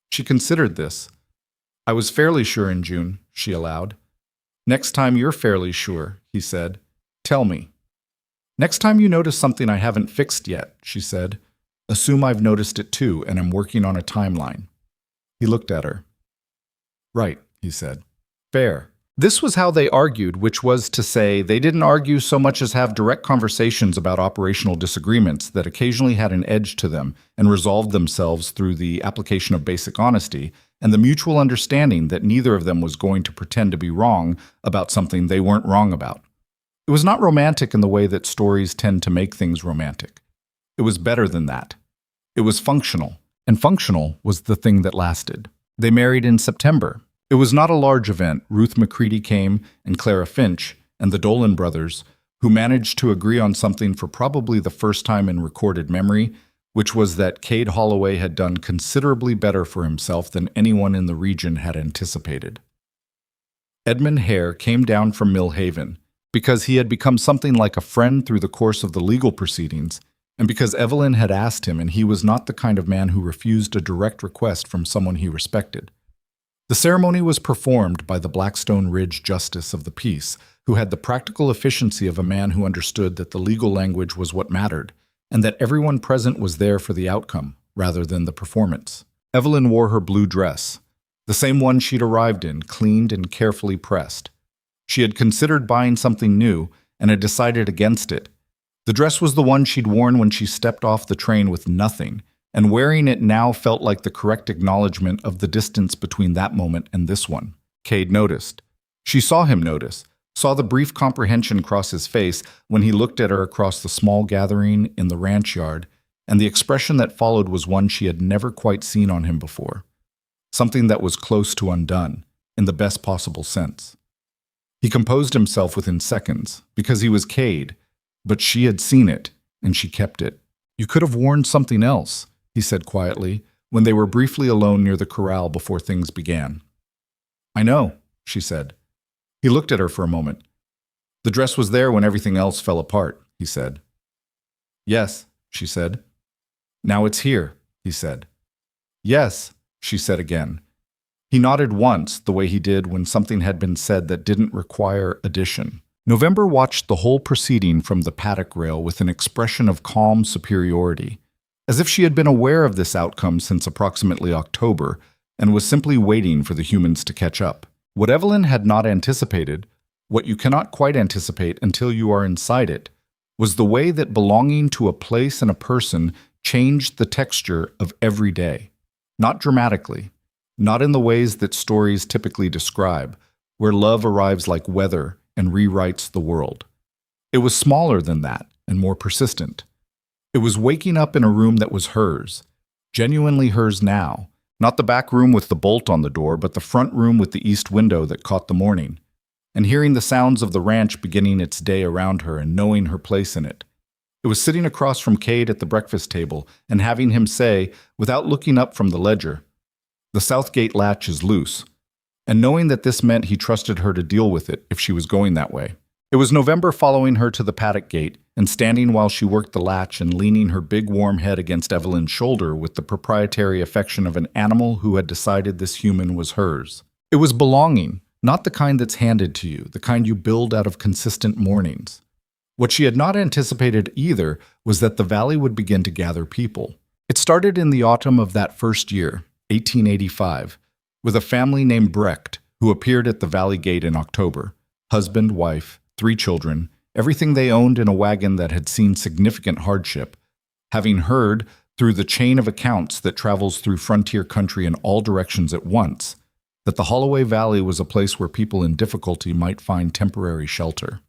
She considered this. "I was fairly sure in June," she allowed. "Next time you're fairly sure," he said. "Tell me." "Next time you notice something I haven't fixed yet," she said, "assume I've noticed it too and I'm working on a timeline." He looked at her. "Right," he said. "Fair." This was how they argued, which was to say they didn't argue so much as have direct conversations about operational disagreements that occasionally had an edge to them and resolved themselves through the application of basic honesty and the mutual understanding that neither of them was going to pretend to be wrong about something they weren't wrong about. It was not romantic in the way that stories tend to make things romantic. It was better than that. It was functional, and functional was the thing that lasted. They married in September. It was not a large event. Ruth McCready came, and Clara Finch, and the Dolan brothers, who managed to agree on something for probably the first time in recorded memory, which was that Cade Holloway had done considerably better for himself than anyone in the region had anticipated. Edmund Hare came down from Millhaven, because he had become something like a friend through the course of the legal proceedings, and because Evelyn had asked him and he was not the kind of man who refused a direct request from someone he respected. The ceremony was performed by the Blackstone Ridge Justice of the Peace, who had the practical efficiency of a man who understood that the legal language was what mattered, and that everyone present was there for the outcome, rather than the performance. Evelyn wore her blue dress, the same one she'd arrived in, cleaned and carefully pressed. She had considered buying something new, and had decided against it. The dress was the one she'd worn when she stepped off the train with nothing, and wearing it now felt like the correct acknowledgement of the distance between that moment and this one. Cade noticed. She saw him notice, saw the brief comprehension cross his face when he looked at her across the small gathering in the ranch yard, and the expression that followed was one she had never quite seen on him before. Something that was close to undone, in the best possible sense. He composed himself within seconds, because he was Cade, but she had seen it, and she kept it. "You could have worn something else," he said quietly, when they were briefly alone near the corral before things began. "I know," she said. He looked at her for a moment. "The dress was there when everything else fell apart," he said. "Yes," she said. "Now it's here," he said. "Yes," she said again. He nodded once, the way he did when something had been said that didn't require addition. November watched the whole proceeding from the paddock rail with an expression of calm superiority, as if she had been aware of this outcome since approximately October and was simply waiting for the humans to catch up. What Evelyn had not anticipated, what you cannot quite anticipate until you are inside it, was the way that belonging to a place and a person changed the texture of every day. Not dramatically, not in the ways that stories typically describe, where love arrives like weather and rewrites the world. It was smaller than that and more persistent. It was waking up in a room that was hers, genuinely hers now, not the back room with the bolt on the door, but the front room with the east window that caught the morning, and hearing the sounds of the ranch beginning its day around her and knowing her place in it. It was sitting across from Cade at the breakfast table and having him say, without looking up from the ledger, "The south gate latch is loose," and knowing that this meant he trusted her to deal with it if she was going that way. It was November following her to the paddock gate and standing while she worked the latch and leaning her big warm head against Evelyn's shoulder with the proprietary affection of an animal who had decided this human was hers. It was belonging, not the kind that's handed to you, the kind you build out of consistent mornings. What she had not anticipated either was that the valley would begin to gather people. It started in the autumn of that first year, 1885, with a family named Brecht who appeared at the valley gate in October. Husband, wife, 3 children, everything they owned in a wagon that had seen significant hardship, having heard, through the chain of accounts that travels through frontier country in all directions at once, that the Holloway Valley was a place where people in difficulty might find temporary shelter.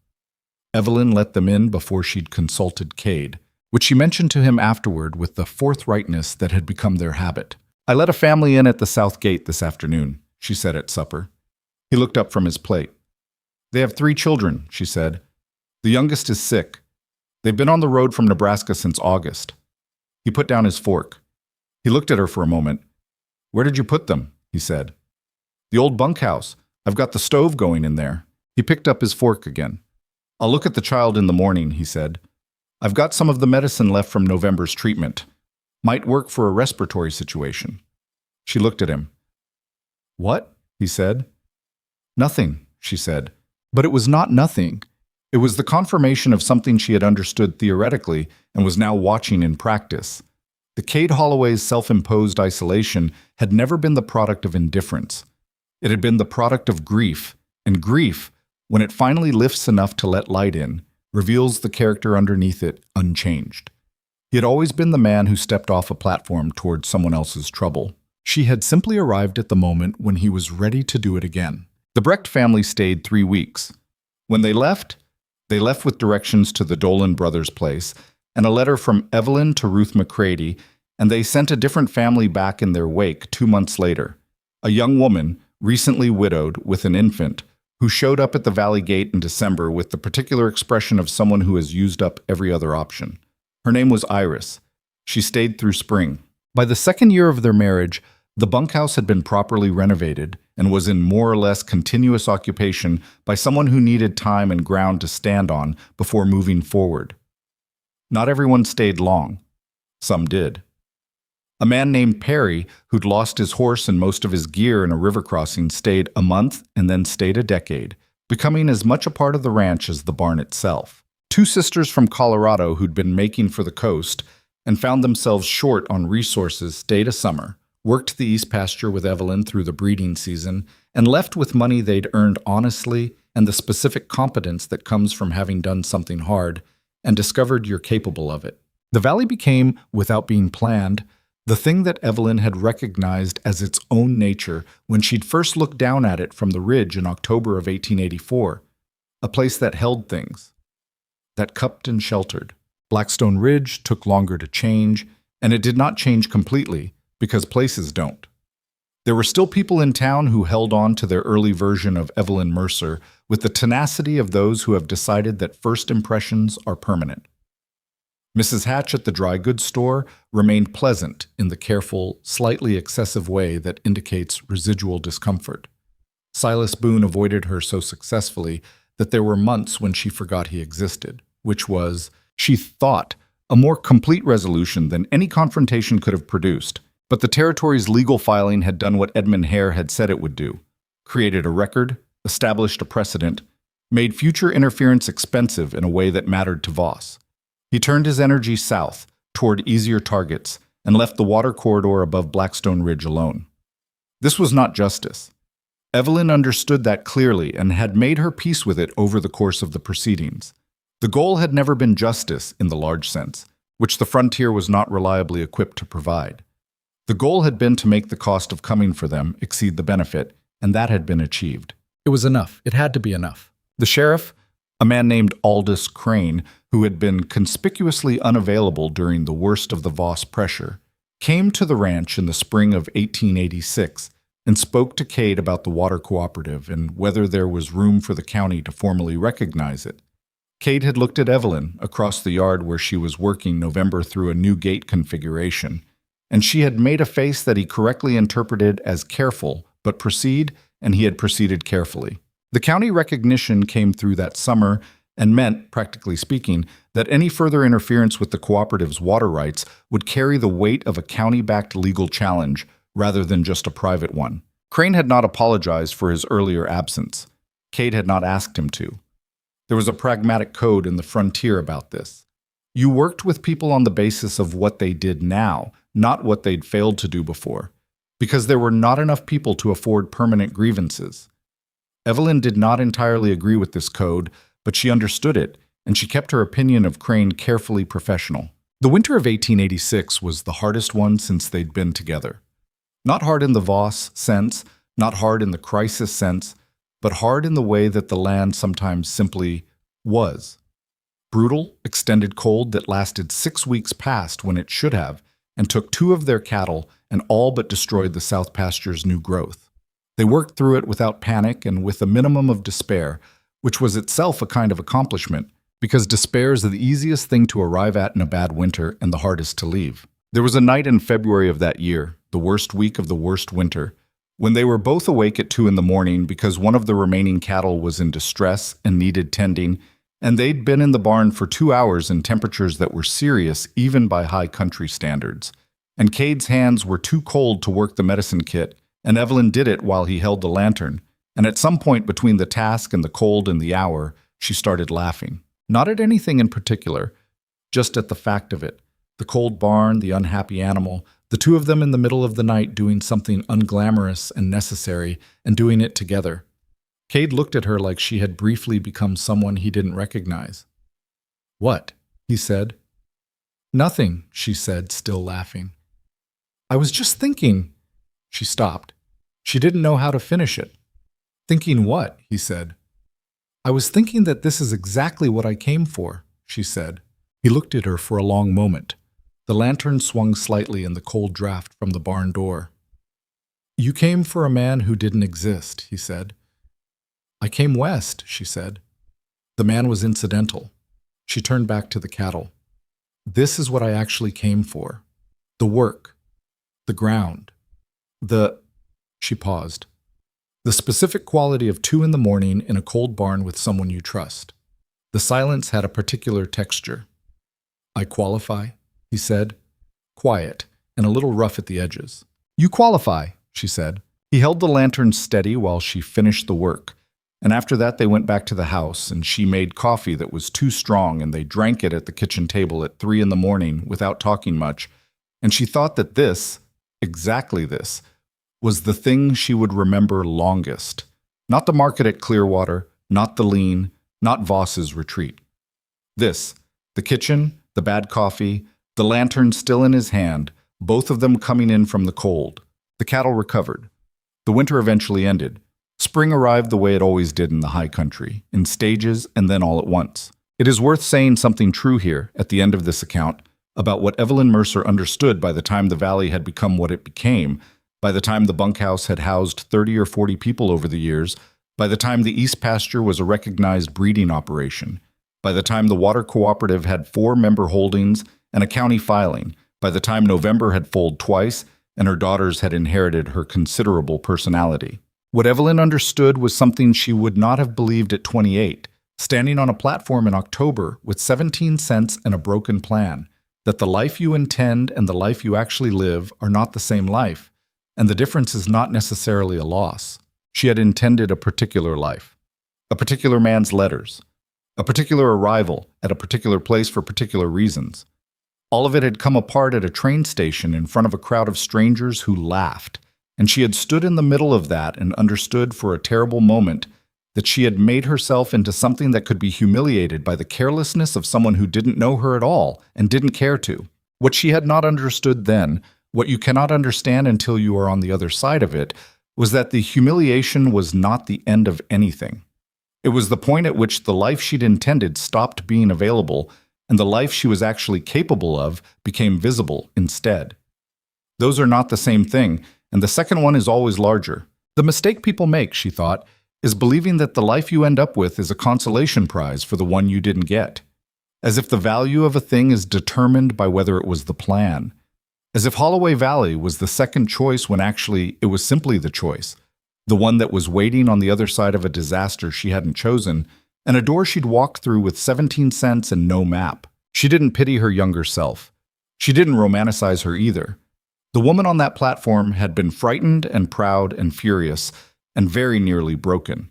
Evelyn let them in before she'd consulted Cade, which she mentioned to him afterward with the forthrightness that had become their habit. I let a family in at the south gate this afternoon, she said at supper. He looked up from his plate. They have 3 children, she said. The youngest is sick. They've been on the road from Nebraska since August. He put down his fork. He looked at her for a moment. Where did you put them? He said. The old bunkhouse. I've got the stove going in there. He picked up his fork again. I'll look at the child in the morning, he said. I've got some of the medicine left from November's treatment. Might work for a respiratory situation. She looked at him. What? He said. Nothing, she said. But it was not nothing. It was the confirmation of something she had understood theoretically and was now watching in practice. The Cade Holloway's self-imposed isolation had never been the product of indifference. It had been the product of grief, and grief, when it finally lifts enough to let light in, reveals the character underneath it unchanged. He had always been the man who stepped off a platform toward someone else's trouble. She had simply arrived at the moment when he was ready to do it again. The Brecht family stayed 3 weeks. When they left with directions to the Dolan brothers' place and a letter from Evelyn to Ruth McCready, and they sent a different family back in their wake 2 months later. A young woman, recently widowed with an infant, who showed up at the Valley Gate in December with the particular expression of someone who has used up every other option. Her name was Iris. She stayed through spring. By the 2nd year of their marriage, the bunkhouse had been properly renovated and was in more or less continuous occupation by someone who needed time and ground to stand on before moving forward. Not everyone stayed long. Some did. A man named Perry, who'd lost his horse and most of his gear in a river crossing, stayed a month and then stayed a decade, becoming as much a part of the ranch as the barn itself. 2 sisters from Colorado who'd been making for the coast and found themselves short on resources stayed a summer, worked the east pasture with Evelyn through the breeding season, and left with money they'd earned honestly and the specific competence that comes from having done something hard and discovered you're capable of it. The valley became, without being planned, the thing that Evelyn had recognized as its own nature when she'd first looked down at it from the ridge in October of 1884, a place that held things, that cupped and sheltered. Blackstone Ridge took longer to change, and it did not change completely, because places don't. There were still people in town who held on to their early version of Evelyn Mercer with the tenacity of those who have decided that first impressions are permanent. Mrs. Hatch at the dry goods store remained pleasant in the careful, slightly excessive way that indicates residual discomfort. Silas Boone avoided her so successfully that there were months when she forgot he existed, which was, she thought, a more complete resolution than any confrontation could have produced. But the territory's legal filing had done what Edmund Hare had said it would do, created a record, established a precedent, made future interference expensive in a way that mattered to Voss. He turned his energy south, toward easier targets, and left the water corridor above Blackstone Ridge alone. This was not justice. Evelyn understood that clearly and had made her peace with it over the course of the proceedings. The goal had never been justice in the large sense, which the frontier was not reliably equipped to provide. The goal had been to make the cost of coming for them exceed the benefit, and that had been achieved. It was enough. It had to be enough. The sheriff, a man named Aldous Crane, who had been conspicuously unavailable during the worst of the Voss pressure, came to the ranch in the spring of 1886 and spoke to Cade about the water cooperative and whether there was room for the county to formally recognize it. Cade had looked at Evelyn across the yard where she was working November through a new gate configuration, and she had made a face that he correctly interpreted as careful, but proceed, and he had proceeded carefully. The county recognition came through that summer and meant, practically speaking, that any further interference with the cooperative's water rights would carry the weight of a county-backed legal challenge rather than just a private one. Crane had not apologized for his earlier absence. Cade had not asked him to. There was a pragmatic code in the frontier about this. You worked with people on the basis of what they did now, not what they'd failed to do before, because there were not enough people to afford permanent grievances. Evelyn did not entirely agree with this code, but she understood it, and she kept her opinion of Crane carefully professional. The winter of 1886 was the hardest one since they'd been together. Not hard in the Voss sense, not hard in the crisis sense, but hard in the way that the land sometimes simply was. Brutal, extended cold that lasted 6 weeks past when it should have, and took 2 of their cattle and all but destroyed the south pasture's new growth. They worked through it without panic and with a minimum of despair, which was itself a kind of accomplishment, because despair is the easiest thing to arrive at in a bad winter and the hardest to leave. There was a night in February of that year, the worst week of the worst winter, when they were both awake at 2 in the morning because one of the remaining cattle was in distress and needed tending, and they'd been in the barn for 2 hours in temperatures that were serious even by high country standards. And Cade's hands were too cold to work the medicine kit, and Evelyn did it while he held the lantern, and at some point between the task and the cold and the hour, she started laughing. Not at anything in particular, just at the fact of it. The cold barn, the unhappy animal, the 2 of them in the middle of the night doing something unglamorous and necessary, and doing it together. Cade looked at her like she had briefly become someone he didn't recognize. "What?" he said. "Nothing," she said, still laughing. "I was just thinking." She stopped. She didn't know how to finish it. "Thinking what?" he said. "I was thinking that this is exactly what I came for," she said. He looked at her for a long moment. The lantern swung slightly in the cold draft from the barn door. "You came for a man who didn't exist," he said. "I came west," she said. The man was incidental. She turned back to the cattle. "This is what I actually came for. The work. The ground. She paused. "The specific quality of 2 in the morning in a cold barn with someone you trust." The silence had a particular texture. "I qualify," he said, quiet and a little rough at the edges. "You qualify," she said. He held the lantern steady while she finished the work, and after that they went back to the house, and she made coffee that was too strong, and they drank it at the kitchen table at 3 in the morning without talking much, and she thought that this, exactly this, was the thing she would remember longest. Not the market at Clearwater, not the lean, not Voss's retreat. This, the kitchen, the bad coffee, the lantern still in his hand, both of them coming in from the cold. The cattle recovered. The winter eventually ended. Spring arrived the way it always did in the high country, in stages and then all at once. It is worth saying something true here, at the end of this account, about what Evelyn Mercer understood by the time the valley had become what it became, by the time the bunkhouse had housed 30 or 40 people over the years, by the time the East Pasture was a recognized breeding operation, by the time the water cooperative had 4 member holdings and a county filing, by the time November had foaled twice and her daughters had inherited her considerable personality. What Evelyn understood was something she would not have believed at 28, standing on a platform in October with 17 cents and a broken plan, that the life you intend and the life you actually live are not the same life, and the difference is not necessarily a loss. She had intended a particular life, a particular man's letters, a particular arrival at a particular place for particular reasons. All of it had come apart at a train station in front of a crowd of strangers who laughed, and she had stood in the middle of that and understood for a terrible moment that she had made herself into something that could be humiliated by the carelessness of someone who didn't know her at all and didn't care to. What she had not understood then, what you cannot understand until you are on the other side of it, was that the humiliation was not the end of anything. It was the point at which the life she'd intended stopped being available, and the life she was actually capable of became visible instead. Those are not the same thing, and the second one is always larger. The mistake people make, she thought, is believing that the life you end up with is a consolation prize for the one you didn't get. As if the value of a thing is determined by whether it was the plan. As if Holloway Valley was the second choice when actually it was simply the choice, the one that was waiting on the other side of a disaster she hadn't chosen, and a door she'd walked through with 17 cents and no map. She didn't pity her younger self. She didn't romanticize her either. The woman on that platform had been frightened and proud and furious and very nearly broken.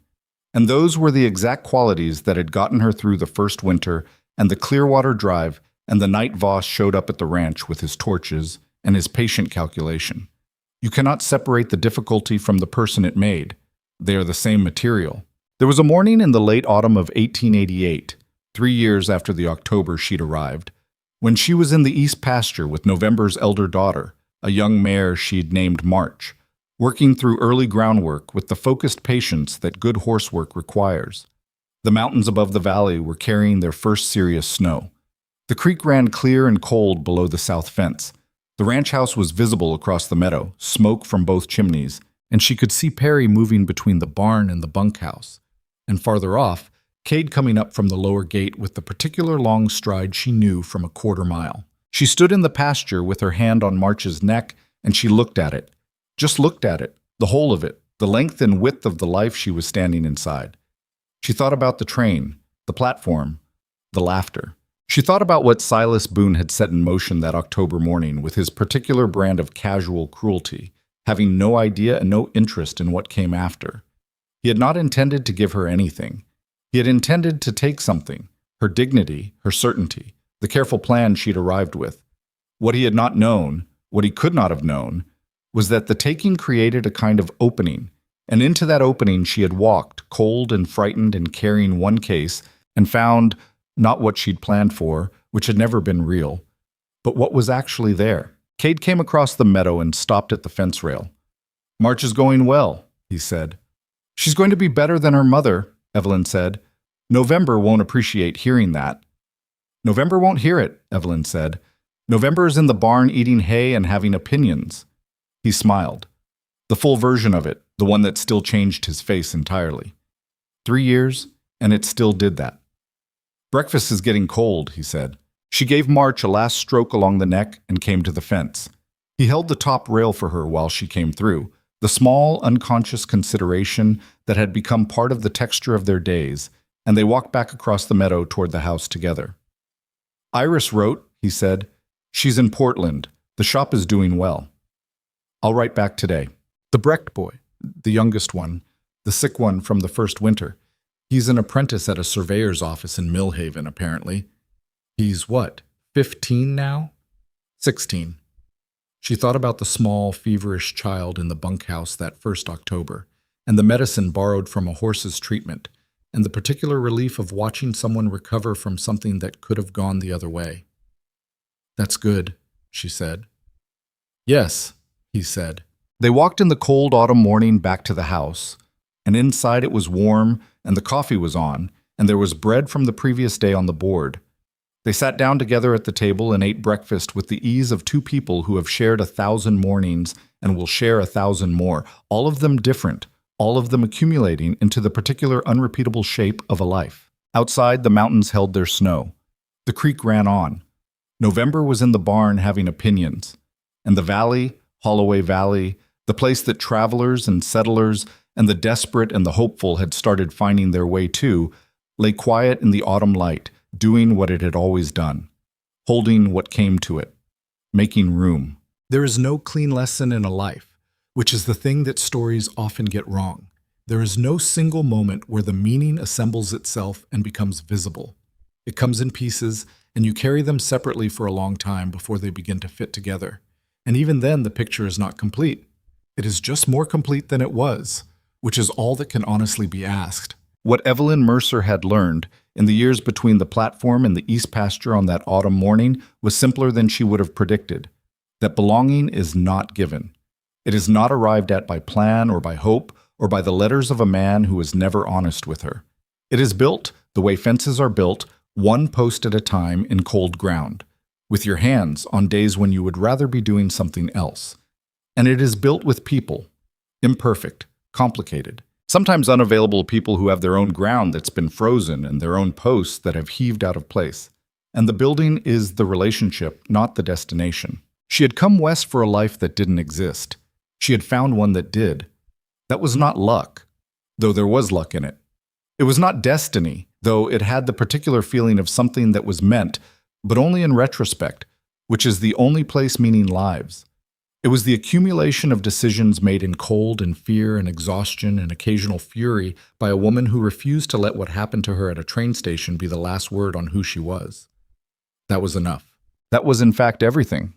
And those were the exact qualities that had gotten her through the first winter and the Clearwater drive and the night Voss showed up at the ranch with his torches and his patient calculation. You cannot separate the difficulty from the person it made. They are the same material. There was a morning in the late autumn of 1888, 3 years after the October she'd arrived, when she was in the East Pasture with November's elder daughter, a young mare she'd named March, working through early groundwork with the focused patience that good horsework requires. The mountains above the valley were carrying their first serious snow. The creek ran clear and cold below the south fence. The ranch house was visible across the meadow, smoke from both chimneys, and she could see Perry moving between the barn and the bunkhouse. And farther off, Cade coming up from the lower gate with the particular long stride she knew from a quarter mile. She stood in the pasture with her hand on March's neck, and she looked at it. Just looked at it, the whole of it, the length and width of the life she was standing inside. She thought about the train, the platform, the laughter. She thought about what Silas Boone had set in motion that October morning with his particular brand of casual cruelty, having no idea and no interest in what came after. He had not intended to give her anything. He had intended to take something, her dignity, her certainty, the careful plan she'd arrived with. What he had not known, what he could not have known, was that the taking created a kind of opening, and into that opening she had walked, cold and frightened and carrying one case, and found not what she'd planned for, which had never been real, but what was actually there. Cade came across the meadow and stopped at the fence rail. "March is going well," he said. "She's going to be better than her mother," Evelyn said. "November won't appreciate hearing that." "November won't hear it," Evelyn said. "November is in the barn eating hay and having opinions." He smiled. The full version of it, the one that still changed his face entirely. 3 years, and it still did that. "Breakfast is getting cold," he said. She gave March a last stroke along the neck and came to the fence. He held the top rail for her while she came through, the small, unconscious consideration that had become part of the texture of their days, and they walked back across the meadow toward the house together. "Iris wrote," he said. "She's in Portland. The shop is doing well. I'll write back today. The Brecht boy, the youngest one, the sick one from the first winter. He's an apprentice at a surveyor's office in Millhaven, apparently. He's what, 15 now? 16. She thought about the small, feverish child in the bunkhouse that first October, and the medicine borrowed from a horse's treatment, and the particular relief of watching someone recover from something that could have gone the other way. "That's good," she said. "Yes," he said. They walked in the cold autumn morning back to the house, and inside it was warm, and the coffee was on, and there was bread from the previous day on the board. They sat down together at the table and ate breakfast with the ease of two people who have shared 1,000 mornings and will share 1,000 more, all of them different, all of them accumulating into the particular unrepeatable shape of a life. Outside, the mountains held their snow. The creek ran on. November was in the barn having opinions. And the valley, Holloway Valley, the place that travelers and settlers and the desperate and the hopeful had started finding their way to, lay quiet in the autumn light, doing what it had always done, holding what came to it, making room. There is no clean lesson in a life, which is the thing that stories often get wrong. There is no single moment where the meaning assembles itself and becomes visible. It comes in pieces, and you carry them separately for a long time before they begin to fit together. And even then, the picture is not complete. It is just more complete than it was, which is all that can honestly be asked. What Evelyn Mercer had learned in the years between the platform and the east pasture on that autumn morning was simpler than she would have predicted, that belonging is not given. It is not arrived at by plan or by hope or by the letters of a man who is never honest with her. It is built, the way fences are built, one post at a time in cold ground, with your hands on days when you would rather be doing something else. And it is built with people, imperfect, complicated, sometimes unavailable people who have their own ground that's been frozen and their own posts that have heaved out of place. And the building is the relationship, not the destination. She had come west for a life that didn't exist. She had found one that did. That was not luck, though there was luck in it. It was not destiny, though it had the particular feeling of something that was meant, but only in retrospect, which is the only place meaning lives. It was the accumulation of decisions made in cold and fear and exhaustion and occasional fury by a woman who refused to let what happened to her at a train station be the last word on who she was. That was enough. That was in fact everything.